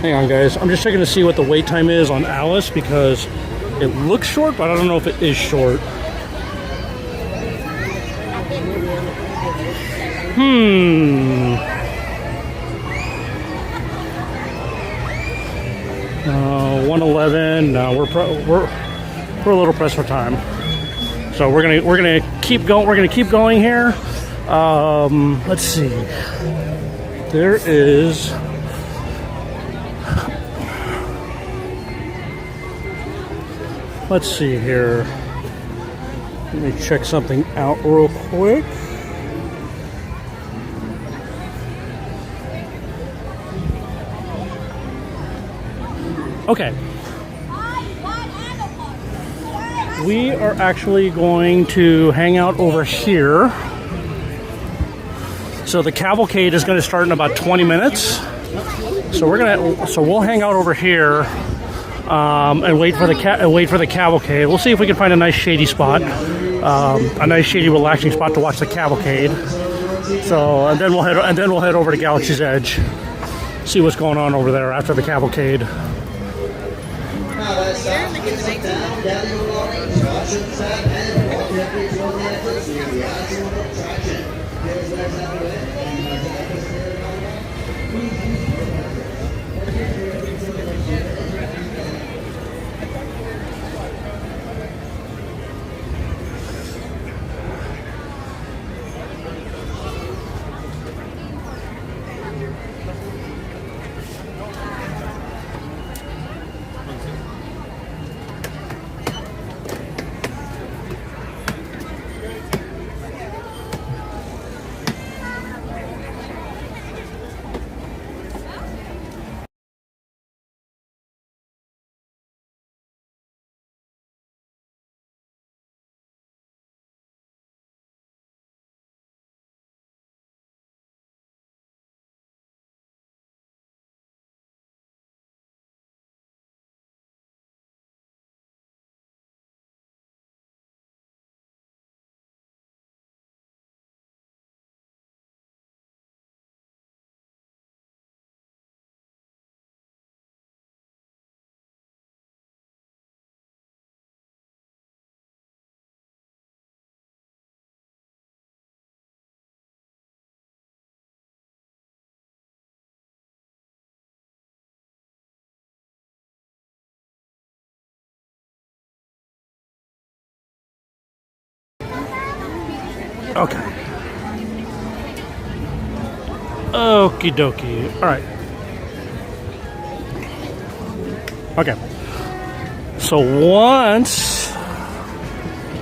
Hang on, guys. I'm just checking to see what the wait time is on Alice because it looks short, but I don't know if it is short. 111. No, we're a little pressed for time, so we're gonna keep going. We're gonna keep going here. Let's see. There is. Let's see here. Let me check something out real quick. Okay. We are actually going to hang out over here. So the cavalcade is going to start in about 20 minutes. So we'll hang out over here and wait for the cavalcade. We'll see if we can find a nice shady spot, a nice shady relaxing spot to watch the cavalcade. So and then we'll head over to Galaxy's Edge, see what's going on over there after the cavalcade. Okay. Okie dokie. All right. Okay. So once,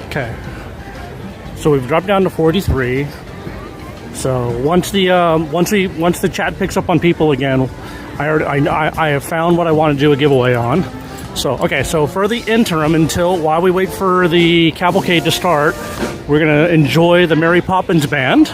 okay. So we've dropped down to 43. So once the chat picks up on people again, I have found what I want to do a giveaway on. So okay. So for the interim, while we wait for the cavalcade to start, we're gonna enjoy the Mary Poppins Band.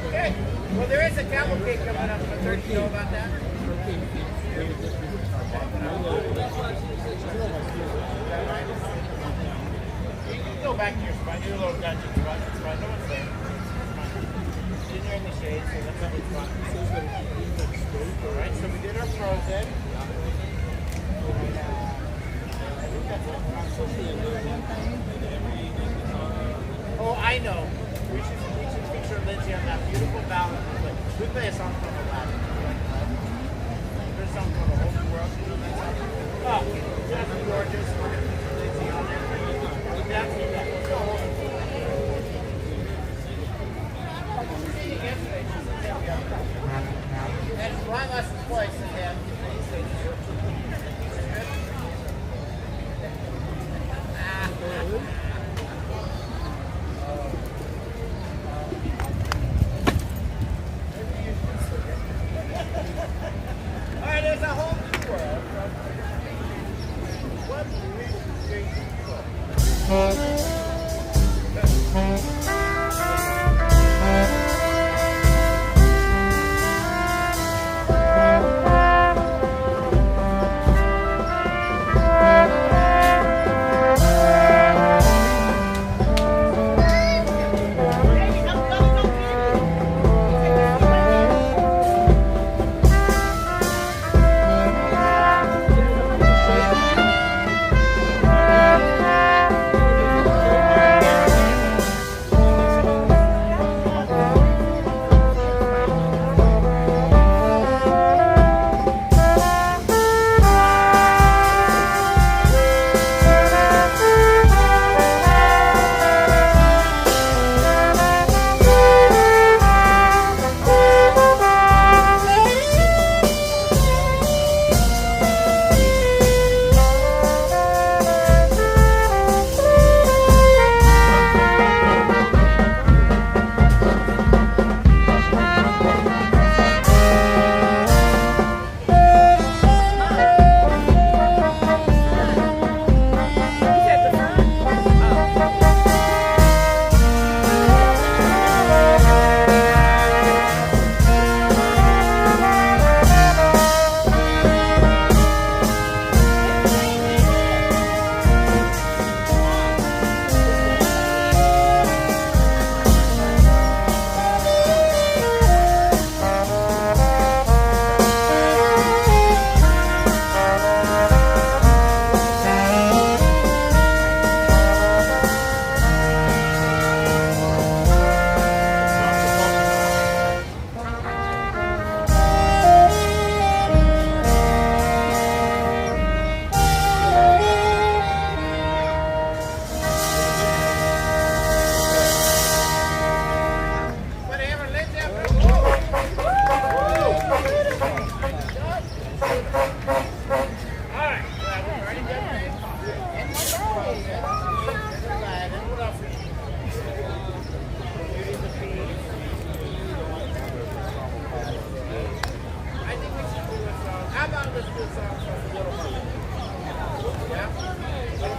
Okay. Well, there is a cavalcade coming up. I'm sure you know about that. You can go back to your spot. Do a little dungeon spot. It's fine. No one's there. It's in the shade, so that's not fun. Alright, so we did our Frozen. Oh, I know. We should feature Lindsay on that beautiful ballad. We play a song from Aladdin. There's a song called The Whole World. Oh, that's gorgeous. We're going to feature Lindsay on there. Let's go. And Ryan lost his voice again.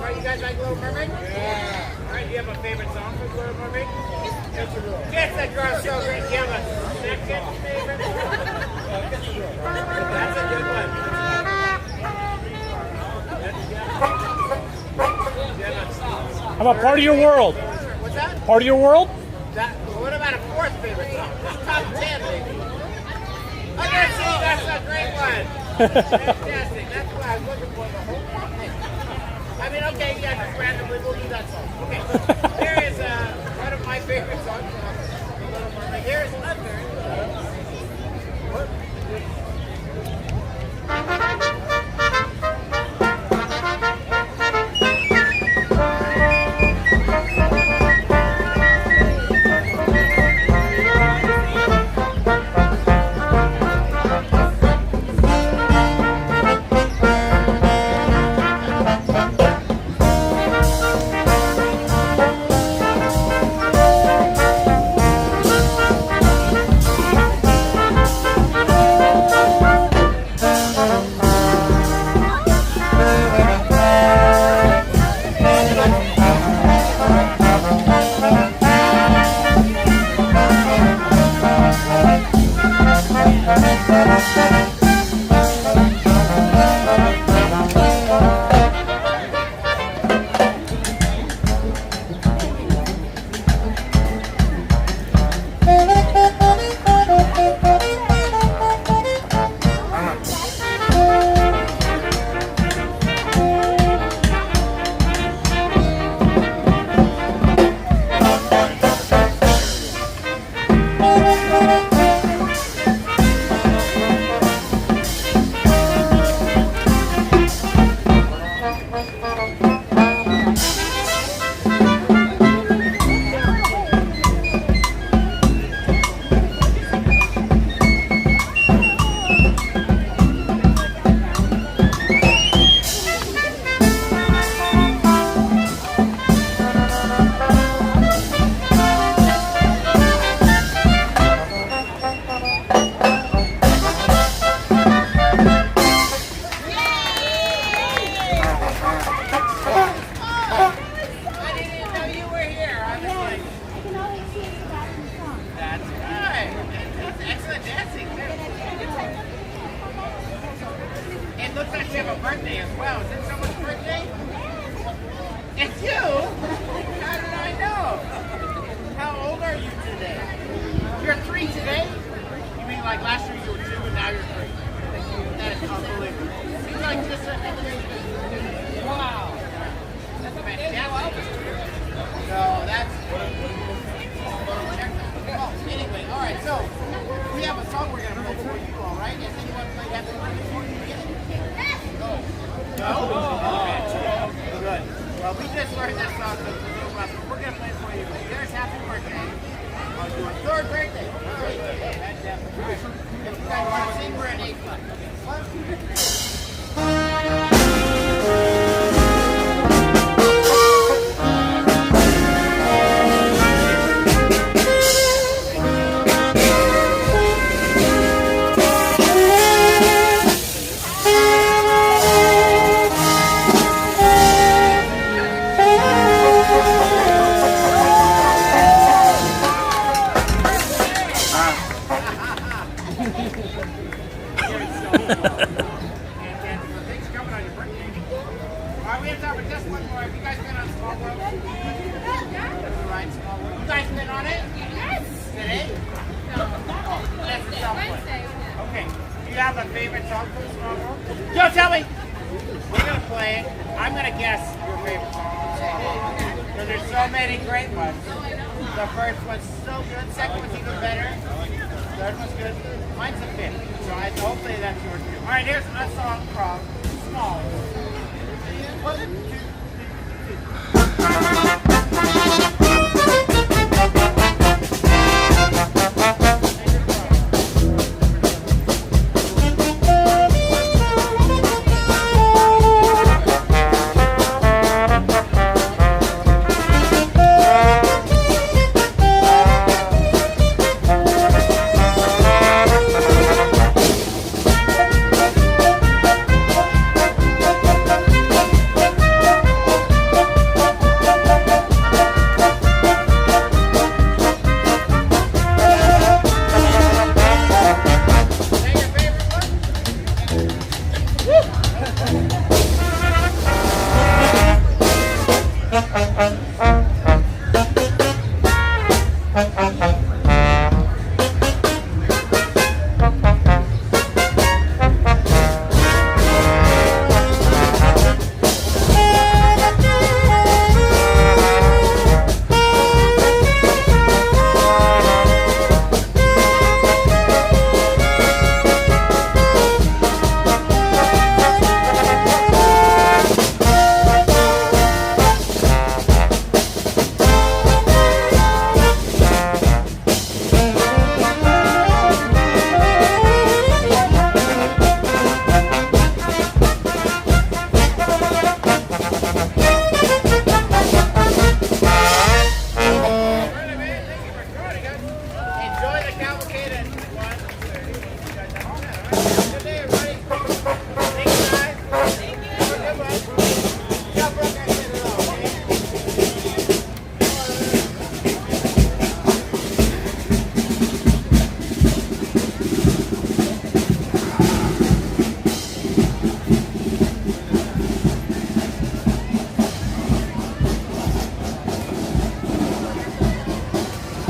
You guys like Little Mermaid? Yeah. All right, do you have a favorite song for Little Mermaid? Yes, that girl's so great. Do you have a second favorite? That's a good one. How about Part of Your World? What's that? Part of Your World? What about a fourth favorite song? Top 10, maybe. Okay, see, that's a great one. Fantastic. That's what I was looking for the whole thing. I mean, okay, yeah, just randomly, we'll do that song. Okay. There is one of my favorite songs from Little Mermaid. There is another. looks like we have a birthday as well. Is it someone's birthday? It's you? How did I know? How old are you today? You're 3 today? You mean like last year you were 2 and now you're 3? That is unbelievable. Seems like just a... Wow. That's fantastic. No, that's... Anyway, all right, so we have a song we're going to play for you, all right? Anything you want to play after before you get it? No? Oh, good. Well, we just learned this song, so we're going to play it for you. There's Happy Birthday on your 3rd birthday. All right. Fantastic. All right. If you guys want to sing, we're at 8 o'clock. Don't tell me! We're going to play it. I'm going to guess your favorite song. Because there's so many great ones. The first one's so good. Second one's even better. Third one's good. Mine's a 5th. So hopefully that's yours too. Alright, here's a song from Small. 1, 2, 3, 2.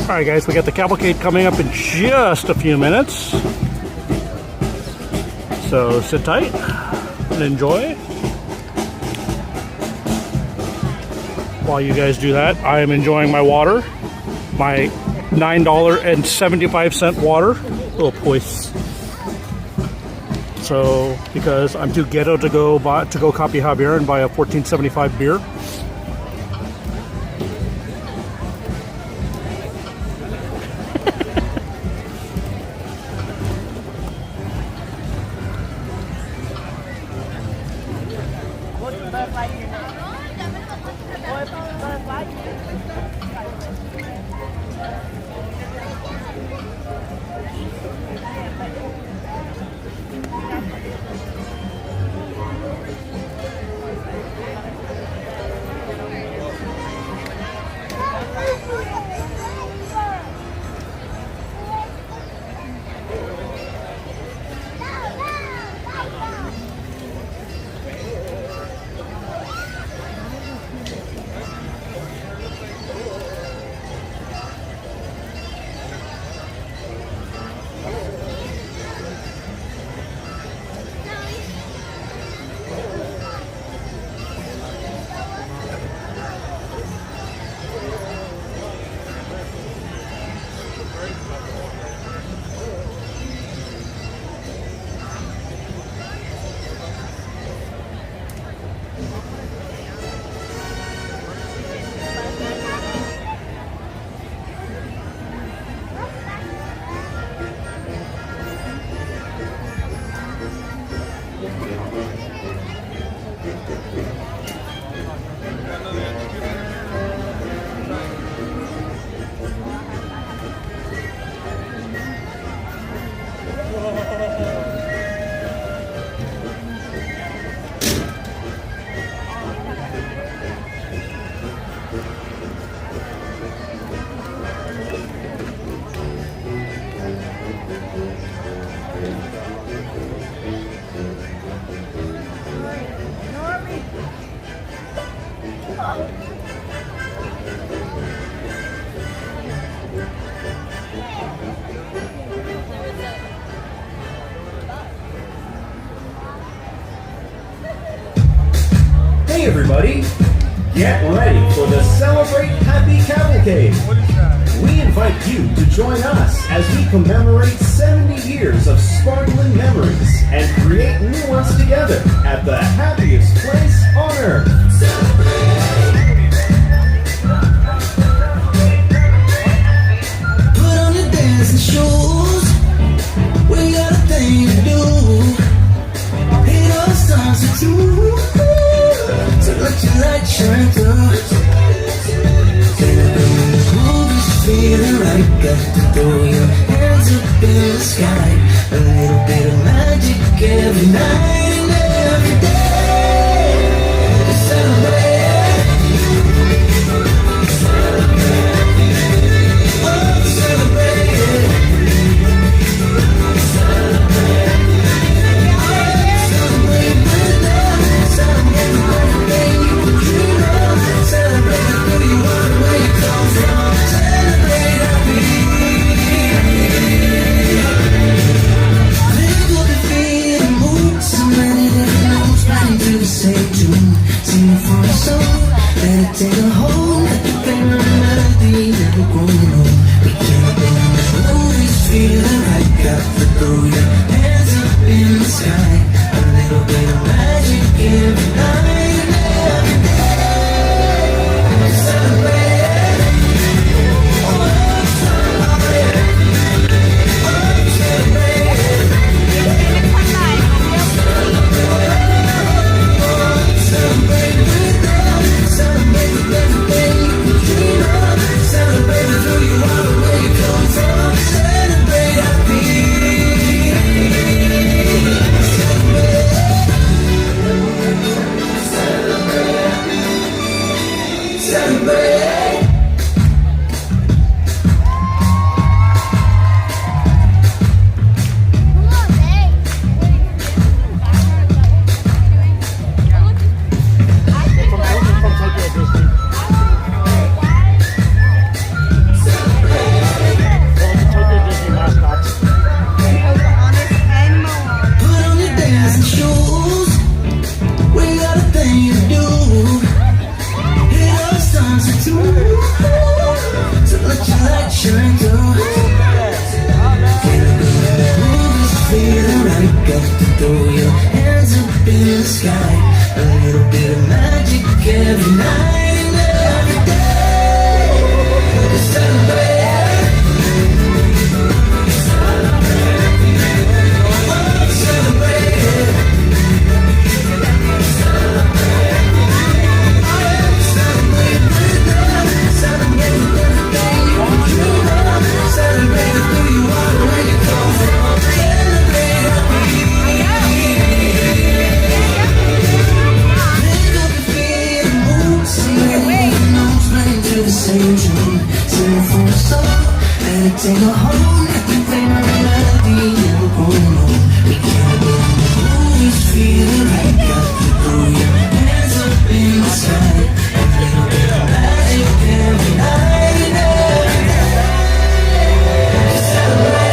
Alright guys, we got the cavalcade coming up in just a few minutes. So sit tight and enjoy. While you guys do that, I am enjoying my water. My $9.75 water. Little poise. So, because I'm too ghetto to go copy Javier and buy a $14.75 beer. everybody, get ready for the Celebrate Happy Cavalcade. We invite you to join us as we commemorate 70 years of sparkling memories and create new ones together at the happiest place on earth. Put on your dancing shoes. We got a thing to do. It all starts with you. So let your light shine through. Feeling right, got to throw your hands up in the sky. A little bit of magic every night and every day. Celebrate. Oh, celebrate. Celebrate with love. Celebrate with everything you can dream of. Celebrate with who you are and where you come from. Take a hold at the favorite melody that we're growing on. We can't be always feeling right. Got to throw your hands up in the sky. A little bit of magic every night and every day. Celebrate. Oh, celebrate. Oh, celebrate. Celebrate with them. Celebrate with everything you can dream of. Celebrate with who you are and where you come from. Celebrate happy. Celebrate. Celebrate. Shine through. Feeling right, got to throw your hands up in the sky. A little bit of magic every night and every day. Celebrate. Oh, celebrate. Celebrate with love. Celebrate with everything you want. Celebrate who you are and where you come from. Celebrate happy. Pick up your feet and move. Sing it notes playing to the same tune. Sing it for us all. Let it take a hold. Let the favorite melody and we're going home. We can't always feel it right. Got to throw your hands up in the sky. A little bit of magic every night and every day. Celebrate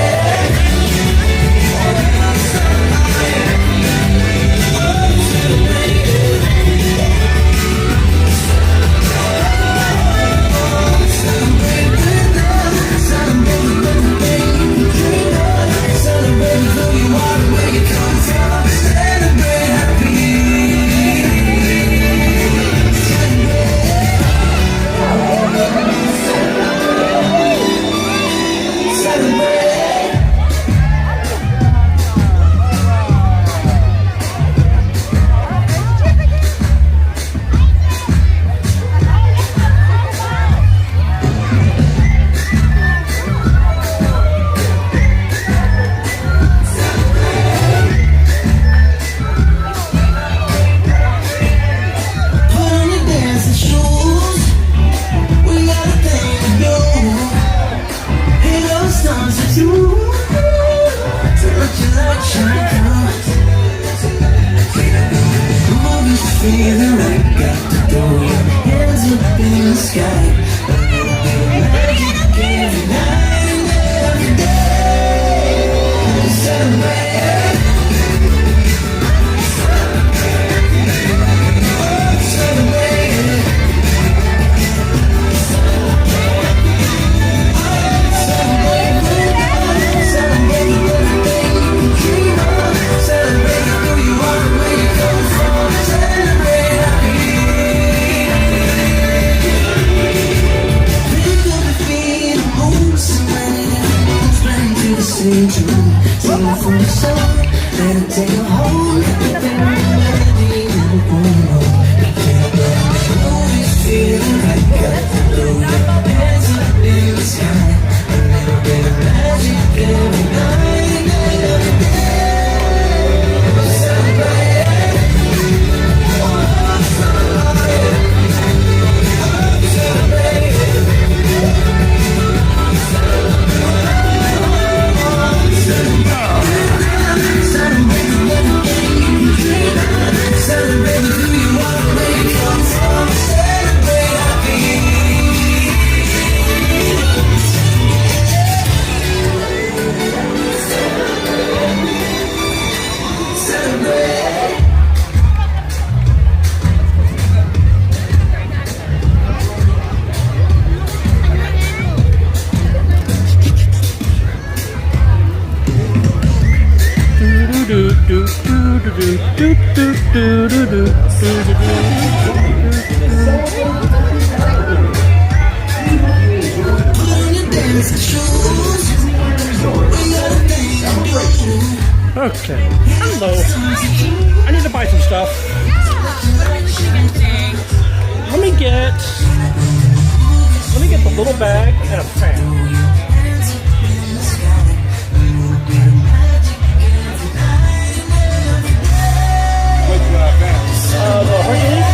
with love, celebrate with everything Okay. Hello. I need to buy some stuff. Let me get the little bag and a fan. The Hercules.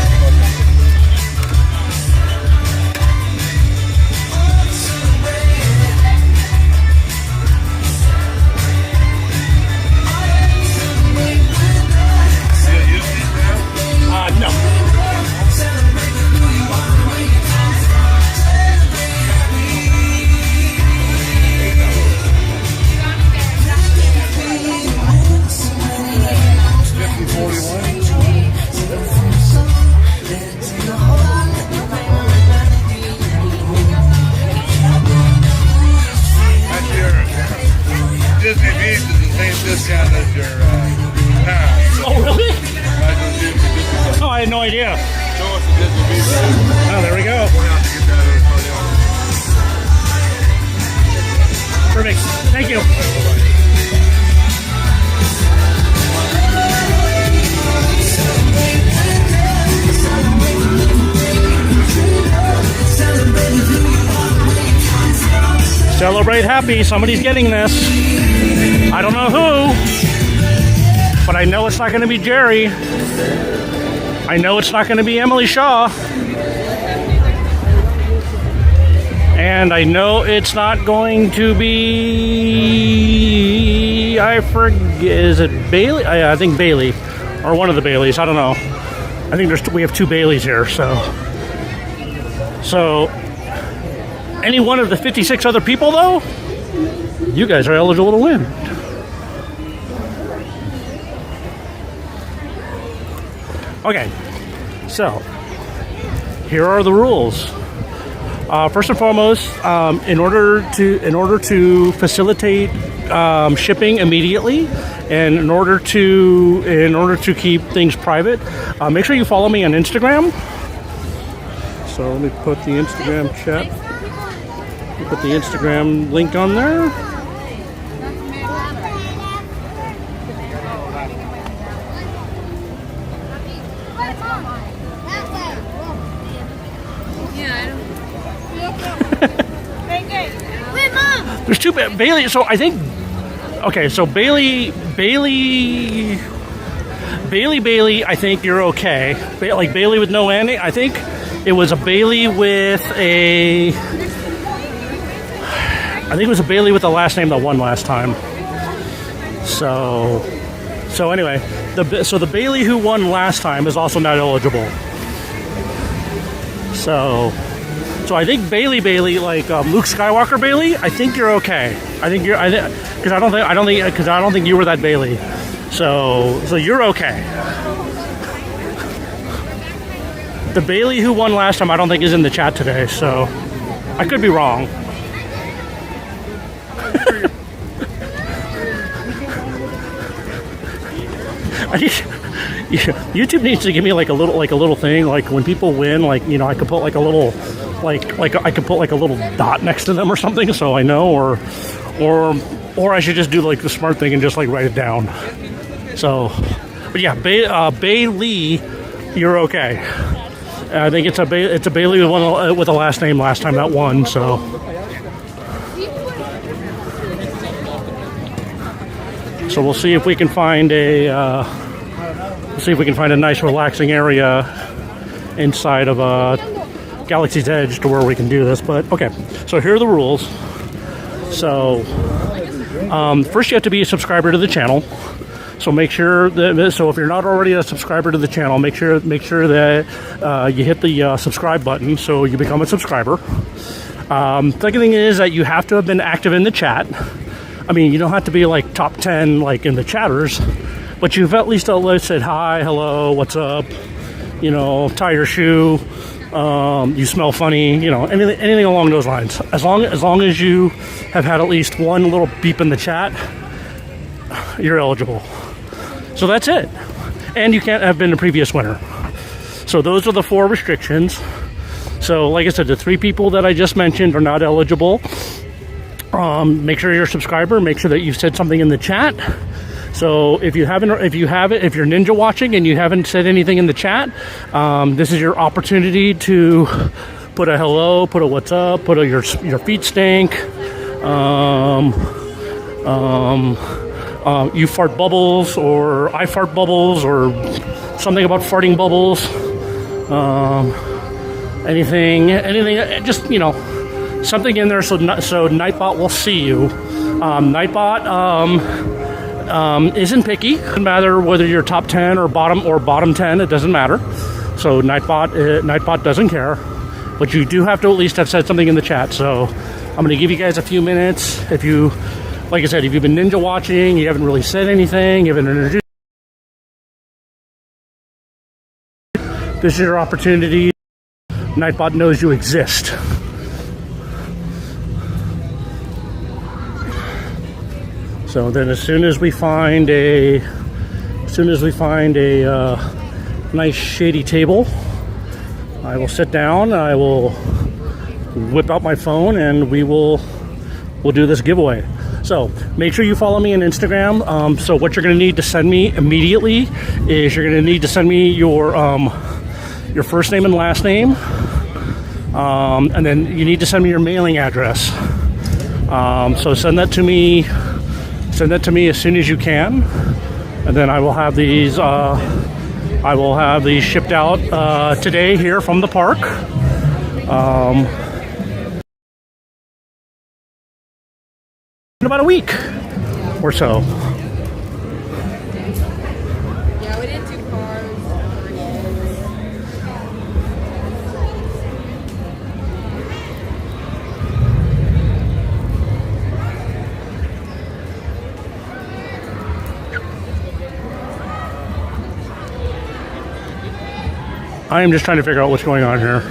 No. Disney Beach is the same discount as your pass. Oh, really? Oh, I had no idea. Show us the Disney Beach. Oh, there we go. Perfect. Thank you. Celebrate happy. Somebody's getting this. I don't know who, but I know it's not going to be Jerry. I know it's not going to be Emily Shaw. And I know it's not going to be, I forget, is it Bailey? I think Bailey, or one of the Baileys, I don't know. I think we have two Baileys here, so any one of the 56 other people, though, you guys are eligible to win. Okay, so here are the rules. First and foremost, in order to facilitate shipping immediately, and in order to keep things private, make sure you follow me on Instagram. So let me put the Instagram chat. Put the Instagram link on there. There's two Bailey. So I think. Okay, so Bailey. I think you're okay. Like Bailey with no ending. I think it was a Bailey with a. I think it was a Bailey with the last name that won last time. So anyway, the Bailey who won last time is also not eligible. So I think Bailey, like Luke Skywalker Bailey. I think you're okay. Because I don't think you were that Bailey. So you're okay. The Bailey who won last time, I don't think is in the chat today. So I could be wrong. YouTube needs to give me like a little thing, like when people win, like, you know, I could put like a little I could put like a little dot next to them or something, so I know, or I should just do like the smart thing and just like write it down. So, but yeah, Bailey, you're okay. I think it's a Bailey with a last name last time that won. So. So we'll see if we can find a nice relaxing area inside of Galaxy's Edge to where we can do this. But okay, so here are the rules. So first you have to be a subscriber to the channel. So make sure that if you're not already a subscriber to the channel, make sure that you hit the subscribe button so you become a subscriber. Second thing is that you have to have been active in the chat. I mean, you don't have to be like top 10 like in the chatters, but you've at least said hi, hello, what's up, you know, tie your shoe, you smell funny, you know, anything along those lines. As long as you have had at least one little beep in the chat, you're eligible. So that's it. And you can't have been a previous winner. So those are the 4 restrictions. So like I said, the 3 people that I just mentioned are not eligible. Make sure you're a subscriber. Make sure that you've said something in the chat. So if you're ninja watching and you haven't said anything in the chat, this is your opportunity to put a hello, put a what's up, put a your feet stink, you fart bubbles, or I fart bubbles, or something about farting bubbles, anything, just, you know, something in there so Nightbot will see you. Nightbot isn't picky. It doesn't matter whether you're top 10 or bottom 10. It doesn't matter. So Nightbot doesn't care. But you do have to at least have said something in the chat. So I'm going to give you guys a few minutes. If you, like I said, if you've been ninja watching, you haven't really said anything, you haven't introduced, this is your opportunity. Nightbot knows you exist. So then as soon as we find a nice shady table, I will sit down, I will whip out my phone, and we'll do this giveaway. So make sure you follow me on Instagram. So what you're going to need to send me immediately is you're going to need to send me your first name and last name, and then you need to send me your mailing address. So send that to me as soon as you can, and then I will have these shipped out today here from the park. In about a week or so. Yeah, we did 2 cars. I am just trying to figure out what's going on here.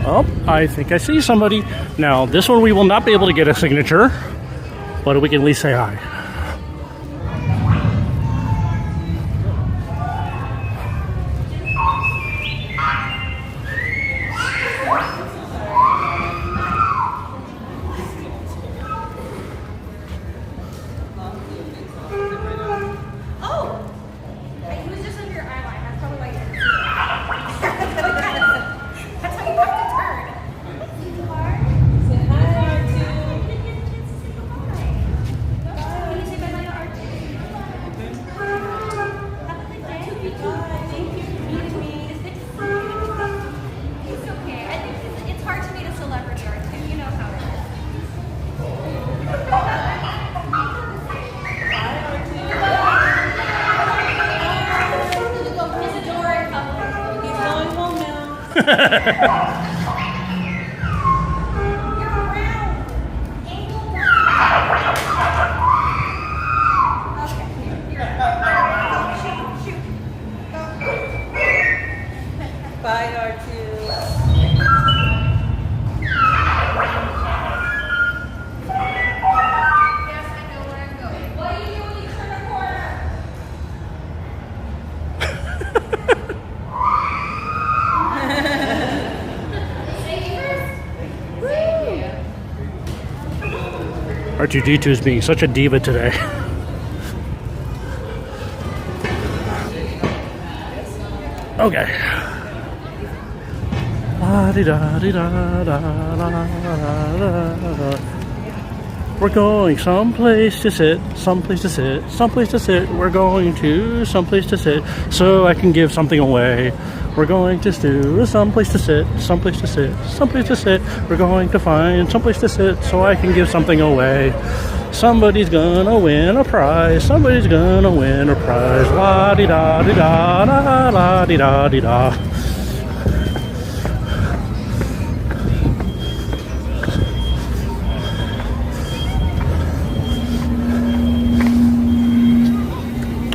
Oh, I think I see somebody. Now, this one we will not be able to get a signature, but we can at least say hi. R2-D2 is being such a diva today. Okay. We're going someplace to sit, someplace to sit, someplace to sit. We're going to someplace to sit so I can give something away. We're going to do someplace to sit, someplace to sit, someplace to sit. We're going to find someplace to sit so I can give something away. Somebody's gonna win a prize. Somebody's gonna win a prize. La di da di da da la di da di da.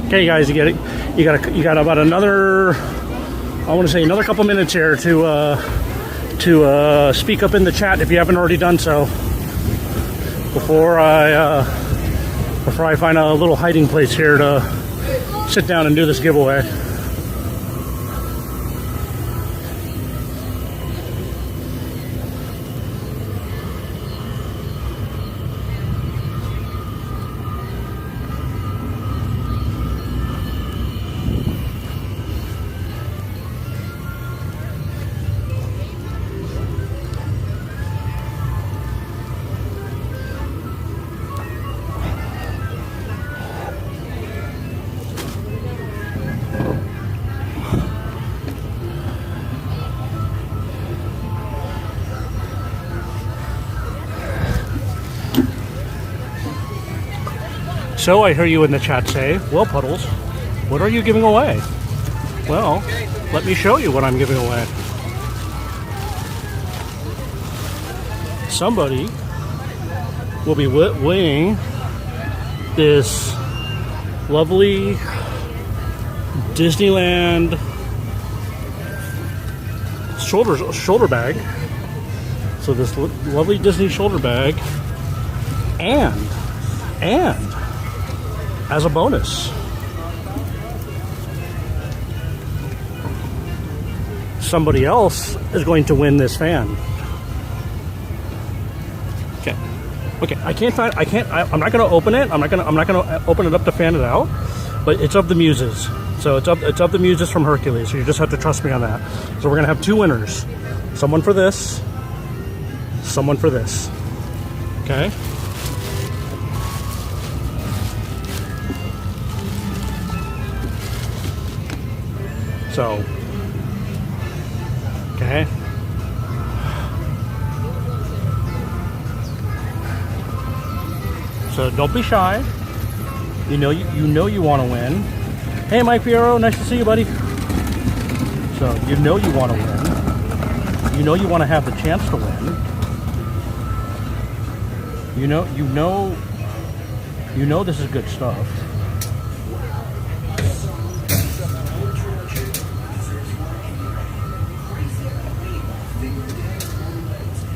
Okay, guys, you got about another, I want to say another couple minutes here to speak up in the chat if you haven't already done so. Before I find a little hiding place here to sit down and do this giveaway. So I hear you in the chat say, well, Puddles, what are you giving away? Well, let me show you what I'm giving away. Somebody will be winning this lovely Disneyland shoulder bag. So this lovely Disney shoulder bag, and as a bonus, somebody else is going to win this fan. Okay. I'm not going to open it. I'm not going to open it up to fan it out. But it's of the Muses. So it's of the Muses from Hercules. So you just have to trust me on that. So we're going to have two winners. Someone for this. Someone for this. Okay. So, okay. So don't be shy. You know you want to win. Hey, Mike Piero, nice to see you, buddy. So you know you want to win. You know you want to have the chance to win. You know this is good stuff.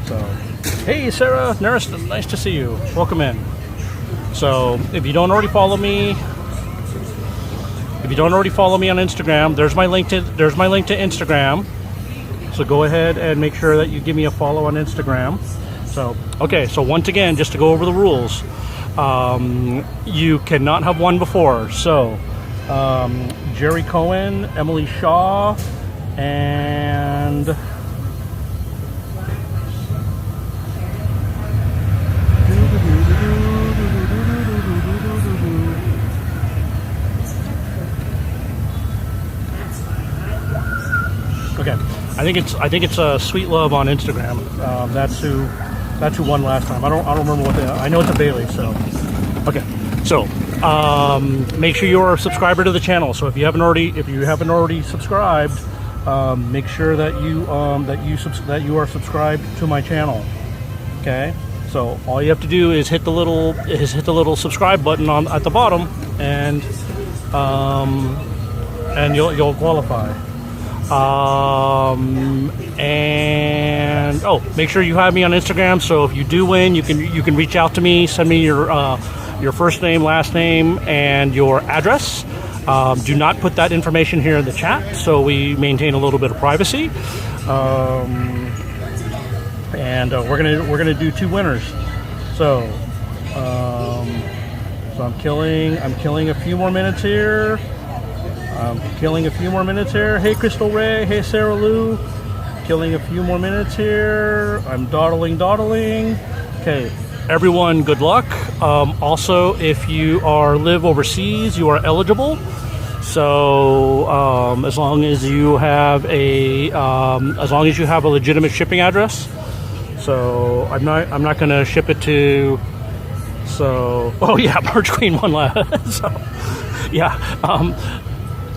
So, hey Sarah Nariston, nice to see you. Welcome in. So, if you don't already follow me, on Instagram, there's my link to Instagram. So go ahead and make sure that you give me a follow on Instagram. So, okay, so once again, just to go over the rules, you cannot have won before. So, Jerry Cohen, Emily Shaw, and okay, I think it's Sweet Love on Instagram. That's who won last time. I don't remember what I know it's a Bailey. So okay, so make sure you're a subscriber to the channel. So if you haven't already subscribed, make sure that you are subscribed to my channel. Okay, so all you have to do is hit the little subscribe button at the bottom, and you'll qualify. And make sure you have me on Instagram. So if you do win, you can reach out to me. Send me your first name, last name, and your address. Do not put that information here in the chat, so we maintain a little bit of privacy. And we're gonna do two winners. So So I'm killing a few more minutes here. Hey, Crystal Ray. Hey, Sarah Lou. Killing a few more minutes here. I'm dawdling. Okay, everyone, good luck. Also, if you live overseas, you are eligible. So as long as you have a legitimate shipping address. So I'm not going to ship it to. So March Queen won last.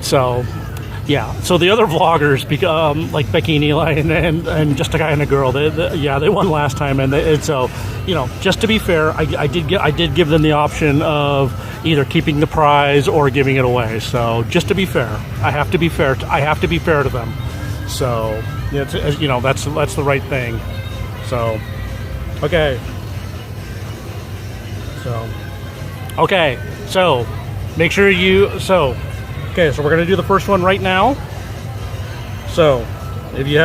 So the other vloggers, like Becky and Eli and Just a Guy and a Girl, they won last time, and so just to be fair, I did give them the option of either keeping the prize or giving it away. So just to be fair, I have to be fair to them. So that's the right thing. So okay. So make sure Okay, so we're gonna do the first one right now. So, if you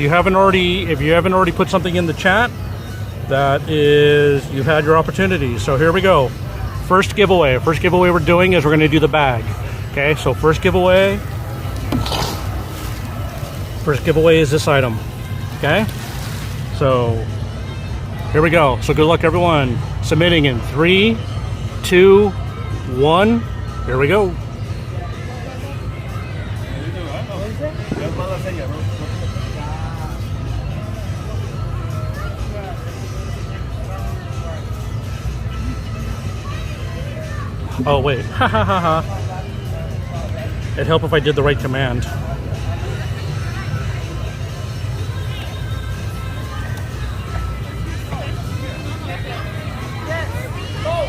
haven't already put something in the chat, you've had your opportunity. So here we go. First giveaway we're doing is we're gonna do the bag. Okay, so first giveaway is this item. Okay, so here we go. So good luck, everyone. Submitting in 3, 2, 1. Here we go. Oh wait, It'd help if I did the right command.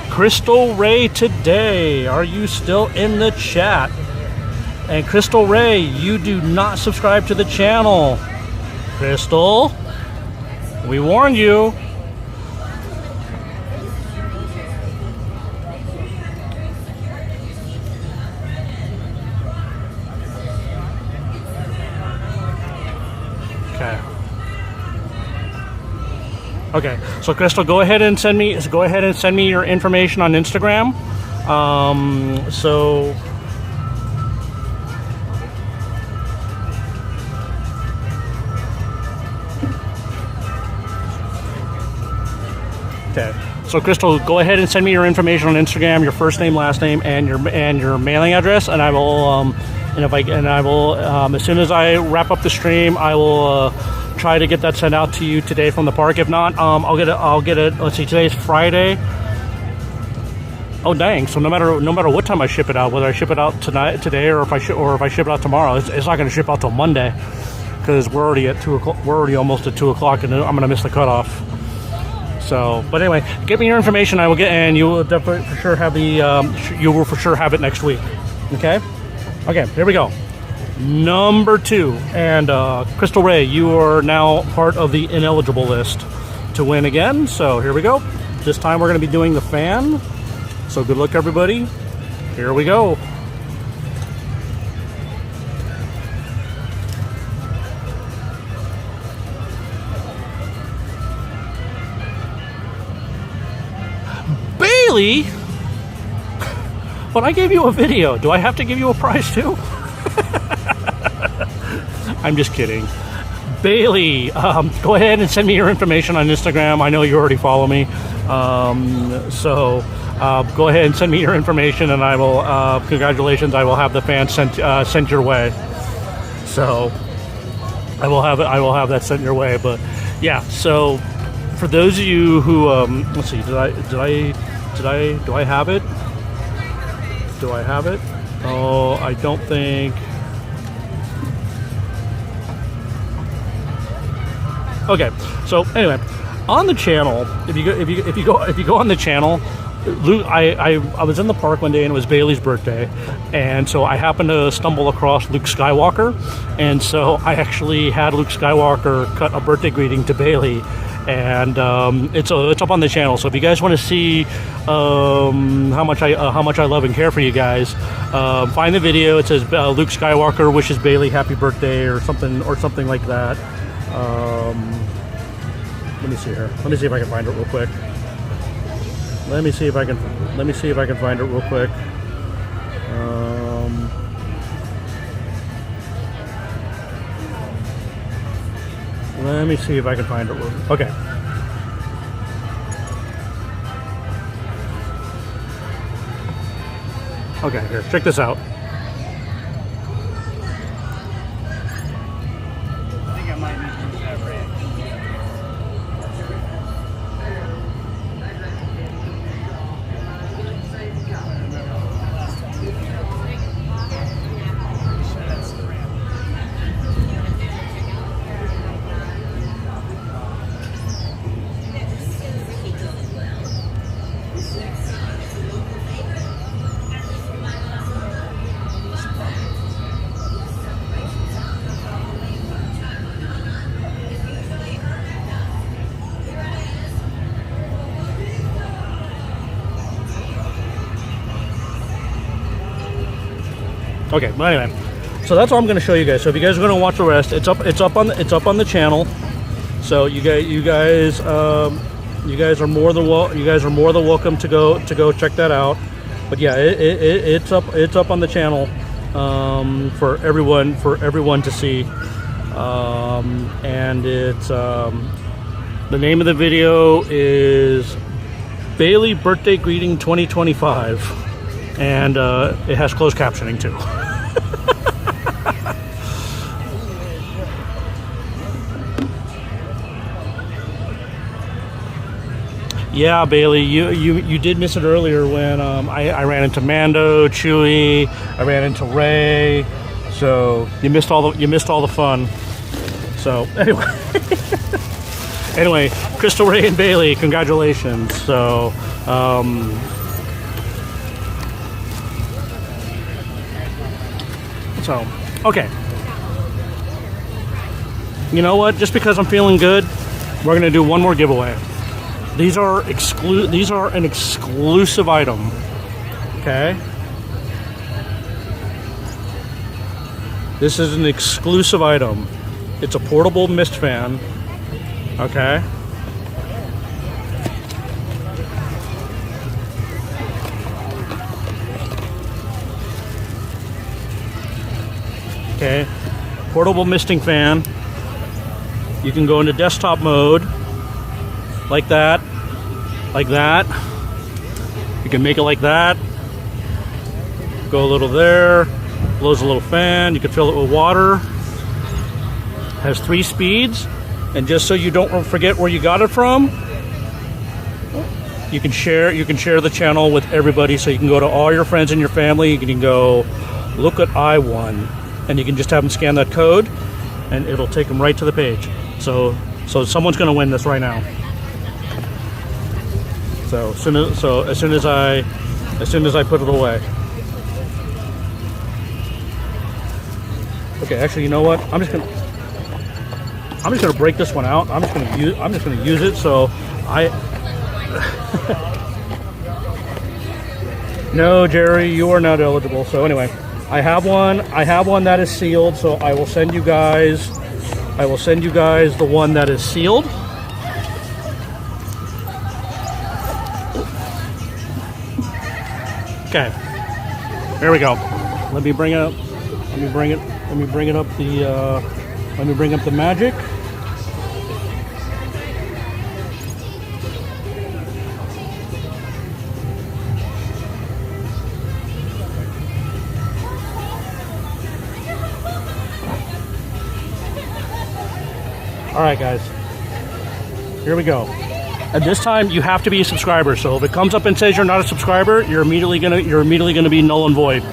Crystal Ray today, are you still in the chat? And Crystal Ray, you do not subscribe to the channel. Crystal, we warned you. Okay, so Crystal, go ahead and send me your information on Instagram. Okay, so Crystal, go ahead and send me your information on Instagram, your first name, last name, and your mailing address, and I will as soon as I wrap up the stream, I will try to get that sent out to you today from the park. If not, I'll get it. Let's see, today's Friday. Oh dang! So no matter what time I ship it out, whether I ship it out today, or if I ship it out tomorrow, it's not going to ship out till Monday, because we're already at 2 o'clock. We're already almost at 2 o'clock, and I'm going to miss the cutoff. So, but anyway, give me your information. I will get, and you will definitely for sure have you will for sure have it next week. Okay. Okay. Here we go. Number 2, and Crystal Ray, you are now part of the ineligible list to win again. So here we go. This time we're going to be doing the fan. So good luck, everybody. Here we go. Bailey, but I gave you a video. Do I have to give you a prize too? I'm just kidding. Bailey, go ahead and send me your information on Instagram. I know you already follow me. Go ahead and send me your information, and I will, congratulations, I will have the fan sent your way. So I will have that sent your way. But yeah, so for those of you who, let's see, do I have it? Do I have it? Oh, I don't think. Okay, so anyway, on the channel, if you go on the channel, Luke, I was in the park one day and it was Bailey's birthday, and so I happened to stumble across Luke Skywalker, and so I actually had Luke Skywalker cut a birthday greeting to Bailey, and it's up on the channel. So if you guys want to see how much I love and care for you guys, find the video. It says Luke Skywalker wishes Bailey happy birthday or something like that. Let me see here. Let me see if I can find it real quick. Let me see if I can find it real quick. Let me see if I can find it real quick. Okay. Okay, here, check this out. I think I might need to use that red. Okay, but anyway, so that's all I'm going to show you guys. So if you guys are going to watch the rest, it's up on the channel. So you guys are more than welcome to go check that out. But yeah, it's up on the channel for everyone to see. And it's the name of the video is Bailey Birthday Greeting 2025, and it has closed captioning too. Yeah, Bailey, you did miss it earlier when I ran into Mando, Chewie, I ran into Rey, so you missed all the fun. So anyway, Crystal, Rey, and Bailey, congratulations. So okay. You know what? Just because I'm feeling good, we're gonna do one more giveaway. These are an exclusive item. Okay. This is an exclusive item. It's a portable mist fan. Okay. Okay. Portable misting fan. You can go into desktop mode. Like that. Like that. You can make it like that. Go a little there. Blows a little fan. You can fill it with water. Has 3 speeds. And just so you don't forget where you got it from, you can share the channel with everybody. So you can go to all your friends and your family. You can go, look what I won, and you can just have them scan that code, and it'll take them right to the page. So someone's going to win this right now. So as soon as I put it away. Okay, actually, you know what? I'm just gonna break this one out. I'm just gonna use it. So no, Jerry, you are not eligible. So anyway, I have one that is sealed. So I will send you guys the one that is sealed. Okay, there we go. Let me bring up the magic. All right, guys, here we go. And this time you have to be a subscriber. So if it comes up and says you're not a subscriber, you're immediately gonna be null and void.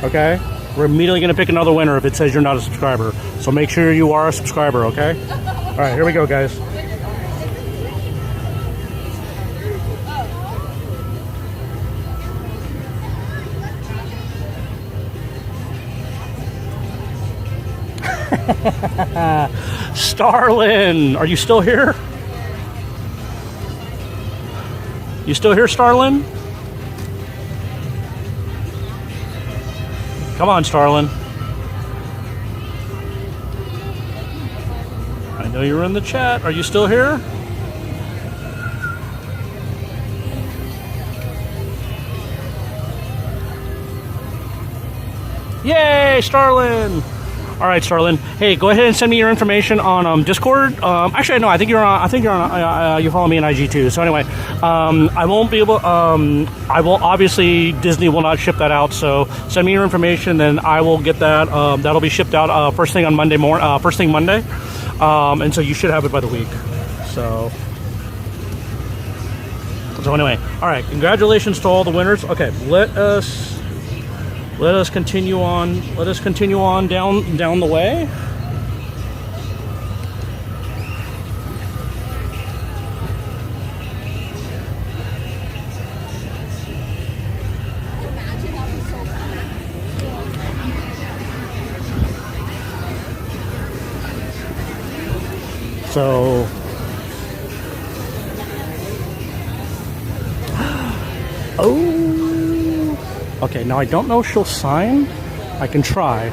Okay? We're immediately gonna pick another winner if it says you're not a subscriber. So make sure you are a subscriber, okay? All right, here we go, guys. Starlin, are you still here? You still here, Starlin? Come on, Starlin. I know you were in the chat. Are you still here? Yay, Starlin! All right, Starlin. Hey, go ahead and send me your information on Discord. Actually, no, I think you're on. You follow me on IG too. So anyway, I won't be able. I will obviously Disney will not ship that out. So send me your information, and I will get that. That'll be shipped out first thing on Monday morning. First thing Monday, and so you should have it by the week. So anyway, all right. Congratulations to all the winners. Okay, let us continue on. Let us continue on down the way. So okay, now I don't know if she'll sign. I can try.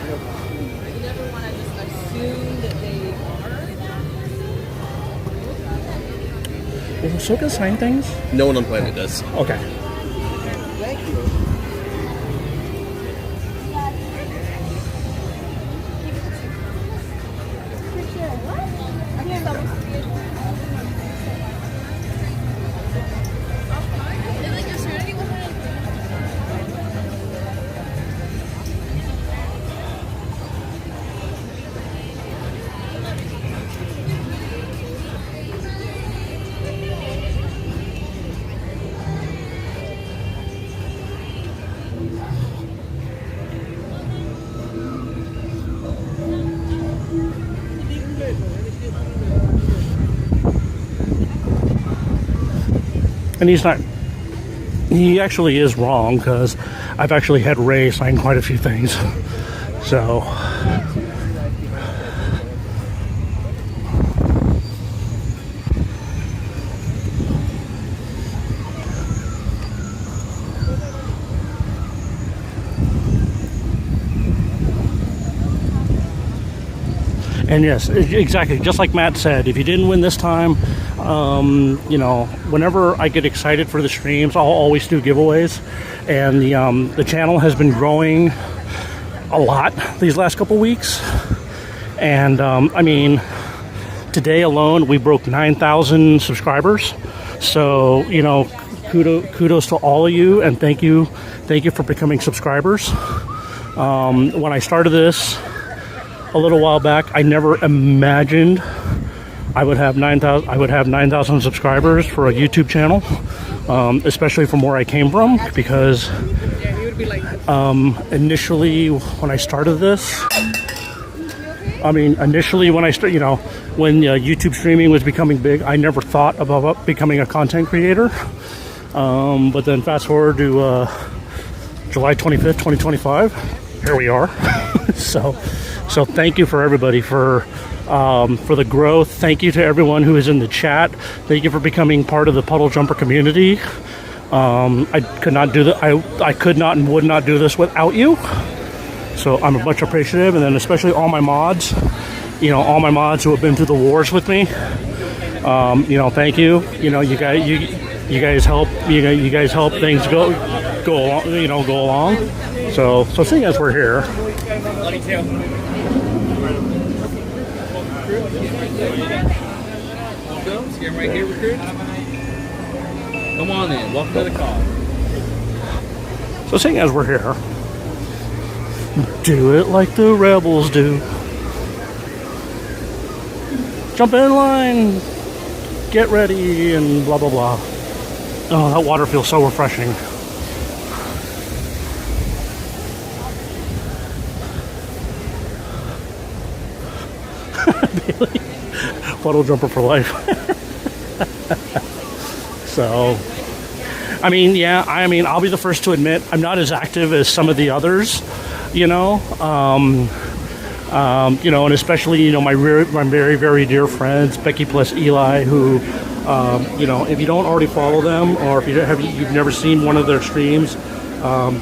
Is Ahsoka sign things? No one on planet does. Okay. Thank you. And he actually is wrong, because I've actually had Ray sign quite a few things. So and yes, exactly, just like Matt said, if you didn't win this time, you know, whenever I get excited for the streams, I'll always do giveaways. And the channel has been growing a lot these last couple weeks. And I mean, today alone we broke 9,000 subscribers. So, you know, kudos to all of you, and thank you for becoming subscribers. When I started this a little while back, I never imagined I would have 9,000 subscribers for a YouTube channel, especially from where I came from, because initially when I started this, when YouTube streaming was becoming big, I never thought about becoming a content creator. But then fast forward to July 25th, 2025, here we are. So thank you for everybody for the growth. Thank you to everyone who is in the chat. Thank you for becoming part of the Puddle Jumper community. I could not do that. I could not and would not do this without you. So I'm much appreciative, and then especially all my mods. You know, all my mods who have been through the wars with me. You know, thank you. You know, you guys help. You guys help things go along. You know, go along. So seeing as we're here. Get right here, recruit. Come on in. Welcome to the car. So seeing as we're here, do it like the rebels do. Jump in line, get ready, and blah, blah, blah. Oh, that water feels so refreshing. Bailey, Puddle Jumper for life. So, I mean, yeah, I'll be the first to admit I'm not as active as some of the others, you know, and especially, you know, my very, very dear friends, Becky plus Eli, who, you know, if you don't already follow them, or if you've never seen one of their streams,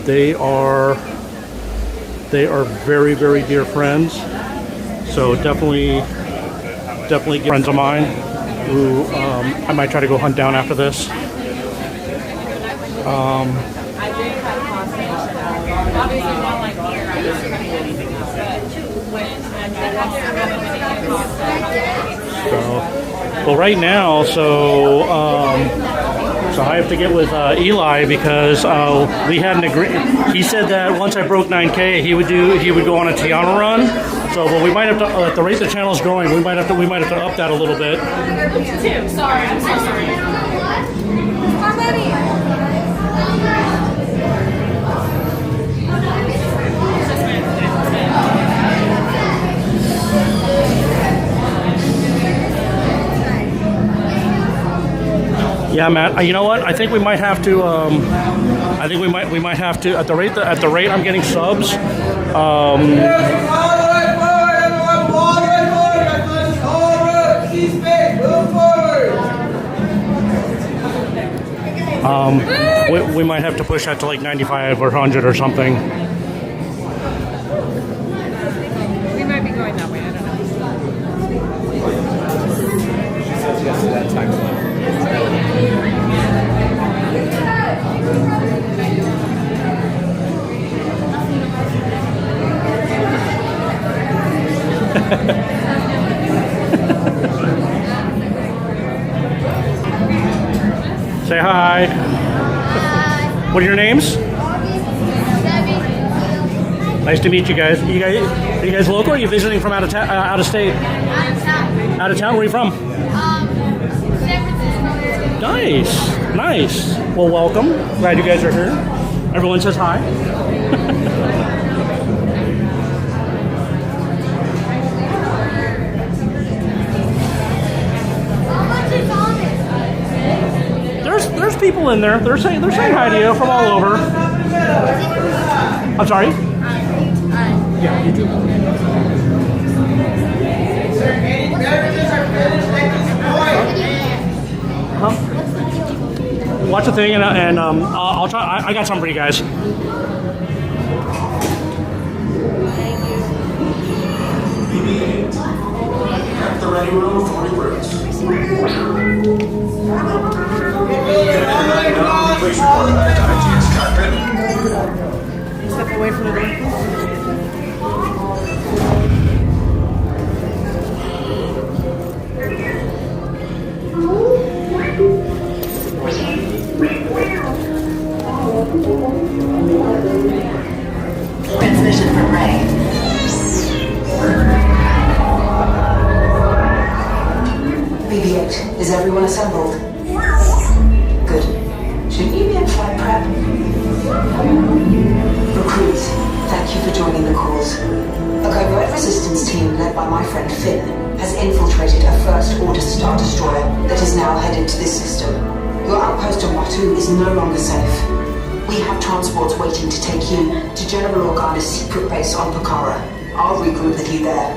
they are very, very dear friends. So definitely friends of mine who I might try to go hunt down after this. I did have constipation. Obviously not like here. I don't see anything else. But when I haven't been eating pasta. Well, right now, so I have to get with Eli because we had an agreement. He said that once I broke 9K, he would go on a Tiana run. So, but we might have to, at the rate the channel's growing, we might have to up that a little bit. Tim, sorry, I'm so sorry. How many? Yeah, Matt. You know what? I think we might have to. I think we might have to at the rate I'm getting subs. We might have to push that to like 95 or 100 or something. We might be going that way. I don't know. She says yes to that time limit. Say hi. Hi. What are your names? Nice to meet you guys. Are you guys local? Or are you visiting from out of state? Out of town. Out of town? Where are you from? San Francisco. Nice. Well, welcome. Glad you guys are here. Everyone says hi. There's people in there. They're saying hi to you from all over. I'm sorry. Yeah, you do. Watch the thing, and I'll try. I got something for you guys. At the ready room for recruits. Step away from the door. Transmission from Ray. BB-8, is everyone assembled? Good. Shouldn't you be in flight prep? Recruits, thank you for joining the cause. A covert resistance team led by my friend Finn has infiltrated a First Order Star Destroyer that is now headed to this system. Your outpost on Batu is no longer safe. We have transports waiting to take you to General Organa's secret base on Pucara. I'll regroup with you there.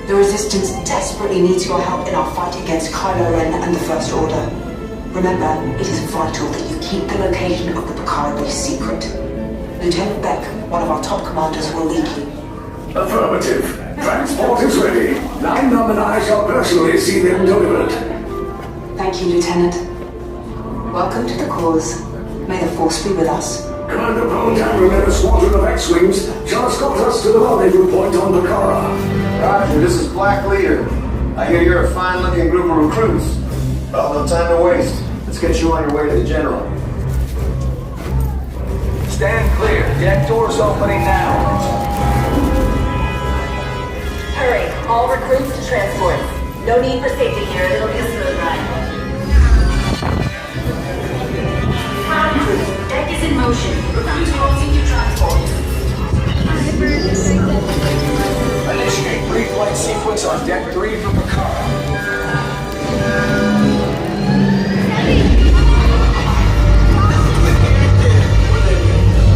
The Resistance desperately needs your help in our fight against Kylo Ren and the First Order. Remember, it is vital that you keep the location of the Pucara base secret. Lieutenant Beck, one of our top commanders, will lead you. Affirmative. Transport is ready. Nine-Num and I shall personally see them delivered. Thank you, Lieutenant. Welcome to the cause. May the Force be with us. Commander Poe led a squadron of X-Wings shall escort us to the rendezvous point on Pucara. Roger, this is Black Leader. I hear you're a fine-looking group of recruits. Well, no time to waste. Let's get you on your way to the General. Stand clear. Deck doors opening now. Hurry, all recruits to transport. No need for safety here. It'll be a smooth ride. Ground crew, deck is in motion. Recruits closing to transport. Initiate pre-flight sequence on Deck 3 for Pucara.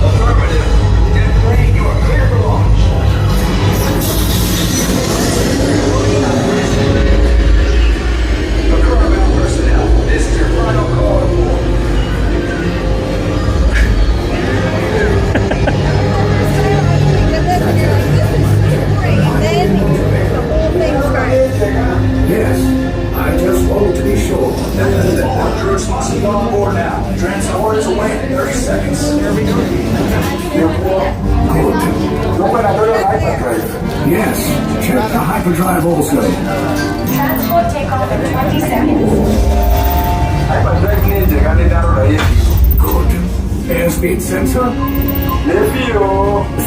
Affirmative. Deck 3, you are clear for launch. Pucara bound personnel, this is your final call to war. Then the whole thing starts. seconds. Yes, check the hyperdrive also. Transport takeoff in 20 seconds. Good. Airspeed sensor?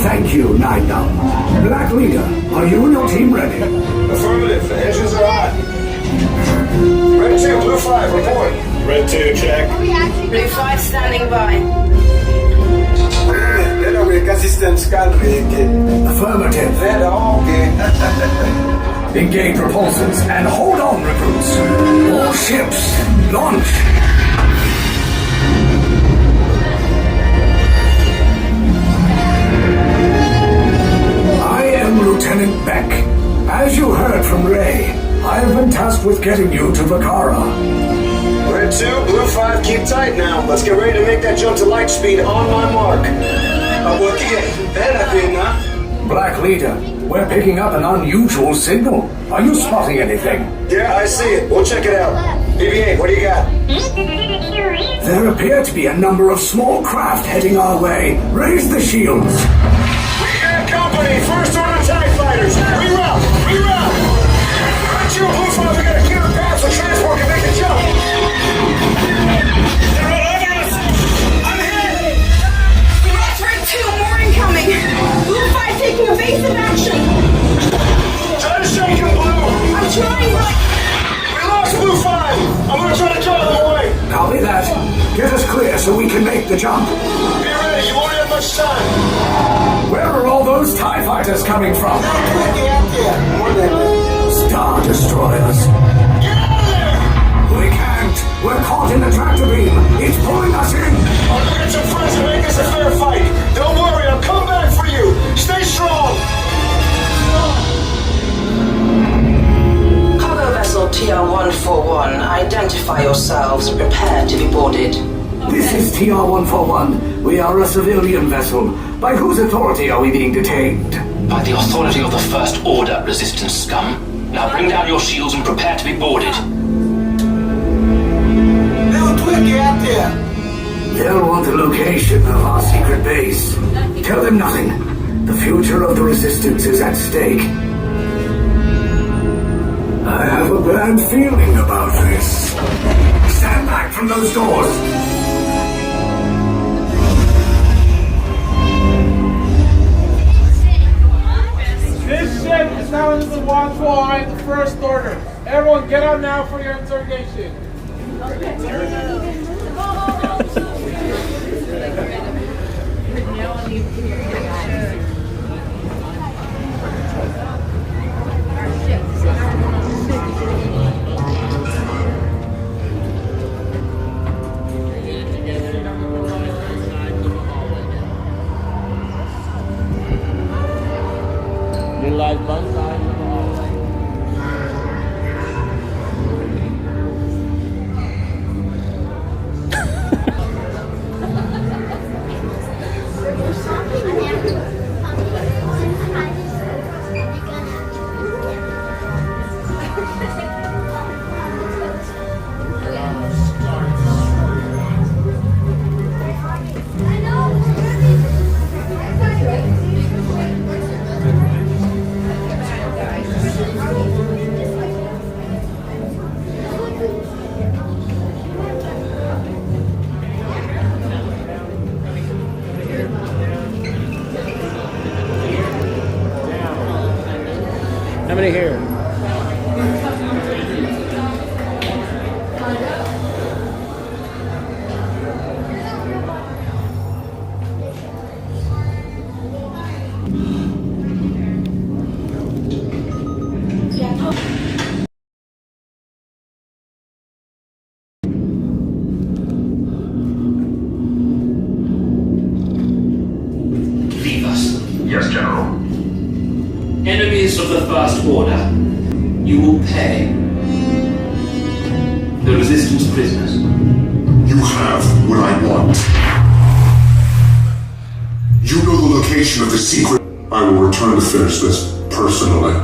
Thank you, Nine Down. Black Leader, are you and your team ready? Affirmative. The engines are hot. Red 2, Blue 5, report. Red 2, check. Blue 5 standing by. Affirmative. Engage repulsors and hold on, recruits. All ships, launch. I am Lieutenant Beck. As you heard from Ray, I have been tasked with getting you to Vakara. Red 2, Blue 5, keep tight now. Let's get ready to make that jump to light speed on my mark. Black Leader, we're picking up an unusual signal. Are you spotting anything? Yeah, I see it. We'll check it out. BB-8, what do you got? There appear to be a number of small craft heading our way. Raise the shields. We got company. First order TIE fighters. Reroute. Reroute. Red 2, Blue 5, we got a clear path so transport can make a jump. They're all over us. I'm hit. That's Red 2, more incoming. Blue 5 taking evasive action. Try to shake him, Blue. I'm trying, but We lost Blue 5. I'm gonna try to jump them away. Copy that. Get us clear so we can make the jump. Be ready. You won't have much time. Where are all those TIE fighters coming from? Star Destroyers. Get out of there. We can't. We're caught in the tractor beam. It's pulling us in. I'll go get some friends and make this a fair fight. Don't worry, I'll come back for you. Stay strong. Cargo vessel TR-141, identify yourselves and prepare to be boarded. This is TR-141. We are a civilian vessel. By whose authority are we being detained? By the authority of the First Order, Resistance scum. Now bring down your shields and prepare to be boarded. They'll want the location of our secret base. Tell them nothing. The future of the Resistance is at stake. I have a bad feeling about this. Stand back from those doors. This ship is now in the 1-4, the First Order. Everyone get out now for your interrogation. How many here? Leave us. Yes, General. Enemies of the First Order, you will pay. The Resistance prisoners. You have what I want. You know the location of the secret. I will return to finish this personally.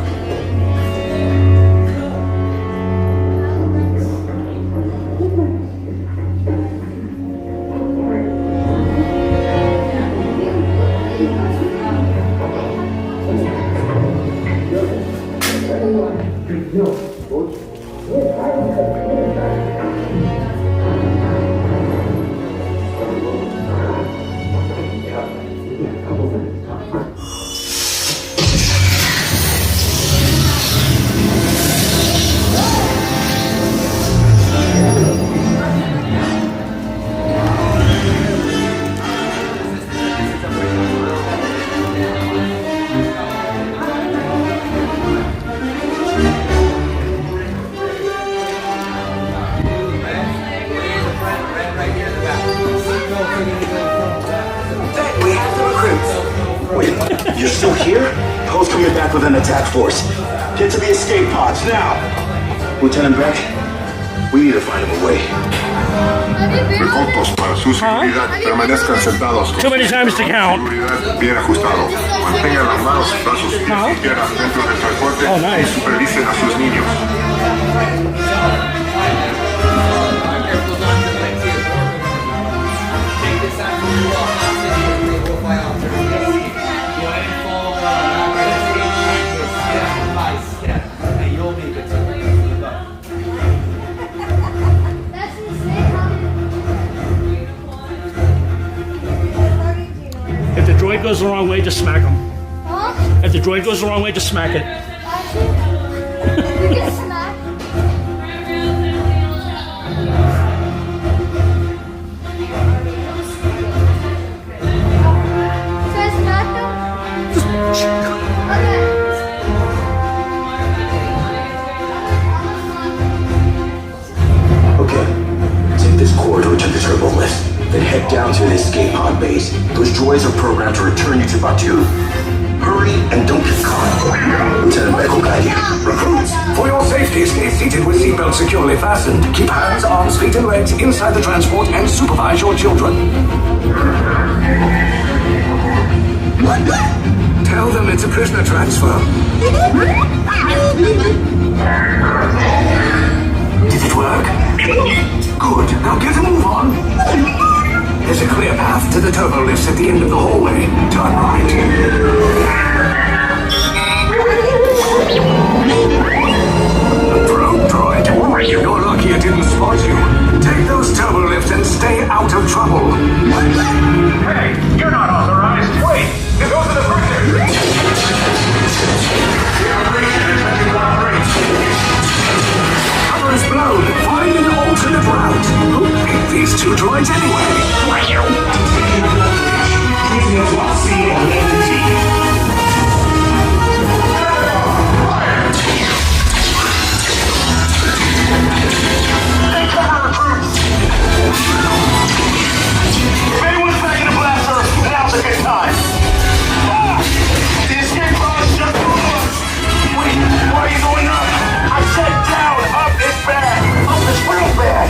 Wait, you're still here? Poe's coming back with an attack force. Get to the escape pods, now! Lieutenant Beck, we need to find him a way. Recautos para su seguridad. Permanezcan sentados. Too many times to count. Seguridad bien ajustados. Mantengan las manos, brazos, pies y piernas dentro del transporte. Oh, nice. Y supervisen a sus niños. If the droid goes the wrong way, just smack him. If the droid goes the wrong way, just smack it. You get smacked. Okay, take this corridor to the turbo lift, then head down to the escape pod base. Those droids are programmed to return you to Batu. Hurry and don't get caught. Lieutenant Beck will guide you. Recruits, for your safety, stay seated with seatbelts securely fastened. Keep hands, arms, feet, and legs inside the transport and supervise your children. Tell them it's a prisoner transfer. Did it work? Good. Now get a move on. There's a clear path to the turbo lifts at the end of the hallway. Turn right. Probe droid. You're lucky it didn't spot you. Take those turbo lifts and stay out of trouble. Hey, you're not authorized. Wait, those are the prisoners. Cover is blown. Find an alternate route. Who picked these two droids anyway? Prisoners lost C on left T. If anyone's back in the blaster, now's a good time. The escape pod's just below us. Wait, why are you going up? I said down, up is bad. Up is real bad.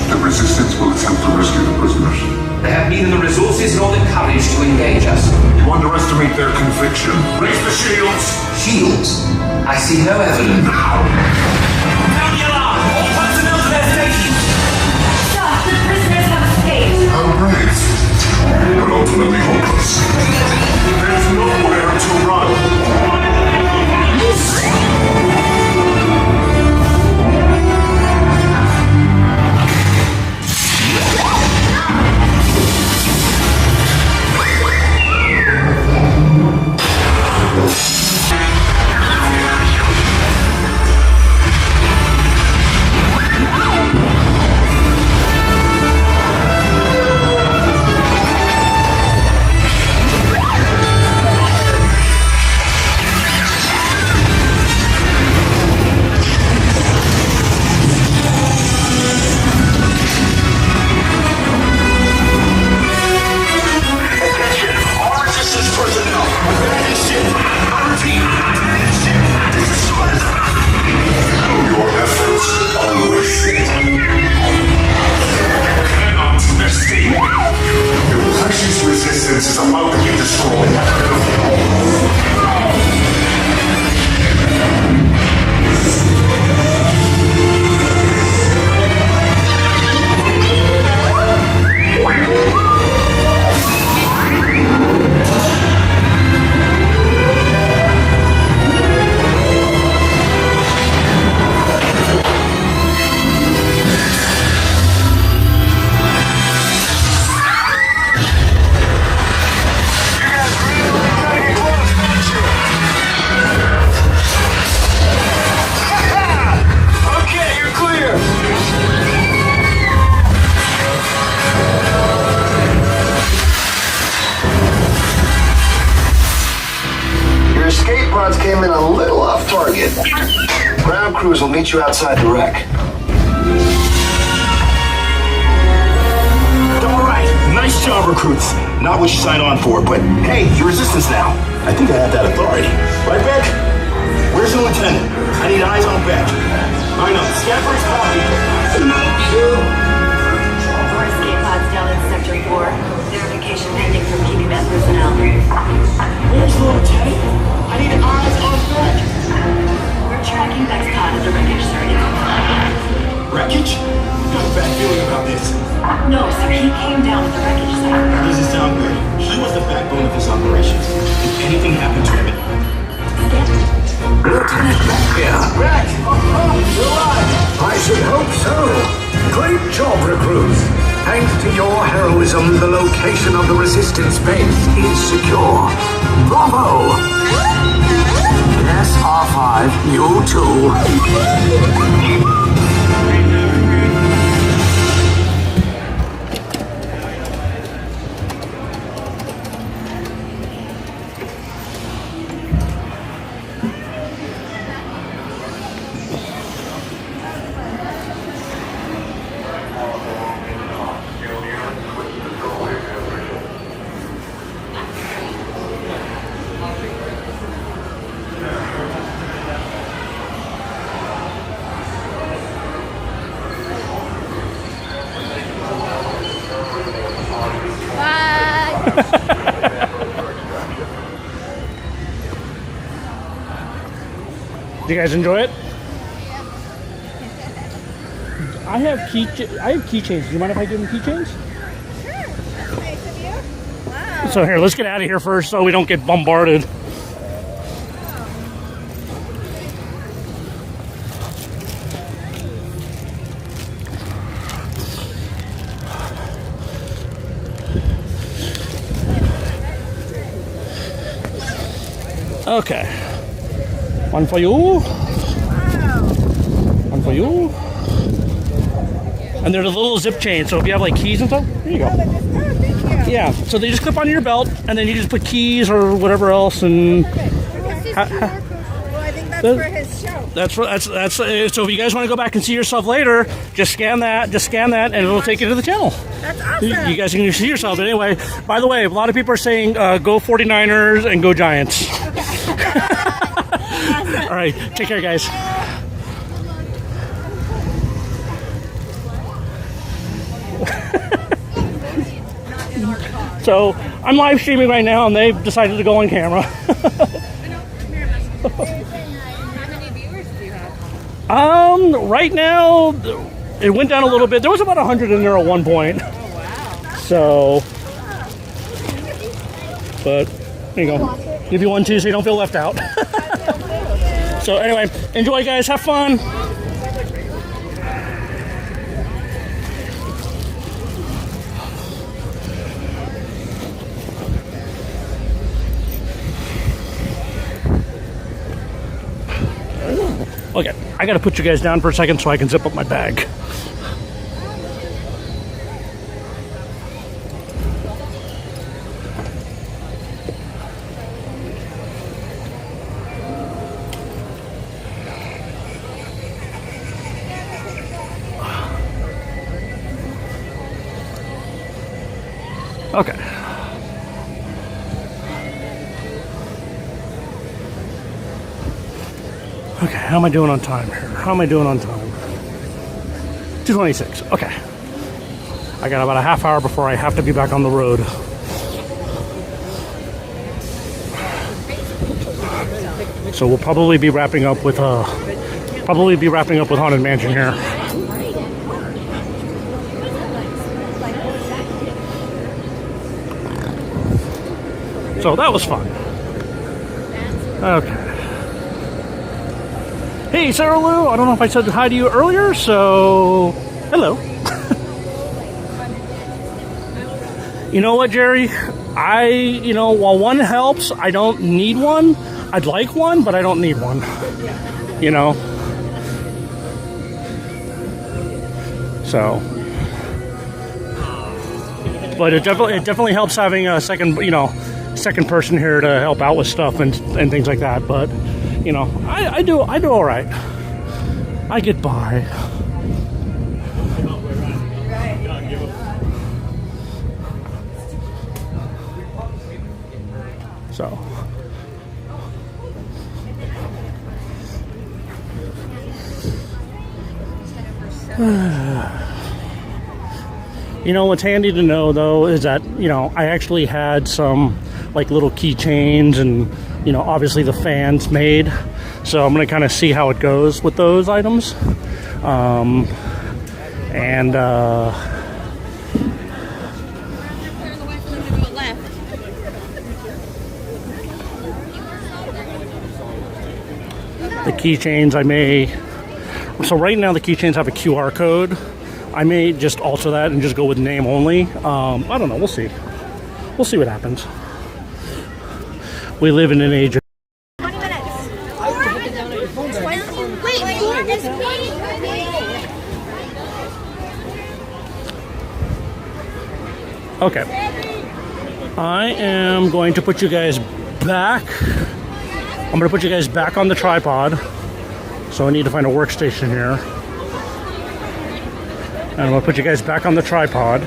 The resistance will attempt to rescue the prisoners. They have neither the resources nor the courage to engage us. You underestimate their conviction. Raise the shields! Shields? I see no evidence. Now! Sound the alarm! All personnel to their stations! Sir, the prisoners have escaped. How brave, but ultimately hopeless. There's nowhere to run. target. Ground crews will meet you outside the wreck. Alright, nice job, recruits. Not what you signed on for, but hey, you're resistance now. I think I have that authority. Right, Beck? Where's the lieutenant? I need eyes on Beck. I know, scan for his copy. Four escape pods down in Sector 4. Verification pending from PB-MET personnel. Where's the lieutenant? I need eyes on Beck. We're tracking Beck's pod at the wreckage, sir. Wreckage? I've got a bad feeling about this. No, sir, he came down at the wreckage site. Doesn't sound good. He was the backbone of this operation. If anything happened to him, Lieutenant Beck here. Beck! You're alive! I should hope so. Great job, recruits. Thanks to your heroism, the location of the resistance base is secure. Bravo! Yes, R5, you too. Did you guys enjoy it? I have keychains. Do you mind if I give them keychains? Sure. Nice of you. Wow. So here, let's get out of here first so we don't get bombarded. Okay. One for you. One for you. And there's a little zip chain, so if you have like keys and stuff, here you go. Yeah, so they just clip onto your belt, and then you just put keys or whatever else, and. Well, I think that's for his show. That's so if you guys want to go back and see yourself later, just scan that, and it'll take you to the channel. That's awesome. You guys can see yourself. But anyway, by the way, a lot of people are saying go 49ers and go Giants. All right, take care, guys. So I'm live streaming right now, and they've decided to go on camera. Right now it went down a little bit. There was about 100 in there at one point. Oh wow! So, but there you go. Give you one too, so you don't feel left out. So anyway, enjoy, guys. Have fun. Okay, I gotta put you guys down for a second so I can zip up my bag. Okay. Okay, how am I doing on time here? How am I doing on time? 2:26. Okay. I got about a half hour before I have to be back on the road. So we'll probably be wrapping up with Haunted Mansion here. So that was fun. Okay. Hey, Sarah Lou. I don't know if I said hi to you earlier, so hello. You know what, Jerry? While one helps, I don't need one. I'd like one, but I don't need one. You know? So. But it definitely helps having a second person here to help out with stuff and things like that. But you know, I do all right. I get by. So. You know, what's handy to know though is that, you know, I actually had some like little keychains and, you know, obviously the fans made. So I'm going to kind of see how it goes with those items. The keychains I may... So right now the keychains have a QR code. I may just alter that and just go with name only. I don't know. We'll see. We'll see what happens. We live in an age of... 20 minutes. Wait, four is Okay. I am going to put you guys back. I'm going to put you guys back on the tripod. So I need to find a workstation here. And I'm going to put you guys back on the tripod.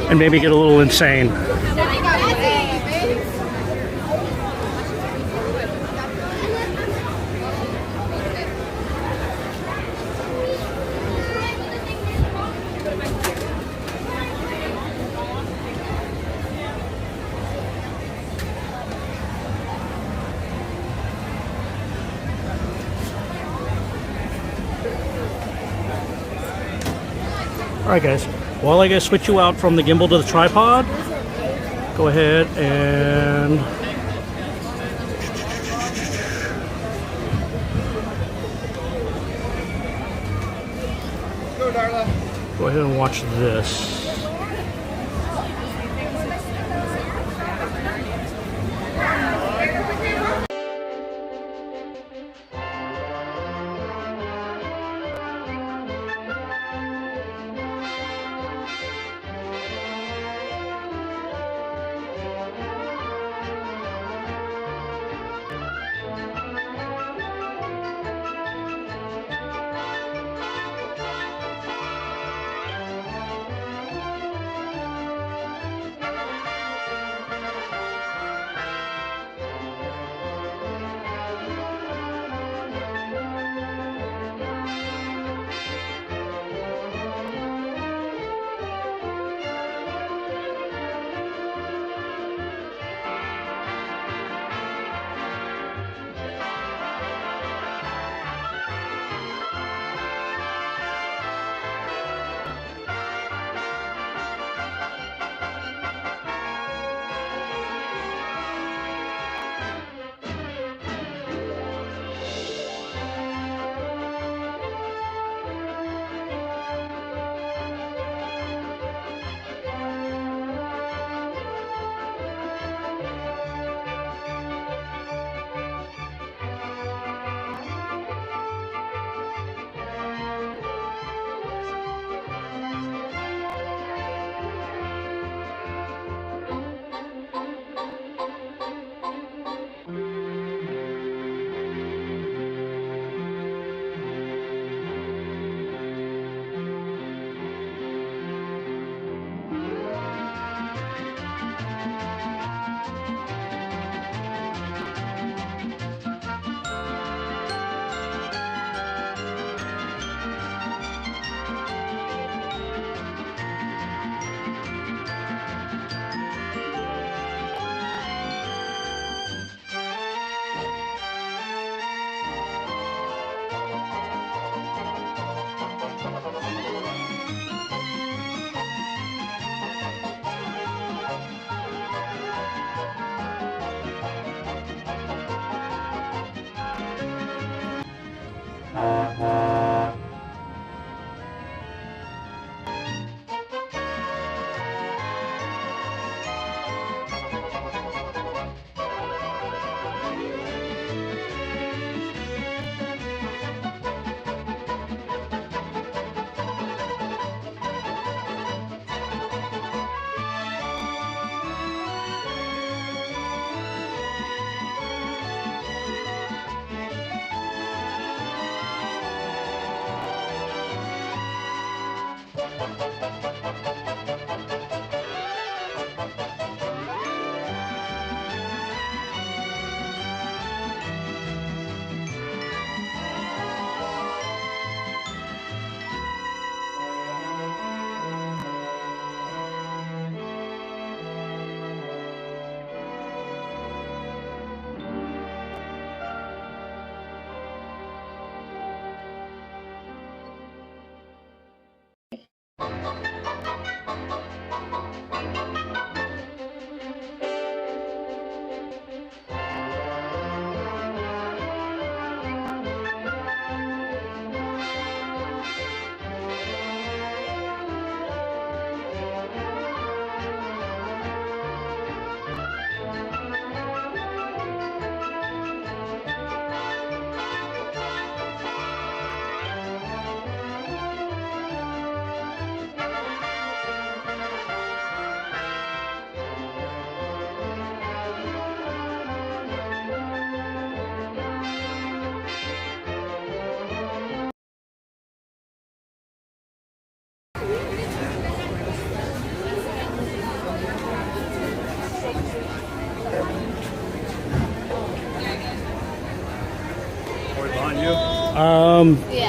And maybe get a little insane. Alright guys, while I guys switch you out from the gimbal to the tripod, go ahead and go ahead and watch this.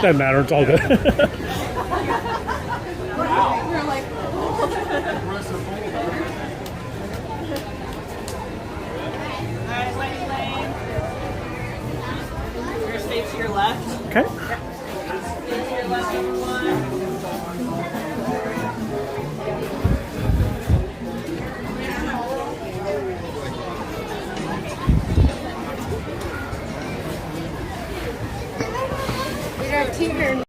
Doesn't matter, it's all good. Alright, Wendy Lane. You're gonna stay to your left. Okay. Stay to your left, everyone. Tinker.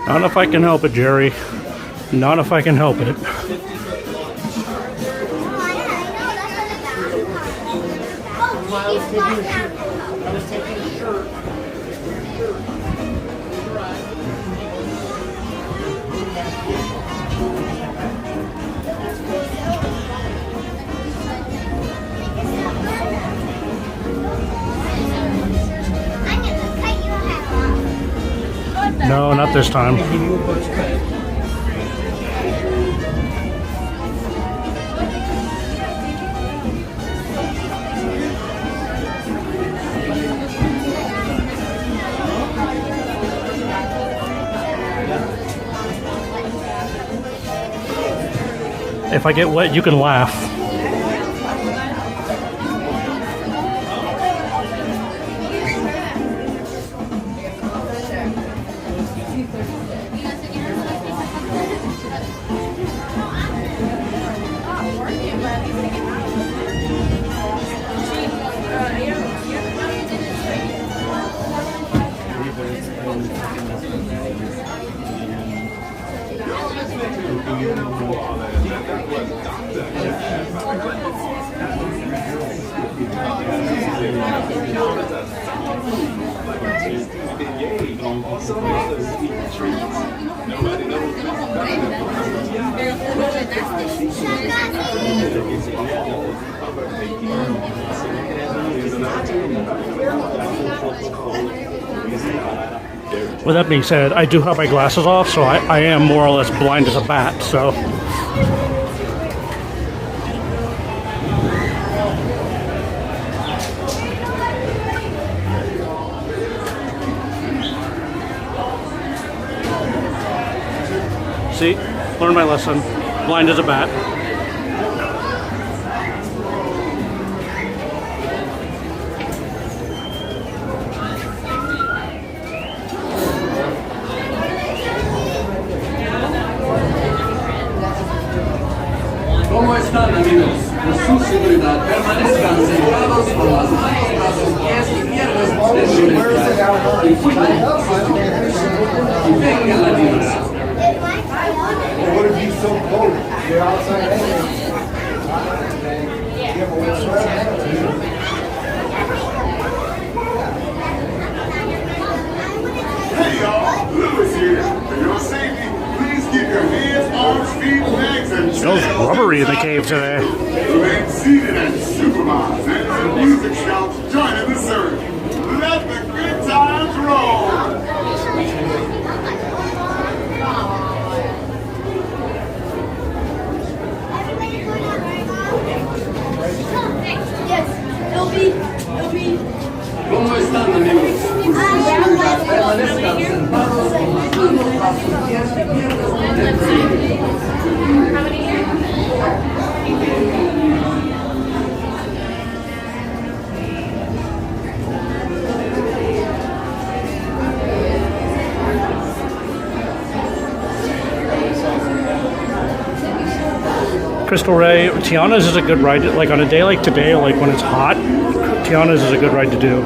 Not if I can help it, Jerry. Not if I can help it. No, not this time. If I get wet, you can laugh. With that being said, I do have my glasses off, so I am more or less blind as a bat, so... See? Learned my lesson. Blind as a bat. ¿Cómo están, amigos? Por su seguridad, permanezcan sentados con las manos, brazos, pies y piernas extendidas. Y venga la diversión. What if he's so cold? They're outside anyway. Hey y'all, Lewis here. For your safety, please keep your hands, arms, free in the cave today. Remain seated and supervise, and the music scouts join in the surge. Let the good times roll. ¿Cómo están, amigos? Por su seguridad, permanezcan sentados con las manos a sus pies y piernas dentro del Crystal Ray, Tiana's is a good ride. Like on a day like today, like when it's hot, Tiana's is a good ride to do.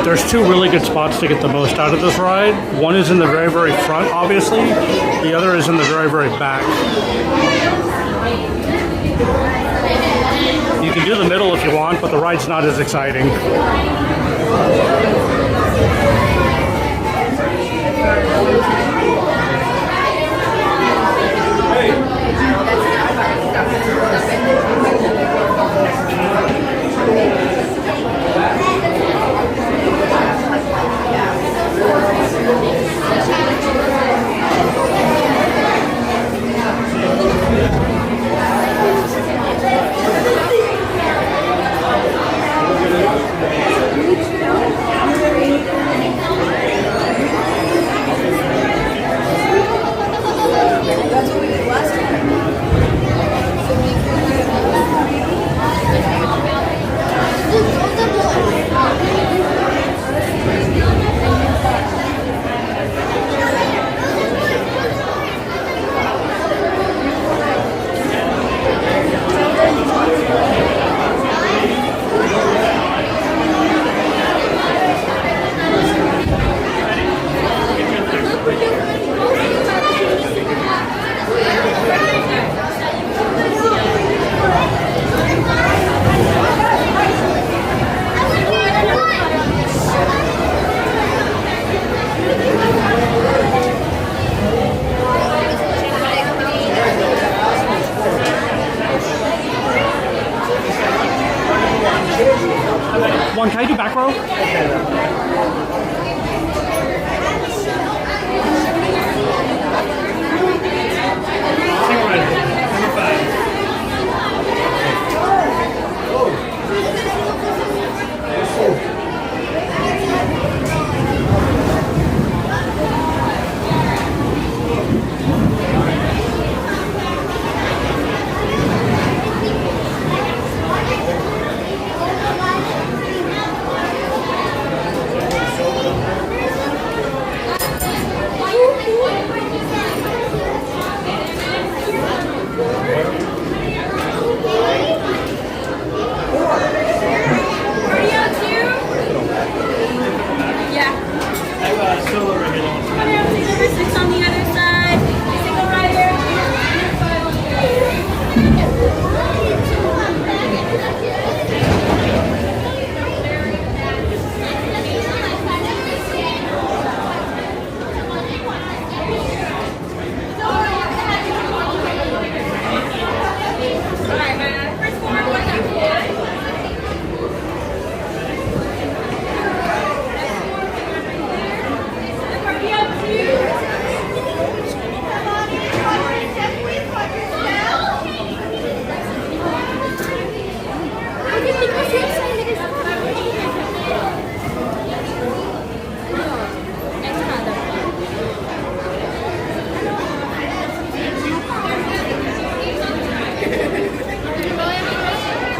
There's two really good spots to get the most out of this ride. One is in the very, very front, obviously. The other is in the very, very back. You can do the middle if you want, but the ride's not as exciting. One, can I do back row?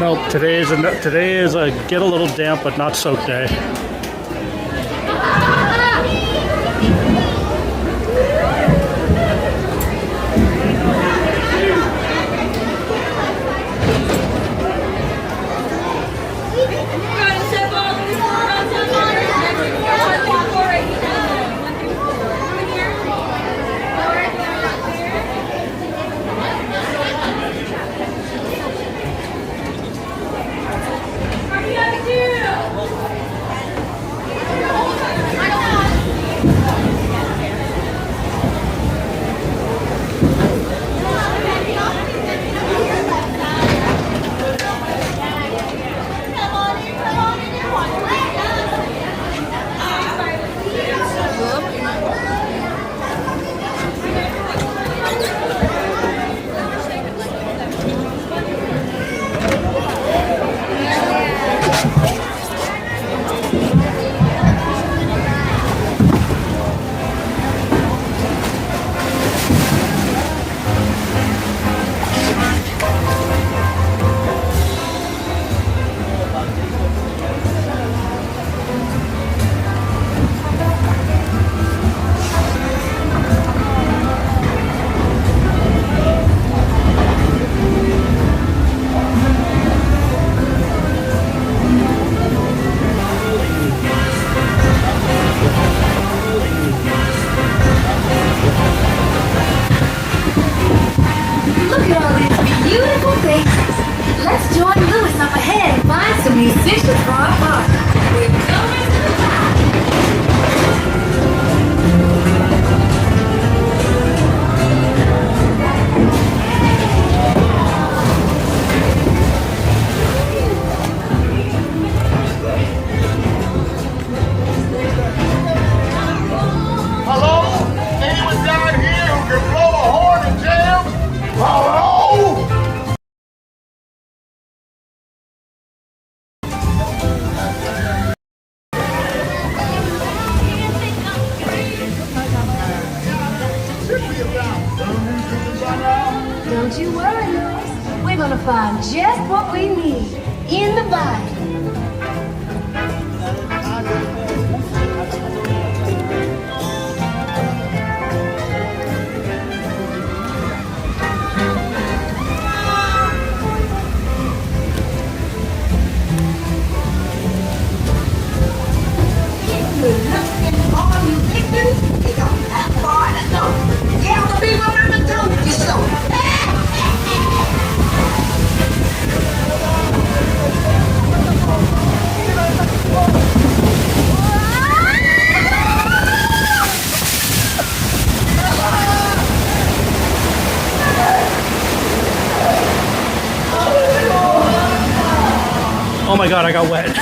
Nope, today is a get a little damp but not soaked day. Look at all these beautiful faces. Let's join Lewis up ahead and find some musicians for our party. We're going to the party. Hello? Anyone down here who can blow a horn and jam? Hello? Don't you worry, Lewis. We're gonna find just what we need in the Bible. Oh my god, I got wet.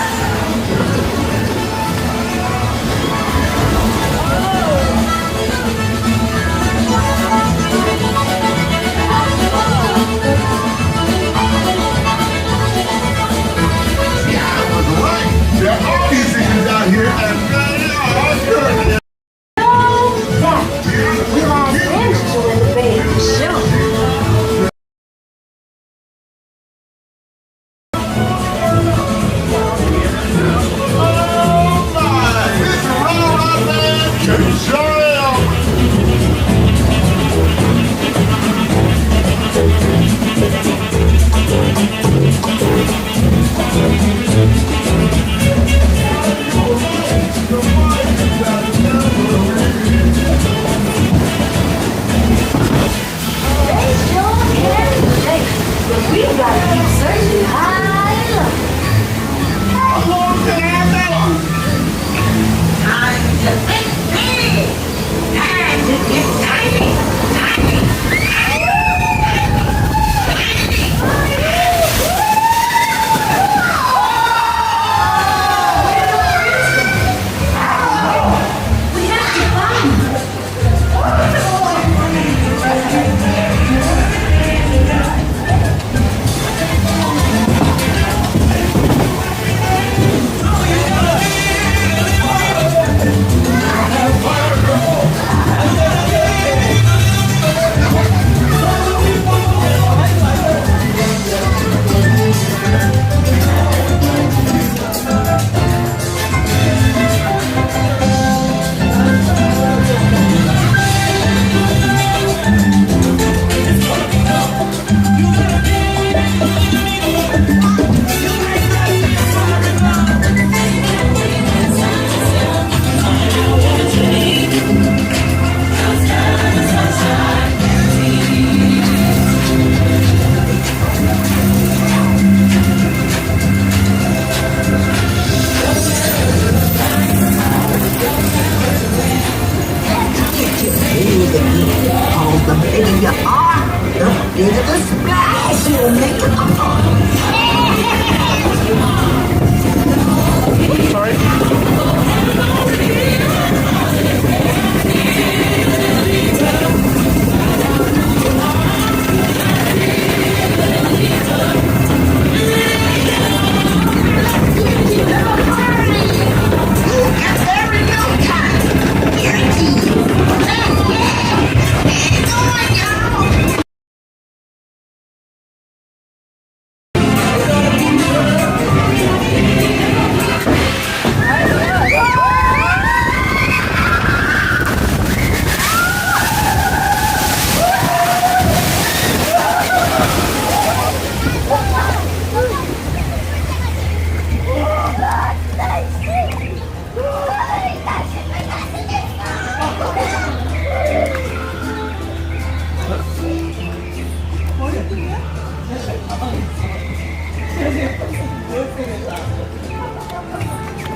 There are musicians out here and good. We lost Angela in the baby show.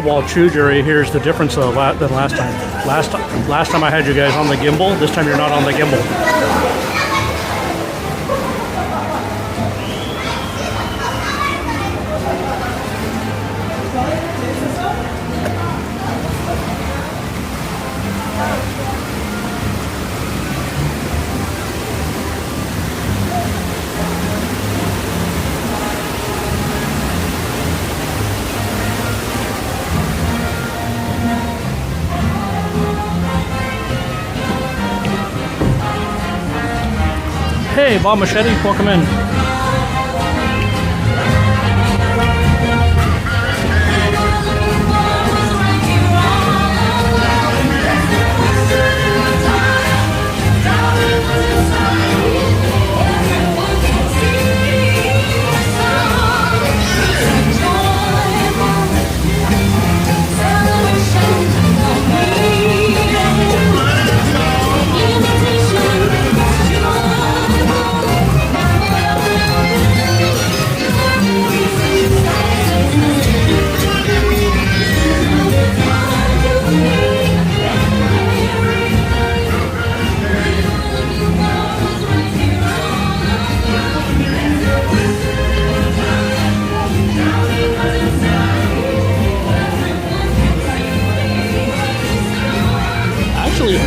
wall chew, Jerry, here's the difference though than last time. Last time I had you guys on the gimbal. This time you're not on the gimbal. Hey, Bob Machete, welcome in.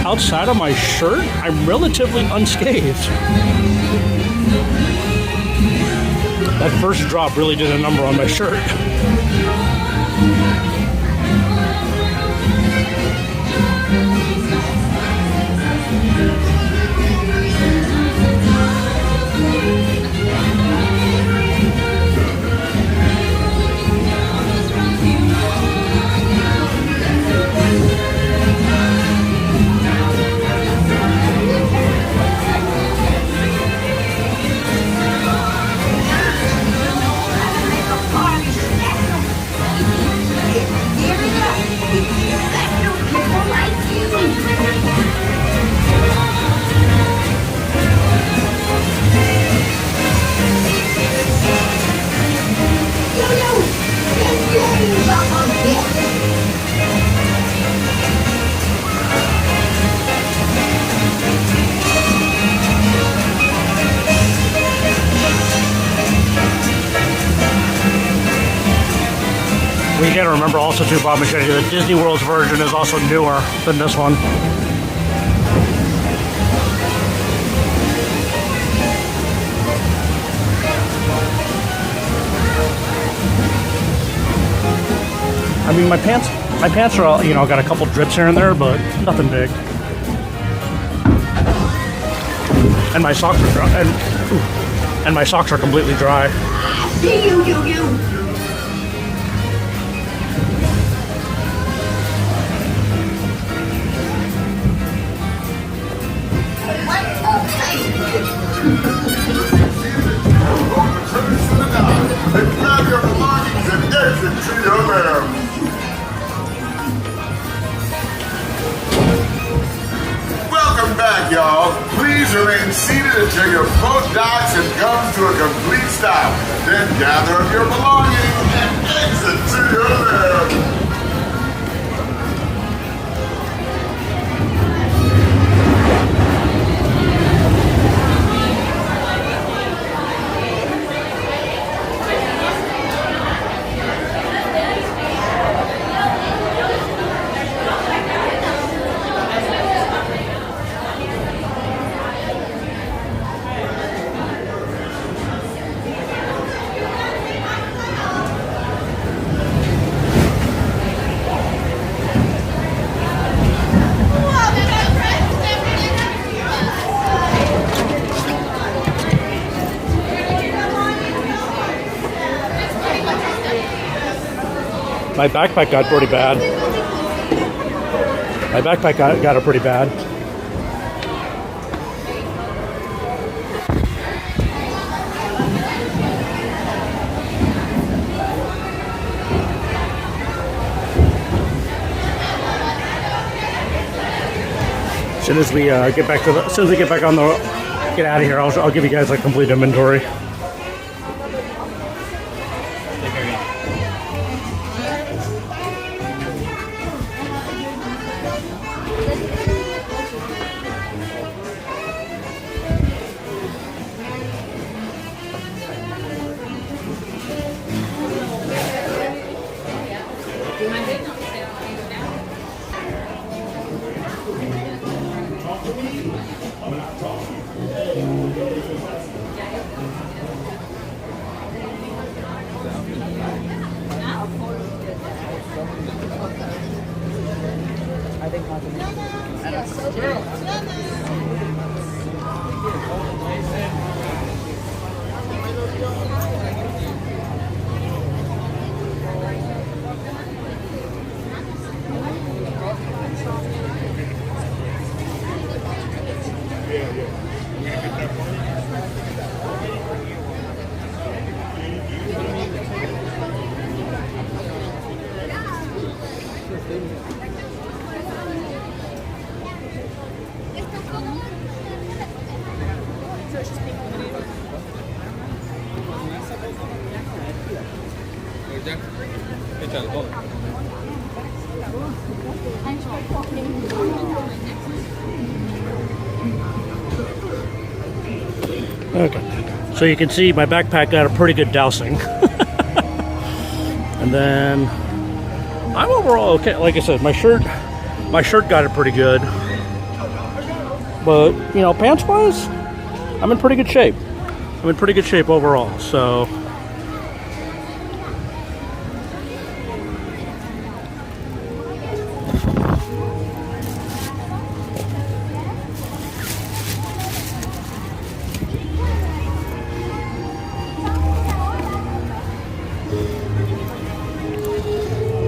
Outside of my shirt, I'm relatively unscathed. That first drop really did a number on my shirt. We gotta remember also too, Bob Machete, that Disney World's version is also newer than this one. I mean, my pants are all, you know, got a couple drips here and there, but nothing big. And my socks are dry, and my socks are completely dry. You. Grab your belongings and exit to your lair. Welcome back, y'all. Please remain seated until your boat docks and comes to a complete stop. Then gather up your belongings and exit to your lair. My backpack got pretty bad. My backpack got it pretty bad. As soon as we get back on the, get out of here, I'll give you guys a complete inventory. Échale todo. Okay, so you can see my backpack got a pretty good dousing. And then I'm overall okay. Like I said, my shirt got it pretty good. But, you know, pants-wise, I'm in pretty good shape. I'm in pretty good shape overall, so...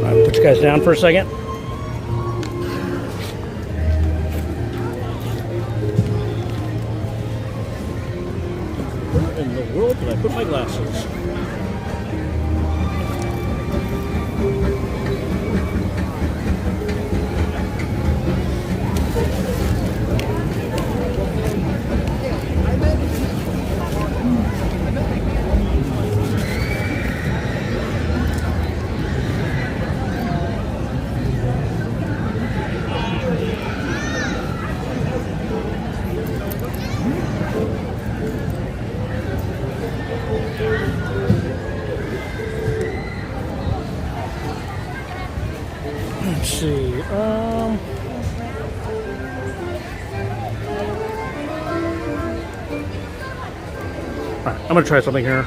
I'll put you guys down for a second. Where in the world did I put my glasses? Let's see. All right, I'm gonna try something here.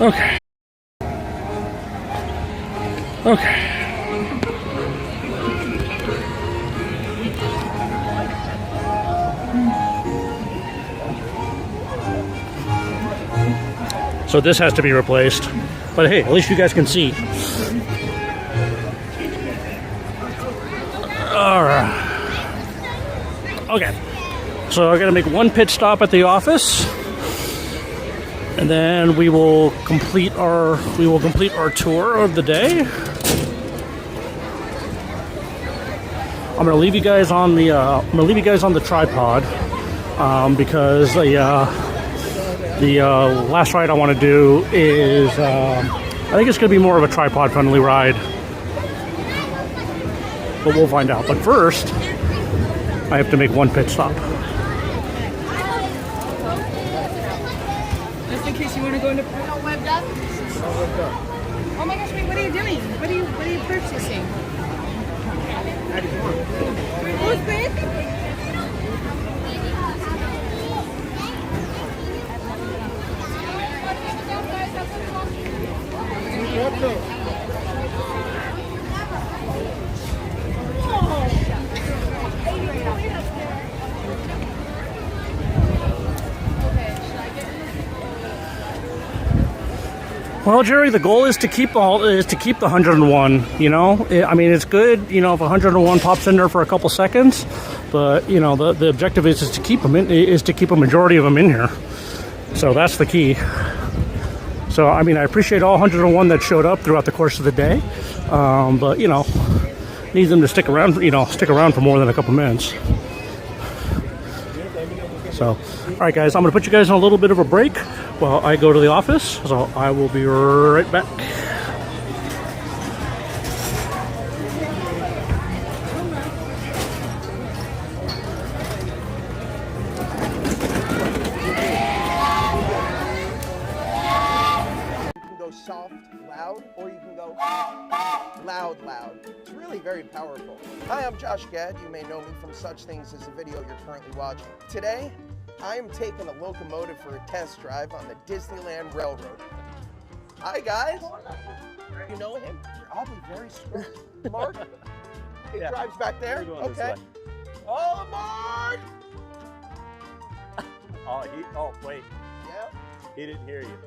Okay. Okay. So this has to be replaced. But hey, at least you guys can see. Alright. Okay. So I gotta make one pit stop at the office. And then we will complete our tour of the day. I'm gonna leave you guys on the tripod because the last ride I want to do is I think it's gonna be more of a tripod friendly ride, but we'll find out. But first, I have to make one pit stop. Just in case you want to go into webbed up. Oh my gosh! Wait, what are you doing? What are you purchasing? Who's this? Well, Jerry, the goal is to keep the 101. You know, I mean, it's good. You know, if 101 pops in there for a couple seconds, but you know, the objective is to keep them in, is to keep a majority of them in here. So that's the key. So I mean, I appreciate all 101 that showed up throughout the course of the day, but you know, need them to stick around. You know, stick around for more than a couple minutes. So, all right, guys, I'm going to put you guys on a little bit of a break while I go to the office. So I will be right back. You can go soft, loud, or you can go loud. It's really very powerful. Hi, I'm Josh Gad. You may know me from such things as the video you're currently watching. Today, I am taking a locomotive for a test drive on the Disneyland Railroad. Hi, guys. You know him? You're oddly very strong. Mark? It drives back there? Okay. All aboard! Oh, wait. Yeah? He didn't hear you.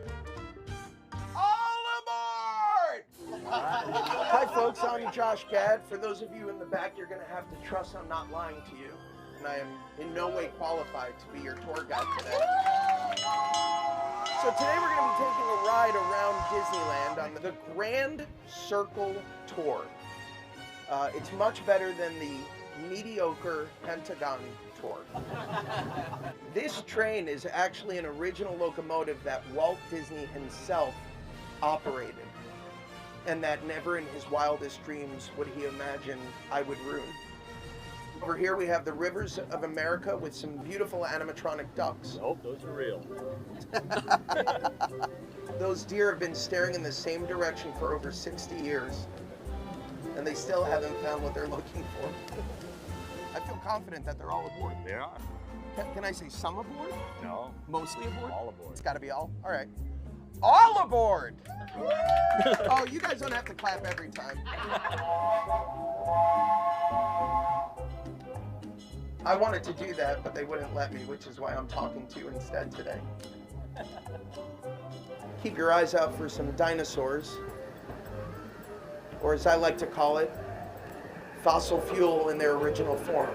All aboard! Hi, folks. I'm Josh Gad. For those of you in the back, you're going to have to trust I'm not lying to you. And I am in no way qualified to be your tour guide today. So today we're going to be taking a ride around Disneyland on the Grand Circle Tour. It's much better than the mediocre Pentagon Tour. This train is actually an original locomotive that Walt Disney himself operated, and that never in his wildest dreams would he imagine I would ruin. Over here we have the Rivers of America with some beautiful animatronic ducks. Nope, those are real. Those deer have been staring in the same direction for over 60 years, and they still haven't found what they're looking for. I feel confident that they're all aboard. They are. Can I say some aboard? No. Mostly aboard? All aboard. It's got to be all? All right. All aboard! Oh, you guys don't have to clap every time. I wanted to do that, but they wouldn't let me, which is why I'm talking to you instead today. Keep your eyes out for some dinosaurs, or as I like to call it, fossil fuel in their original form.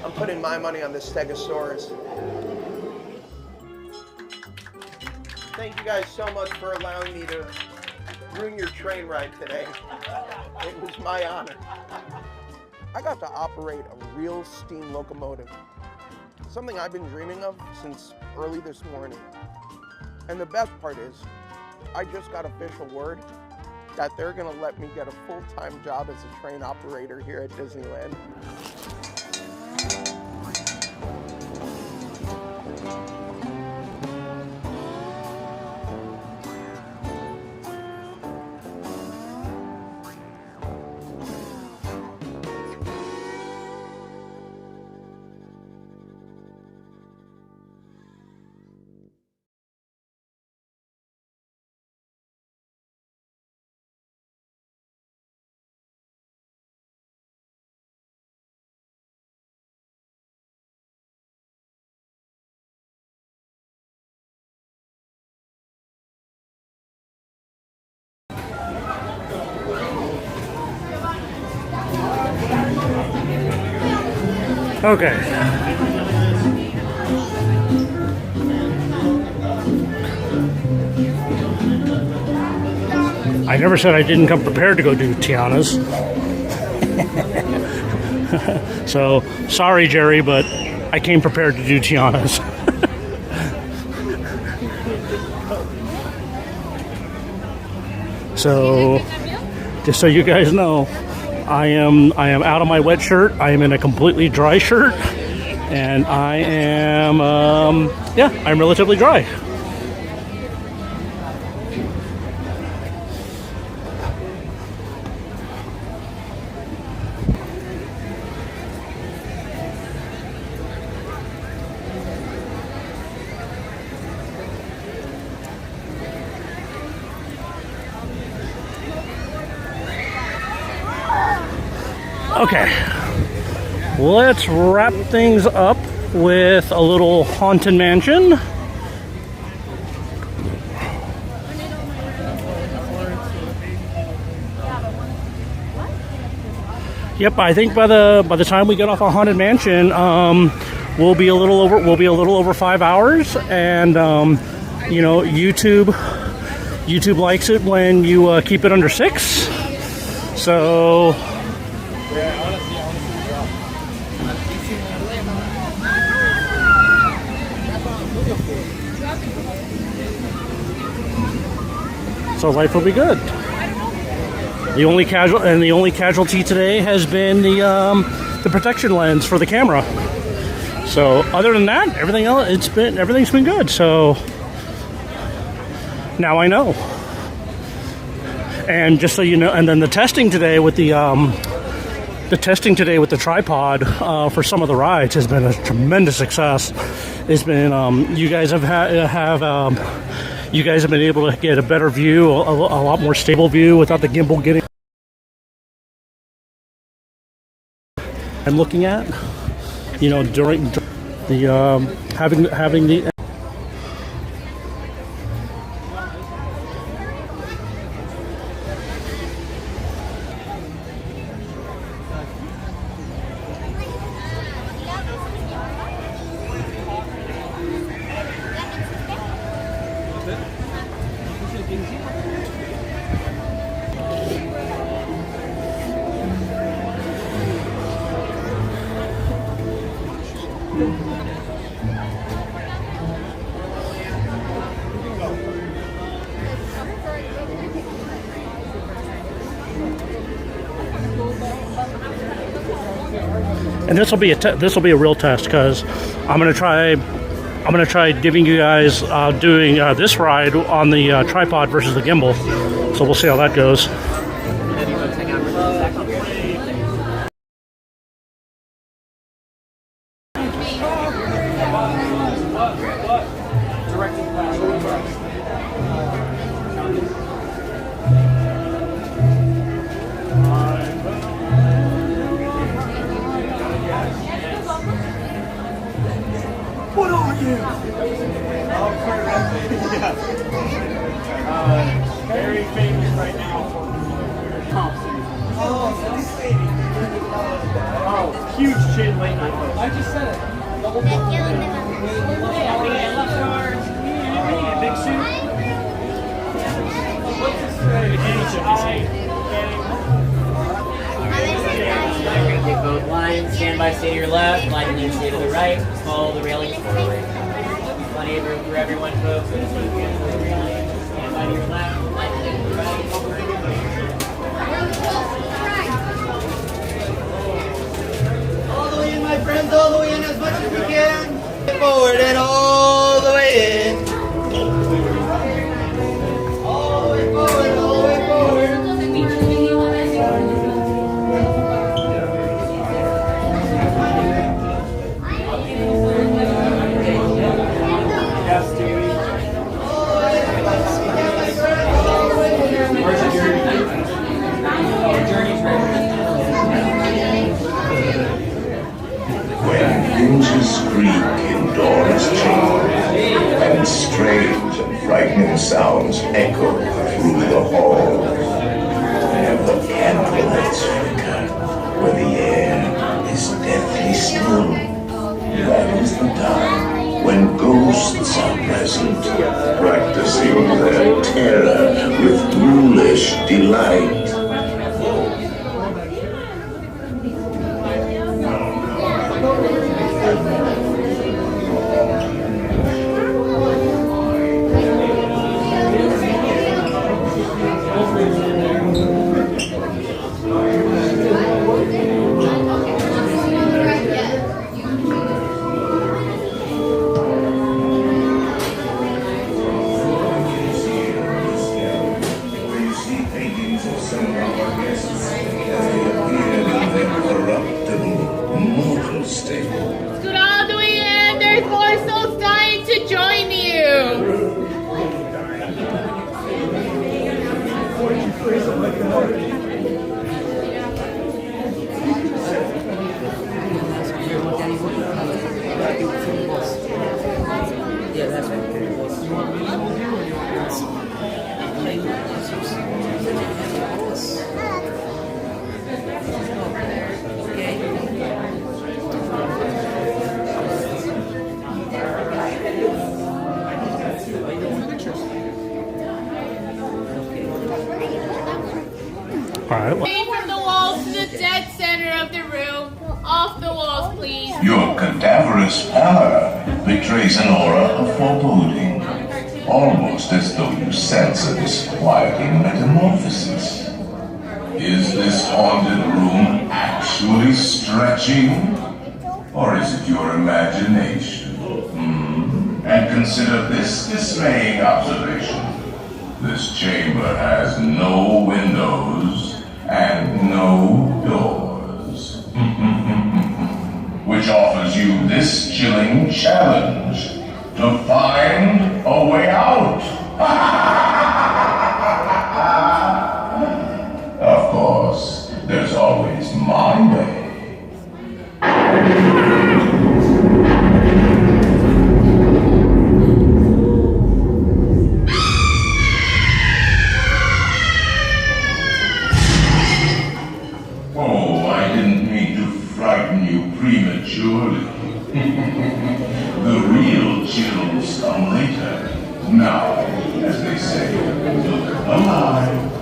I'm putting my money on the Stegosaurus. Thank you guys so much for allowing me to ruin your train ride today. It was my honor. I got to operate a real steam locomotive, something I've been dreaming of since early this morning. And the best part is, I just got official word that they're gonna let me get a full-time job as a train operator here at Disneyland. Okay. I never said I didn't come prepared to go do Tiana's. So, sorry, Jerry, but I came prepared to do Tiana's. So, just so you guys know, I am out of my wet shirt. I am in a completely dry shirt, and I am I'm relatively dry. Okay, let's wrap things up with a little Haunted Mansion. Yep, I think by the time we get off a Haunted Mansion, we'll be a little over 5 hours, and you know, YouTube likes it when you keep it under 6. So. So life will be good. The only casualty today has been the protection lens for the camera. So other than that, everything's been good. So now I know. And just so you know, and then the testing today with the tripod for some of the rides has been a tremendous success. It's been you guys have you guys have been able to get a better view, a lot more stable view without the gimbal getting. I'm looking at, you know, during the having the. And this will be a real test because I'm gonna try giving you guys doing this ride on the tripod versus the gimbal. So we'll see how that goes. What are you? Very famous right now for oh, huge chin late night post. I just said it. Double big suit. What's this Take both lines, stand by, stay to your left, line and then stay to the right, follow the railings forward. Plenty of room for everyone, folks. So just keep going for the railing, stand by to your left, line and then to the right. All the way in, my friends, all the way in as much as we can. Forward and all the way in. All the way forward, all the way forward. When hinges creak in doors chamber, and strange and frightening sounds echo through the halls, and the candlelights flicker, where the air is deathly still, that is the time when ghosts are present, practicing their terror with ghoulish delight. Scoot all the way in. There's more souls dying to join you. Yeah, that's right. Away from the walls to the dead center of the room. Off the walls, please. Your cadaverous pallor betrays an aura of foreboding, almost as though you sense a disquieting metamorphosis. Is this haunted room actually stretching? Or is it your imagination? And consider this dismaying observation. This chamber has no windows and no doors. Which offers you this chilling challenge to find a way out. Of course, there's always my way. Oh, I didn't mean to frighten you prematurely. The real chills come later. Now, as they say, look alive,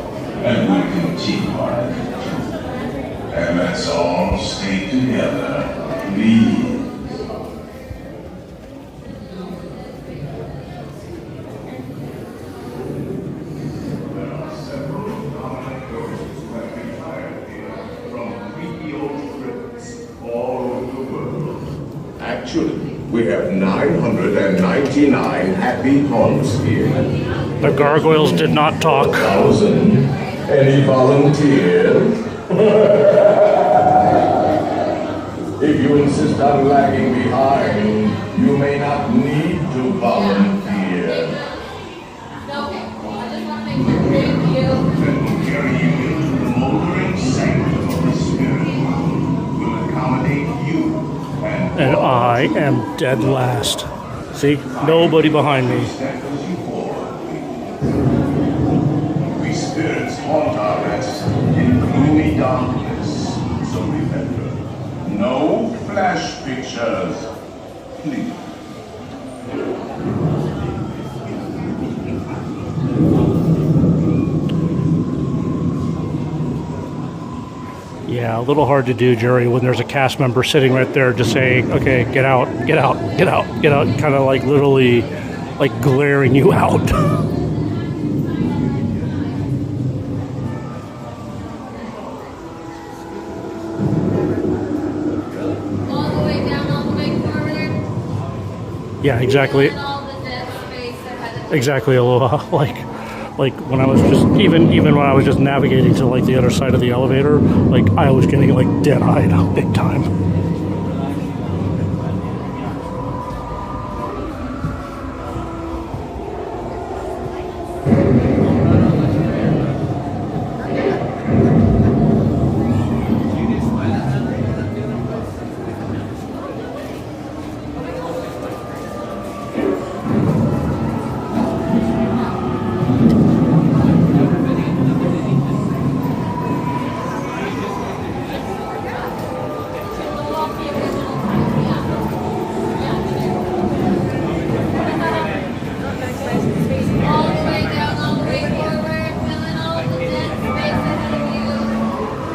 and we'll continue our adventure. And let's all stay together, please. Actually, we have 999 happy haunts here. The gargoyles did not talk. 1,000. Any volunteers? If you insist on lagging behind, you may not need to volunteer. Okay, I just want to make sure. Thank you. Then we'll carry you into the moldering sanctum of the spirit world. We'll accommodate you. And I am dead last. See? Nobody behind me. We spirits haunt our rest in gloomy darkness. So remember, no flash pictures, please. Yeah, a little hard to do, Jerry, when there's a cast member sitting right there just saying, okay, get out, get out, get out, get out, kind of like literally like glaring you out. All the way down, all the way forward. Yeah, exactly. And all the dead space ahead of Exactly, Aloha. Like when I was just even when I was just navigating to like the other side of the elevator, like I was getting like dead-eyed big time. all the way down, all the way forward, filling all the dead space ahead of you.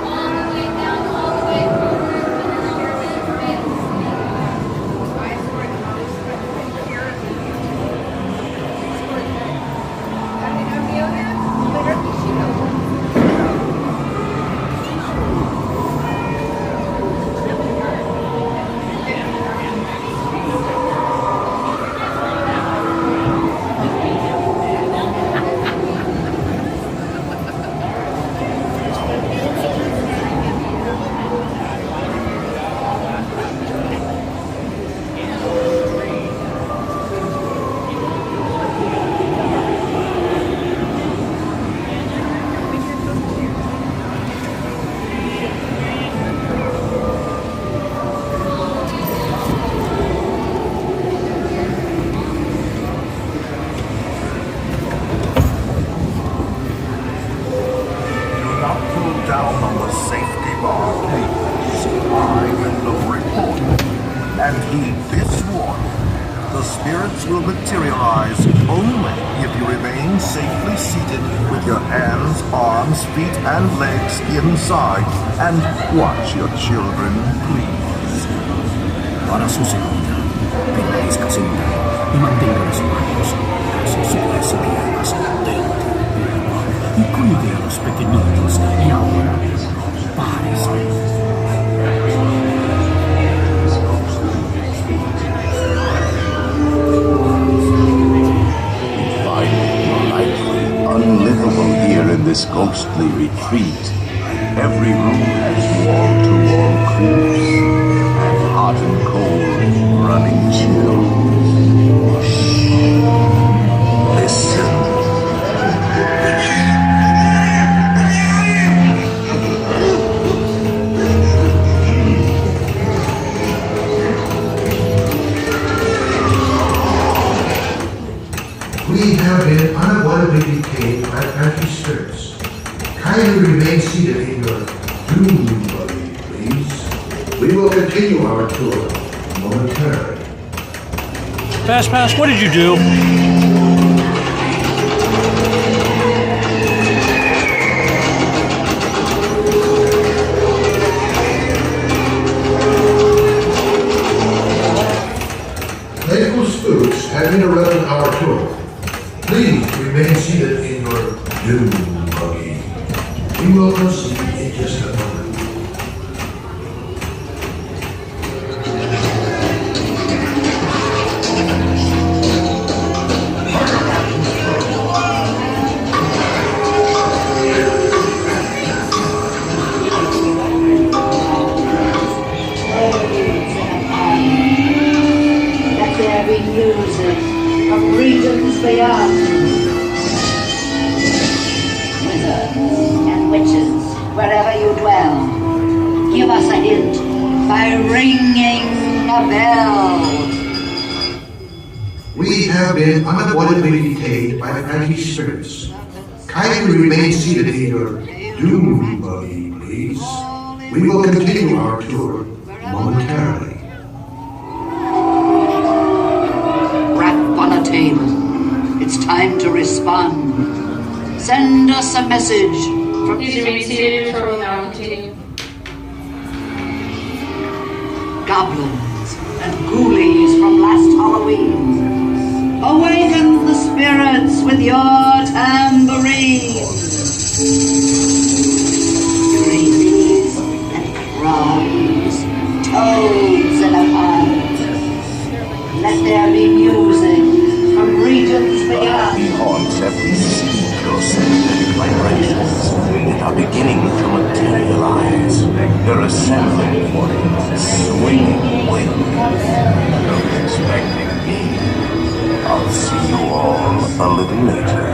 All the way down, all the way forward, filling all the dead Do not pull down on the safety bar, please. I'm in the report. And heed this warning. The spirits will materialize only if you remain safely seated with your hands, arms, feet, and legs inside. And watch your children, please. Para su segunda, permanezca sentada y mantenga las manos sobre las piernas dentro y cuide a los pequeñitos y ahora párese. Find likely ghostly retreat. Every room has wall-to-wall creeps and hot and cold running chills. Listen. We have been unavoidably detained by anti-spirits. Kindly remain seated in your doom buggy, please. We will continue our tour momentarily. Fast Pass, what did you do? Playful spooks have interrupted our tour. Please remain seated in your doom buggy. We will proceed in just a moment. Let there be music of regions beyond. Wizards and witches, wherever you dwell, give us a hint by ringing a bell. We have been unavoidably detained by anti-spirits. Kindly remain seated in your doom buggy, please. We will continue our tour momentarily. Rap on a table. It's time to respond. Send us a message from Please remain seated for we now continue. goblins and ghoulies from last Halloween. Awaken the spirits with your tambourines. Creepies and crawlies, toads in a pond. Let there be music from regions beyond. Haunts every secret vibrations that are beginning to materialize. They're assembling for swinging wings. You're expecting me. I'll see you all a little later.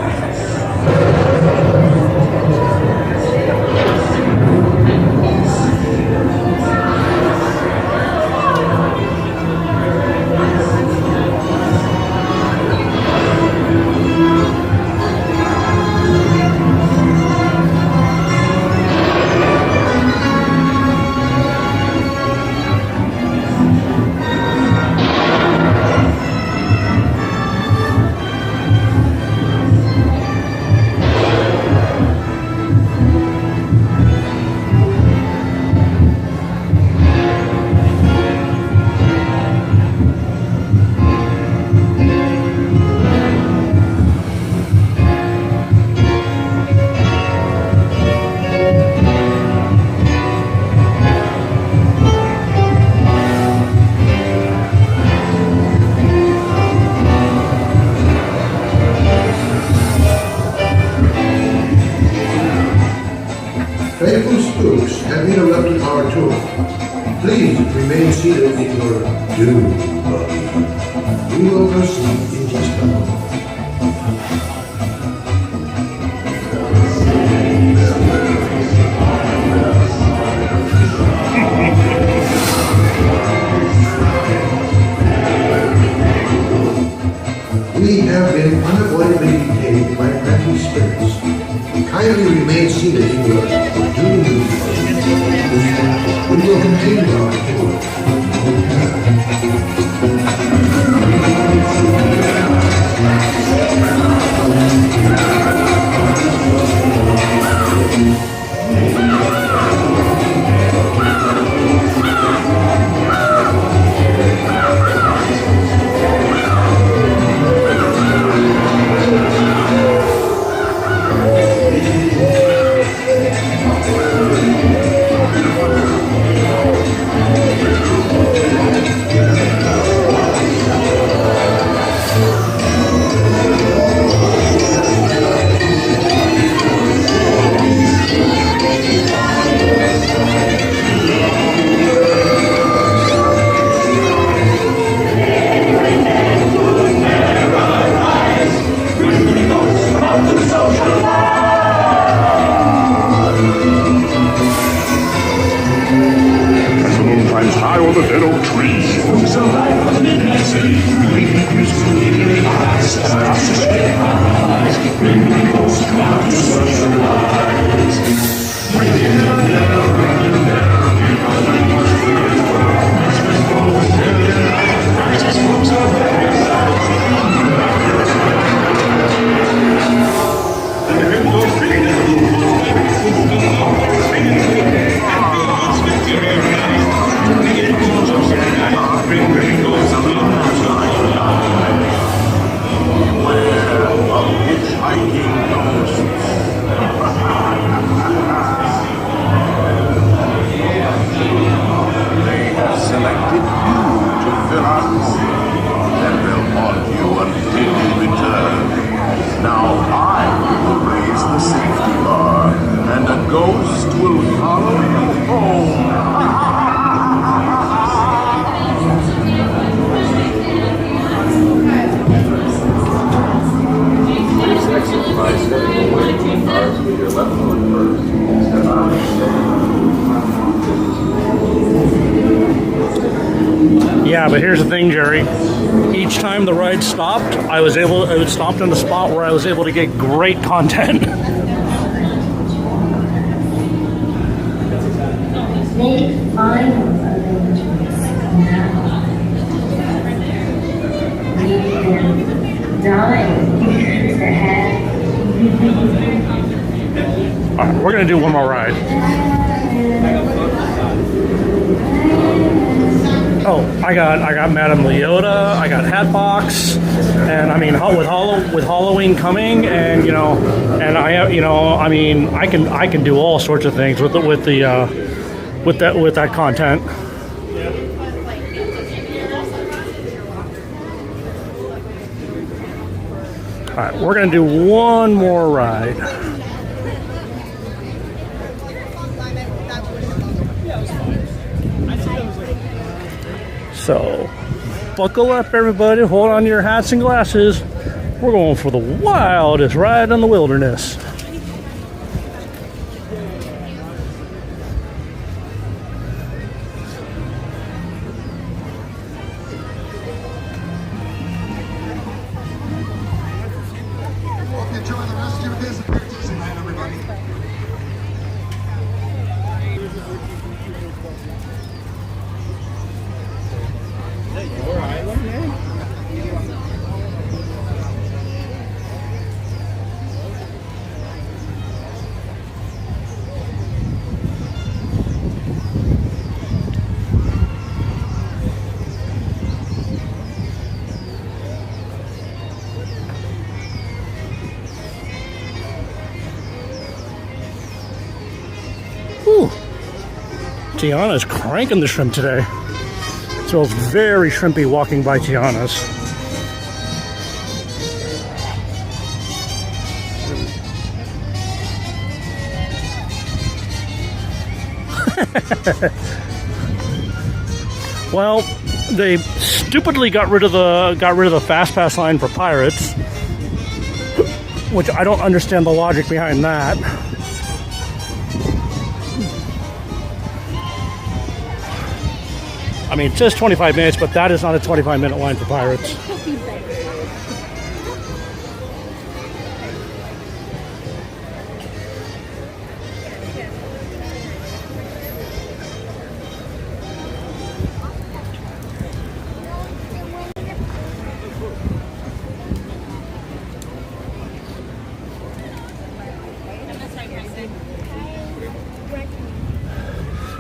Faithful spooks have interrupted our tour. Please remain seated in your doom buggy. We will proceed in just a moment. We have been unavoidably detained by friendly spirits. Kindly remain seated in your doom buggy. We will continue our tour. Yeah, but here's the thing, Jerry. Each time the ride stopped, it stopped in a spot where I was able to get great content. Make final arrangements now. We can dine ahead. All right, we're gonna do one more ride. Oh, I got Madame Leota, I got Hatbox, and I mean with Halloween coming, and and I mean I can do all sorts of things with that content. All right, we're gonna do one more ride. So, buckle up, everybody. Hold on to your hats and glasses. We're going for the wildest ride in the wilderness. Enjoy the rest of your Disneyland, everybody. Whew. Tiana's cranking the shrimp today. So it's very shrimpy walking by Tiana's. Well, they stupidly got rid of the fast pass line for pirates, which I don't understand the logic behind that. I mean, it says 25 minutes, but that is not a 25-minute line for pirates.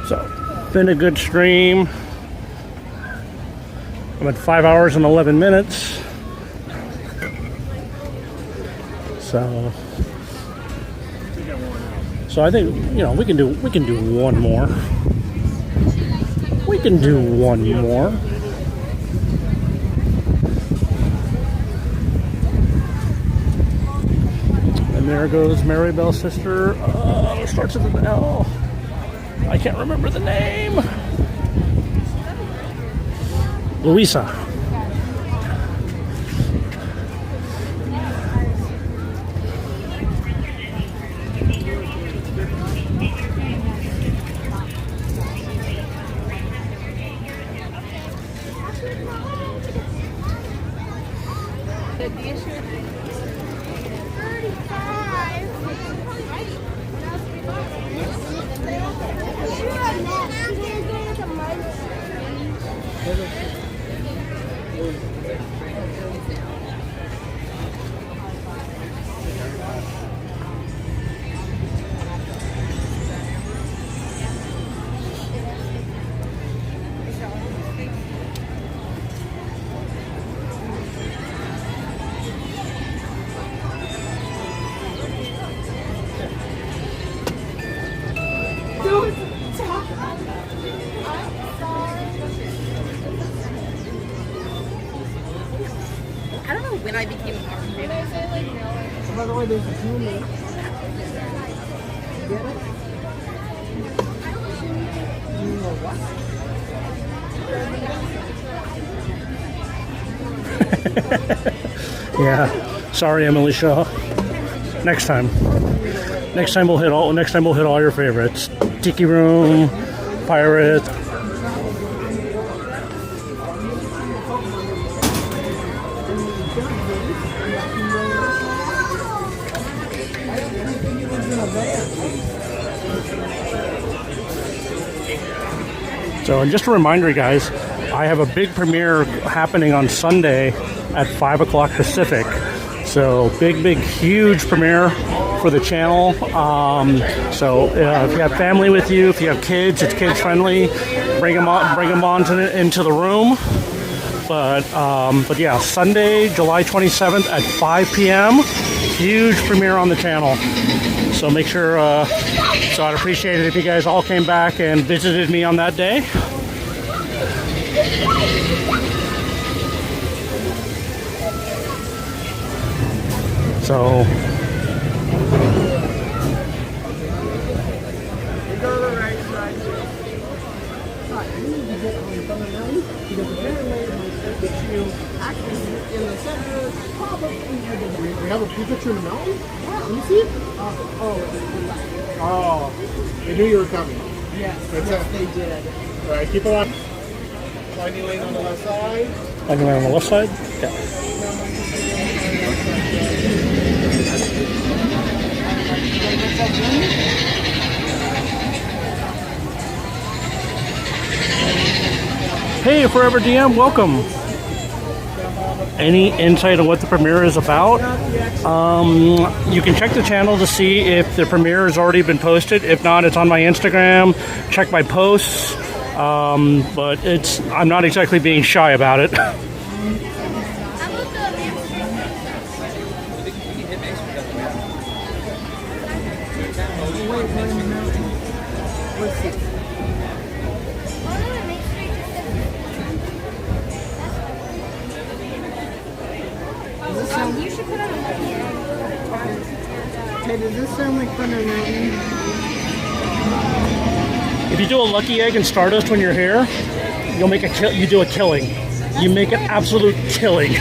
So, been a good stream. I'm at 5 hours and 11 minutes. So I think we can do one more. We can do one more. And there goes Maribel's sister. Starts with an L. I can't remember the name. Louisa. when I became a Marvel fan. So by the way, there's a Zoom link. Get it? You know what? Yeah. Sorry, Emily Shaw. Next time. Next time we'll hit all your favorites. Tiki Room, Pirates. So, and just a reminder, guys, I have a big premiere happening on Sunday at 5 o'clock Pacific. So, big, huge premiere for the channel. So, if you have family with you, if you have kids, it's kids friendly. Bring them on into the room. But yeah, Sunday, July 27th at 5 p.m. Huge premiere on the channel. So make sure. So I'd appreciate it if you guys all came back and visited me on that day. So. Go to the right side. You need to get on Thunder Mountain because the generator might get you actually in the center. Probably. We have a Pikachu in the mountain? Let me see it. Oh, they knew you were coming. Yes, they did. All right, keep on. Lightning lane on the left side. Lightning lane on the left side? Yeah. Hey, Forever DM, welcome. Any insight on what the premiere is about? You can check the channel to see if the premiere has already been posted. If not, it's on my Instagram. Check my posts. But I'm not exactly being shy about it. Hey, does this sound like Thunder Mountain? If you do a lucky egg and Stardust when you're here, you'll make you do a killing. You make an absolute killing.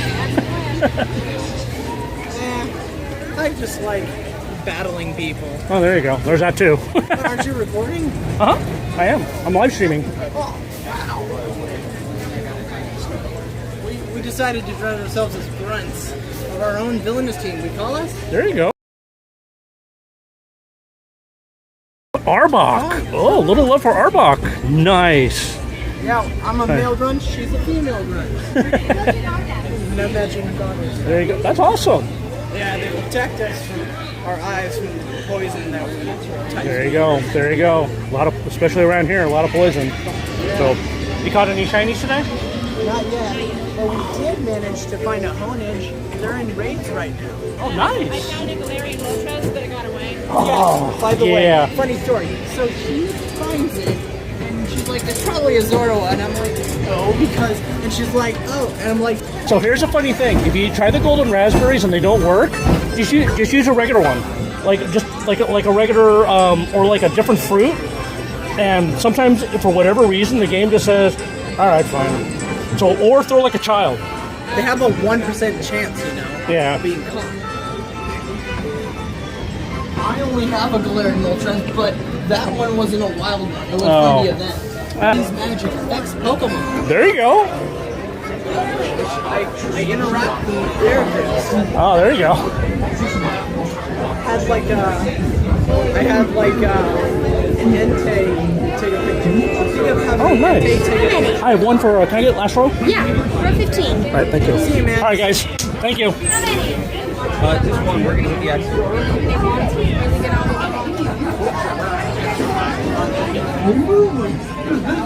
I just like battling people. Oh, there you go. There's that too. But aren't you recording? I am. I'm live streaming. Oh, wow. We decided to drive ourselves as grunts of our own villainous team. We call us? There you go. Arbok. Oh, a little love for Arbok. Nice. Yeah, I'm a male grunt. She's a female grunt. No matching daughters. There you go. That's awesome. Yeah, they protect us from our eyes from the poison that we touch. There you go. There you go. A lot of, especially around here, a lot of poison. Yeah. So, you caught any shinies today? Not yet. But we did manage to find a Honedge. They're in raids right now. Oh, nice. I found a Galarian Moltres, but it got away. Oh, by the yeah. way, funny story. So she finds it, and she's like, "It's probably a Zoroark," and I'm like, "No," because, and she's like, "Oh," and I'm like, so here's a funny thing: if you try the golden raspberries and they don't work, just use a regular one, like a regular or like a different fruit. And sometimes, for whatever reason, the game just says, "All right, fine." So, or throw like a child. They have a 1% chance, Yeah. of being caught. I only have a Galarian Moltres, but that one wasn't a wild one. It was for the event. These magic X Pokemon. There you go. I interact with characters. Oh, there you go. Had like I have like an Entei take a picture. Oh, nice. I have one for. Can I get last row? Yeah, row 15. All right, thank you. See you, man. All right, guys. Thank you. Just one. We're gonna hit the exit.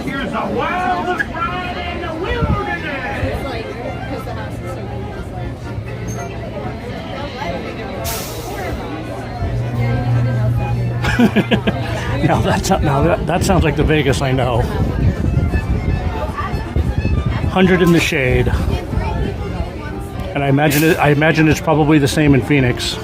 Here's the wildest ride in the wilderness! That sounds like the Vegas I know. 100 in the shade. And I imagine it's probably the same in Phoenix.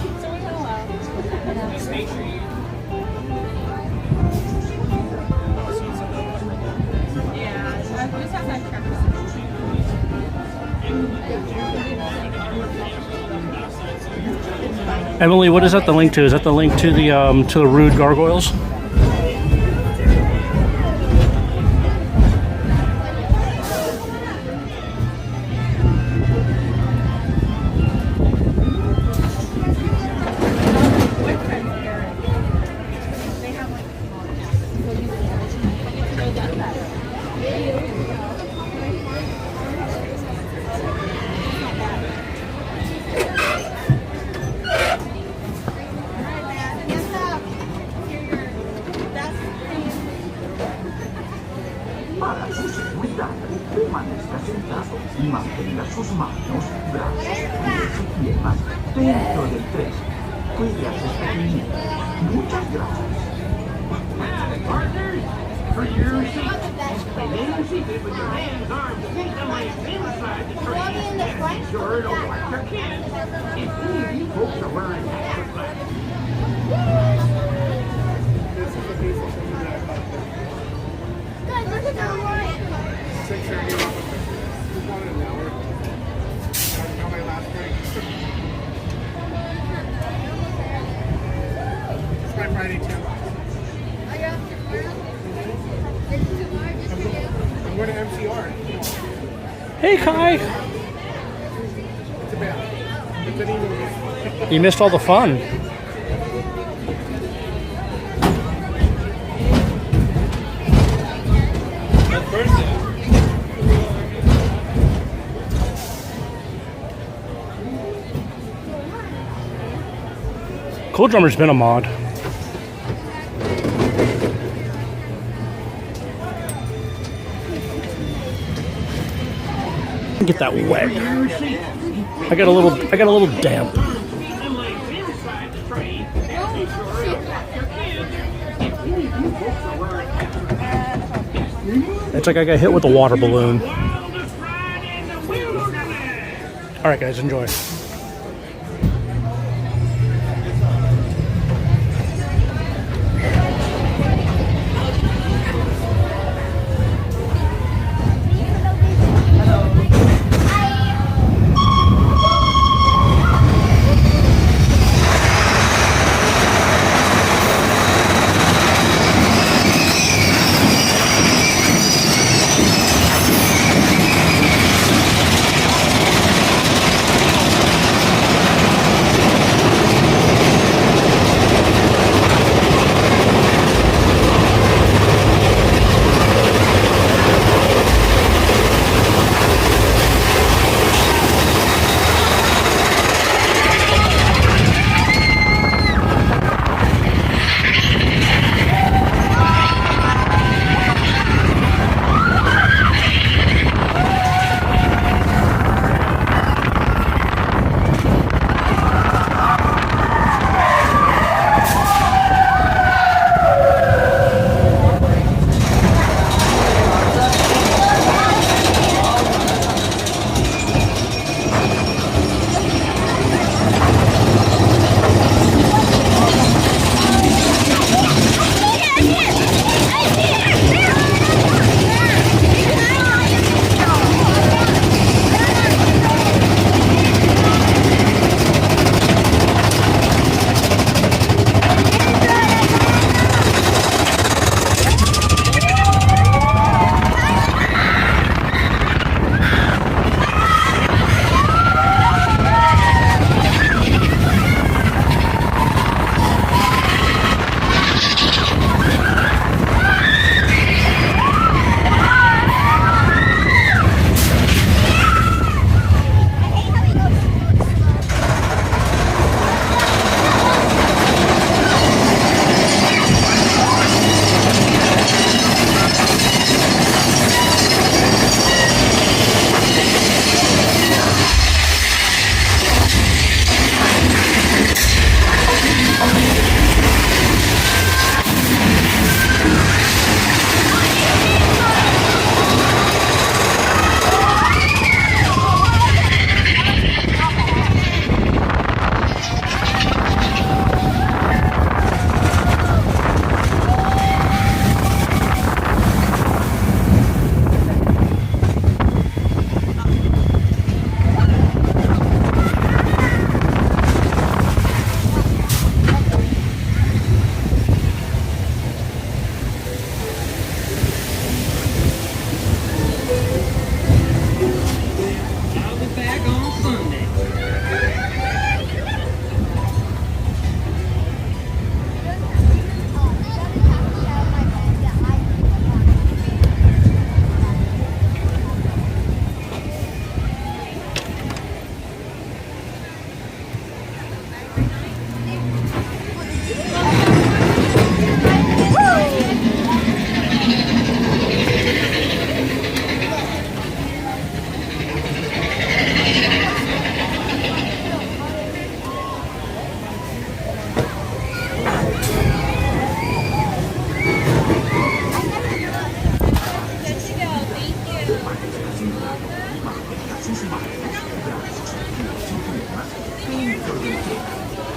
Emily, what is that the link to? Is that the link to the Rude Gargoyles? Para su seguridad, permanezca sentado y mantenga sus manos, brazos, pies y piernas dentro del tren. Cuídase hasta que llegue. Muchas gracias. Partners, for your seat. Remain seated with your hands, arms, feet, and legs inside the train. And be sure to watch your kids. If any of you folks are wearing hats or glasses. Guys, look at that line. 6:30 We've gone in an hour. That's not my last break. It's my Friday too. I'm going to MCR. Hey, Kai. It's a bad. It's an emo. You missed all the fun. Cool Drummer's been a mod. Get that wet. I got a little damp. It's like I got hit with a water balloon. All right, guys, enjoy.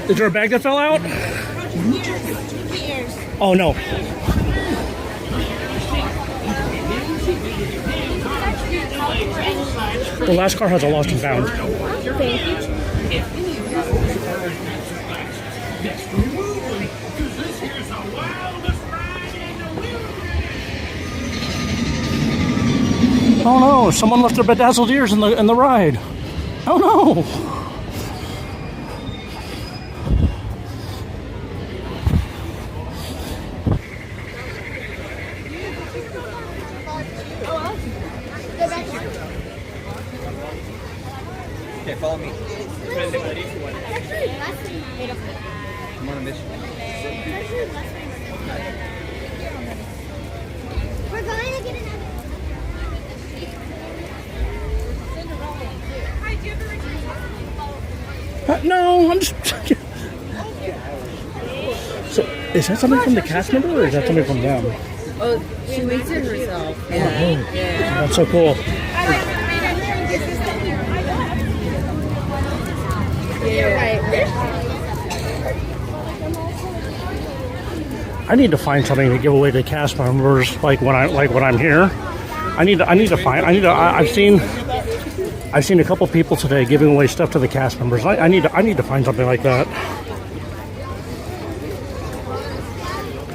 Is there a bag that fell out? Oh no. The last car has a lost and found. Oh no, someone left their bedazzled ears in the ride. Oh no. Okay, follow me. I'm on a mission. We're going to get another. No, I'm just. So, is that something from the cast member or is that something from them? Oh, she makes it herself. Oh, that's so cool. I need to find something to give away to cast members, like when I'm here. I've seen a couple people today giving away stuff to the cast members. I need to find something like that.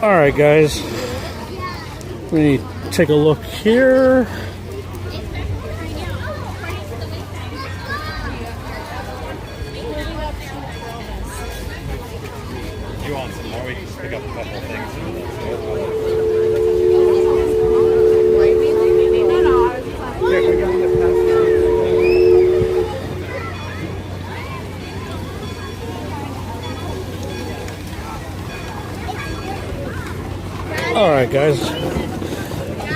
All right, guys. Let me take a look here. You want some more? We can pick up a couple of things. All right, guys.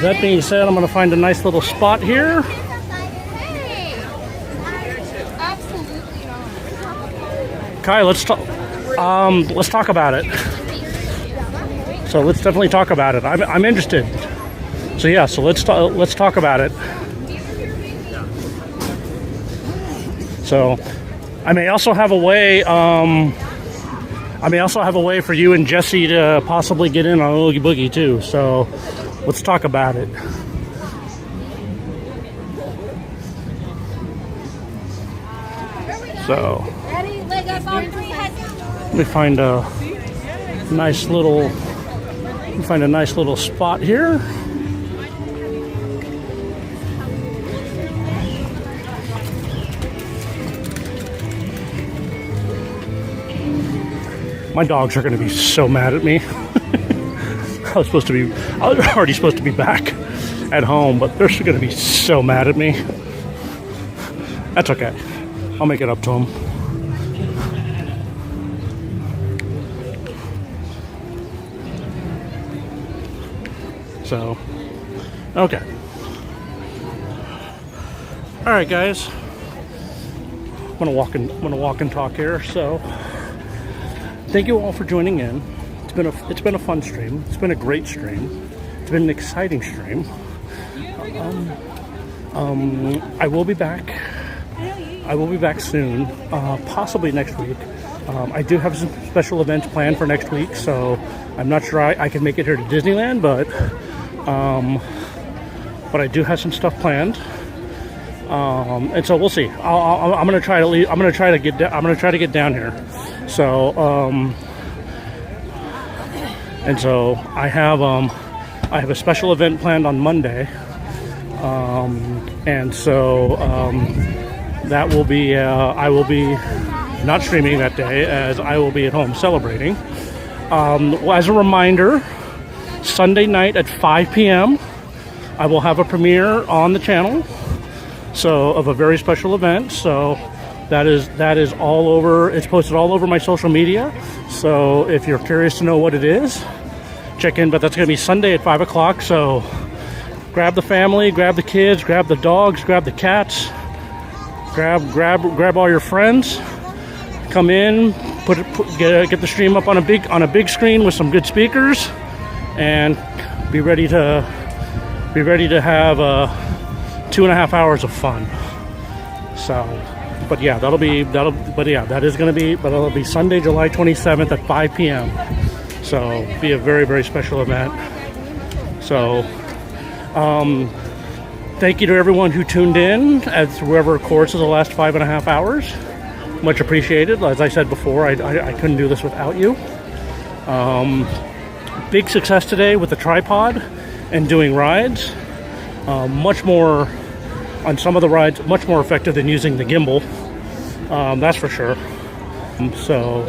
That being said, I'm going to find a nice little spot here. Kai, let's talk about it. So let's definitely talk about it. I'm interested. So yeah, so let's talk about it. So I may also have a way. For you and Jesse to possibly get in on Oogie Boogie too. So let's talk about it. So let me find a nice little spot here. My dogs are going to be so mad at me. I was already supposed to be back at home, but they're going to be so mad at me. That's okay. I'll make it up to them. So, okay. All right, guys. I'm gonna walk and talk here. So, thank you all for joining in. It's been a fun stream. It's been a great stream. It's been an exciting stream. I will be back. I will be back soon, possibly next week. I do have some special events planned for next week, so I'm not sure I can make it here to Disneyland, but I do have some stuff planned, and so we'll see. I'm gonna try to get down here. So and so I have a special event planned on Monday, and so that will be I will be not streaming that day, as I will be at home celebrating. As a reminder, Sunday night at 5 p.m. I will have a premiere on the channel, so of a very special event. So that is all over. It's posted all over my social media. So if you're curious to know what it is, check in. But that's going to be Sunday at 5 o'clock. So grab the family, grab the kids, grab the dogs, grab the cats, grab all your friends. Come in, get the stream up on a big screen with some good speakers, and be ready to have 2.5 hours of fun. So But yeah, that'll be Sunday, July 27th at 5 p.m. So it'll be a very, very special event. So thank you to everyone who tuned in, as whoever records for the last 5.5 hours. Much appreciated. As I said before, I couldn't do this without you. Big success today with the tripod and doing rides. Much more, on some of the rides, much more effective than using the gimbal. That's for sure. So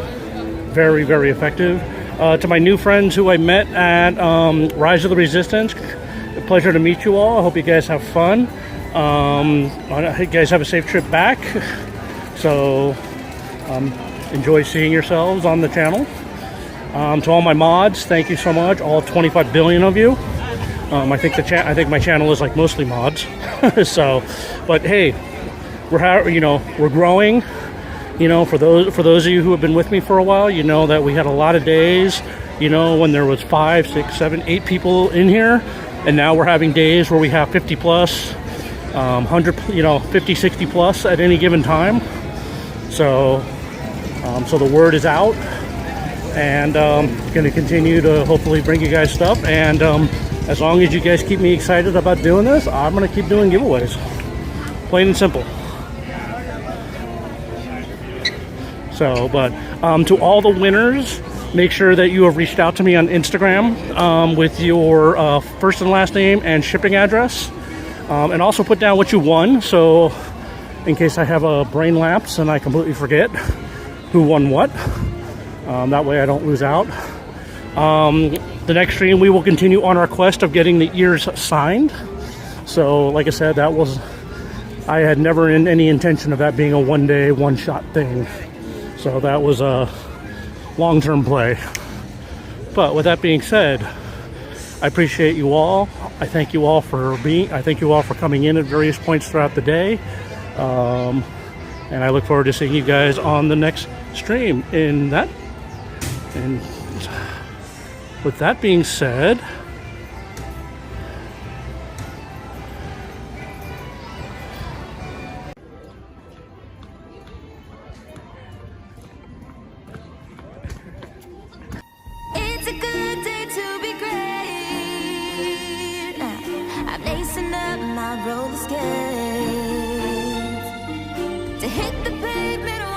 very, very effective. To my new friends who I met at Rise of the Resistance, a pleasure to meet you all. I hope you guys have fun. I hope you guys have a safe trip back. So enjoy seeing yourselves on the channel. To all my mods, thank you so much. All 25 billion of you. I think my channel is like mostly mods. So, but hey, we're growing. You know, for those of you who have been with me for a while, you know that we had a lot of days, you know, when there was 5, 6, 7, 8 people in here, and now we're having days where we have 50 plus, 100, 50, 60 plus at any given time. So, so the word is out, and going to continue to hopefully bring you guys stuff. And as long as you guys keep me excited about doing this, I'm going to keep doing giveaways. Plain and simple. So, but to all the winners, make sure that you have reached out to me on Instagram with your first and last name and shipping address. And also put down what you won, so in case I have a brain lapse and I completely forget who won what. That way I don't lose out. The next stream, we will continue on our quest of getting the ears signed. So, like I said, I had never any intention of that being a one-day, one-shot thing. So that was a long-term play. But with that being said, I appreciate you all. I thank you all for coming in at various points throughout the day. And I look forward to seeing you guys on the next stream. And with that being said, It's a good day to be great. I'm lacing up my roller skates to hit the pavement.